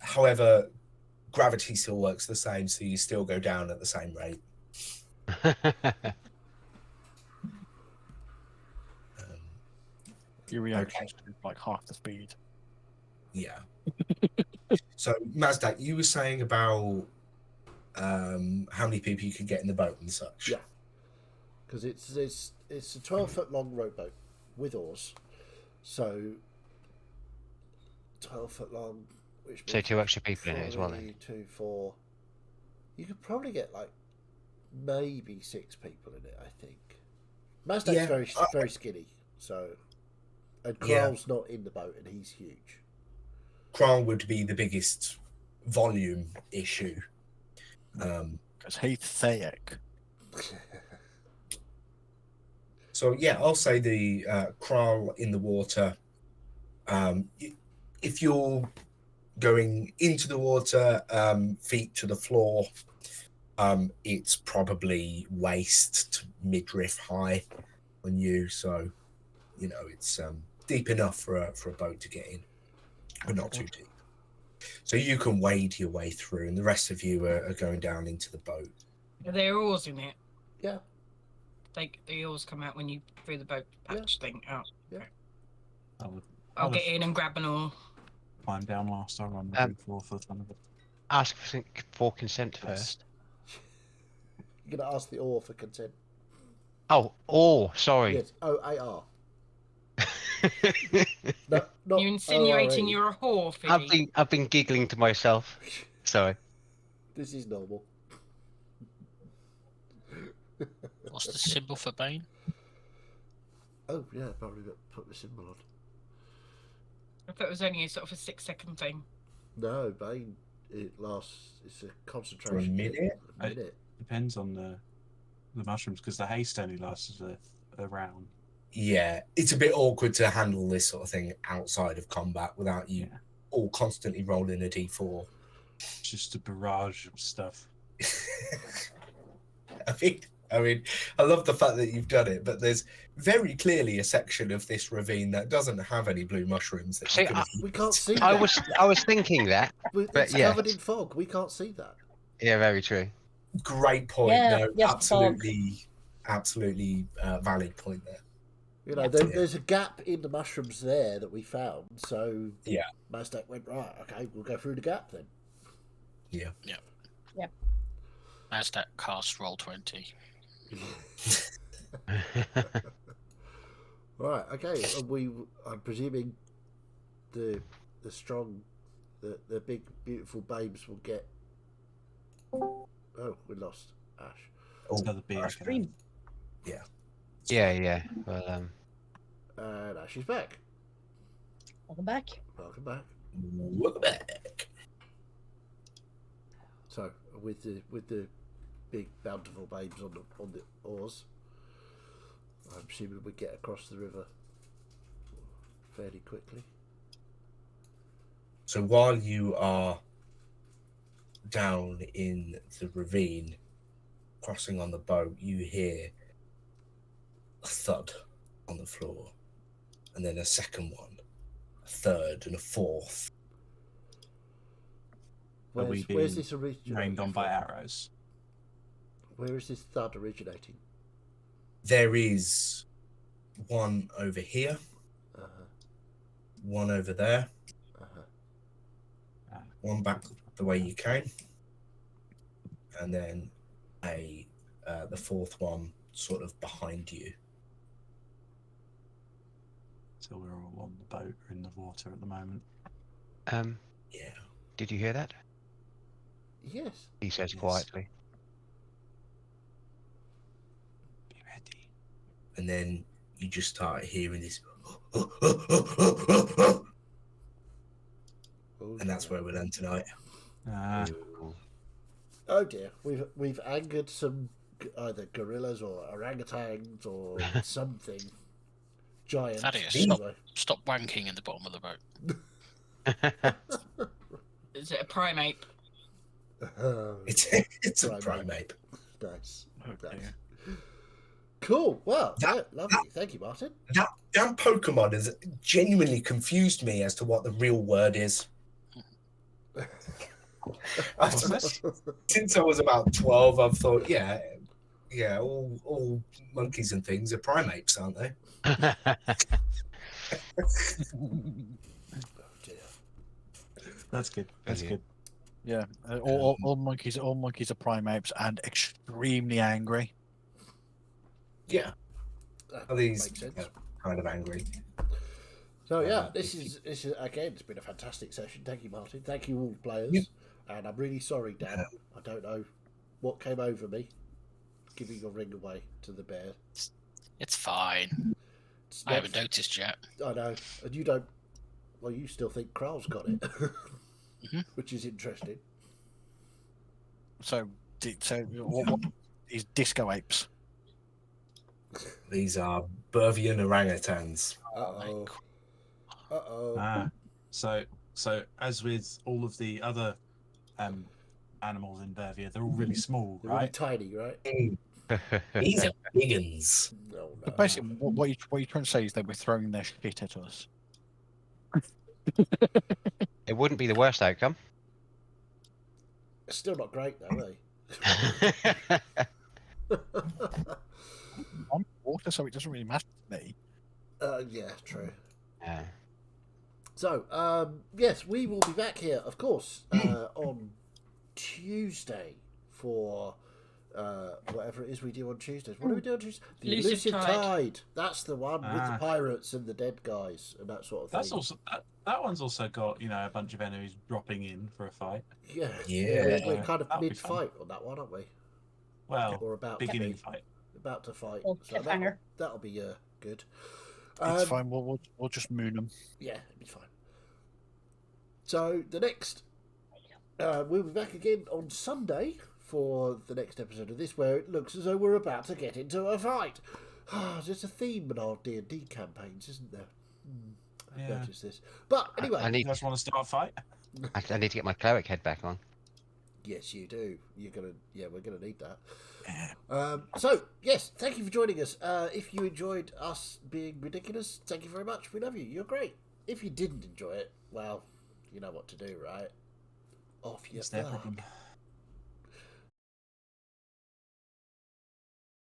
However, gravity still works the same, so you still go down at the same rate. Your reactions to like half the speed. Yeah. So Mazdak, you were saying about how many people you could get in the boat and such. Yeah. Because it's a 12-foot long rowboat with oars, so 12-foot long. Which So 2 extra people in it as well. Then. 2, 4. You could probably get like maybe 6 people in it. I think. Mazdak's Yeah, very skinny, so and Yeah. Kral's not in the boat, and he's huge. Kral would be the biggest volume issue. Because he's thick. So yeah, I'll say the Kral in the water. If you're going into the water, feet to the floor, it's probably waist to midriff high on you. So, you know, it's deep enough for a boat to get in, but not too deep. So you can wade your way through, and the rest of you are going down into the boat. Are there oars in it? Yeah. Like the oars come out when you through the boat patch thing out. I would I'll I'll get in and grab an oar. climb down last time on the D4 for the fun of it. Ask for consent first. You're gonna ask the oar for consent. Oh, sorry. Yes. OAR. No, not You're insinuating ORE. you're a whore, Fiddy. I've been giggling to myself. Sorry. This is normal. What's the symbol for Bane? Oh yeah, probably put the symbol on. I thought it was only a sort of a 6-second thing. No, Bane. It lasts. It's a concentration. minute? A minute. Depends on the mushrooms, because the haste only lasts a round. Yeah, it's a bit awkward to handle this sort of thing outside of combat without you Yeah. all constantly rolling a d4. It's just a barrage of stuff. I think I mean, I love the fact that you've done it, but there's very clearly a section of this ravine that doesn't have any blue mushrooms. That See, you could have We can't see I that. was thinking that. It's but yeah. covered in fog. We can't see that. Yeah, very true. Great point. Yeah, No, yes, absolutely valid point there. You know, Yeah. there's a gap in the mushrooms there that we found. So Yeah. Mazdak went, right, okay, we'll go through the gap then. Mazdak cast roll 20. Right, okay. I'm presuming the strong, the big beautiful babes will get. Oh, we lost Ash. So the beer can Stream. Yeah. Well, And Ash is back. Welcome back. Welcome back. Welcome back. So with the big bountiful babes on the oars, I'm assuming we get across the river fairly quickly. So while you are down in the ravine, crossing on the boat, you hear a thud on the floor, and then a second one, a third, and a fourth. Are we Where's being this originating? rained on by from? arrows. Where is this thud originating? There is one over here, Uh-huh. one over there, Uh-huh. one back the way you came, and then the fourth one sort of behind you. So we're all on the boat or in the water at the moment. Yeah. did you hear that? Yes. He says Yes. quietly. Be ready. And then you just start hearing this, Oh, and that's where we'll end tonight. Ooh. Oh dear, we've angered some either gorillas or orangutans or something giant. Thaddeus, anyway. Stop wanking in the bottom of the boat. Is it a primate? It's a Primate. primate. Nice. Oh, Nice. dear. Cool. Well, That- yeah, lovely. Thank you, Martin. That damn Pokemon has genuinely confused me as to what the real word is. Since I was about 12, I've thought, yeah, all monkeys and things are primates, aren't they? Oh dear. That's good. That's Brilliant. good. Yeah, all monkeys are primates and extremely angry. Yeah, That are these makes sense. kind of angry? So yeah, this is again. It's been a fantastic session. Thank you, Martin. Thank you, all players. Yeah. And I'm really sorry, Dan. I don't know what came over me, giving your ring away to the bear. It's fine. It's I not- haven't noticed yet. I know, and you don't. Well, you still think Kral's got it, Mhm. which is interesting. So what is disco apes? These are Burvian orangutans. Uh oh. So as with all of the other animals in Bervia, they're all really small, They're really right? tiny, right? These are big uns. No, no. But basically, what you're trying to say is they were throwing their shit at us. It wouldn't be the worst outcome. It's still not great, though, I'm water, so it doesn't really matter to me. Yeah, true. Yeah. So, yes, we will be back here, of course, on Tuesday for whatever it is we do on Tuesdays. What do we do on Tuesday? The Elusive Elusive Tide. Tide. That's the one with the pirates and the dead guys and that sort of thing. That's also that one's also got a bunch of enemies dropping in for a fight. Yeah. Yeah. We're kind of That'll be fun. mid-fight on that one, aren't we? Well, Or about to beginning be. fight. About to fight. Well, So cliffhanger. that'll be good. It's fine. We'll just moon them. Yeah, it'll be fine. So the next, we'll be back again on Sunday for the next episode of this, where it looks as though we're about to get into a fight. There's a theme in our D&D campaigns, isn't there? I've Yeah. noticed this. But anyway, I You need guys want to start a fight? I need to get my cleric head back on. Yes, you do. We're gonna need that. Yeah. So yes, thank you for joining us. If you enjoyed us being ridiculous, thank you very much. We love you. You're great. If you didn't enjoy it, well, you know what to do, right? Off you It's their fuck. problem.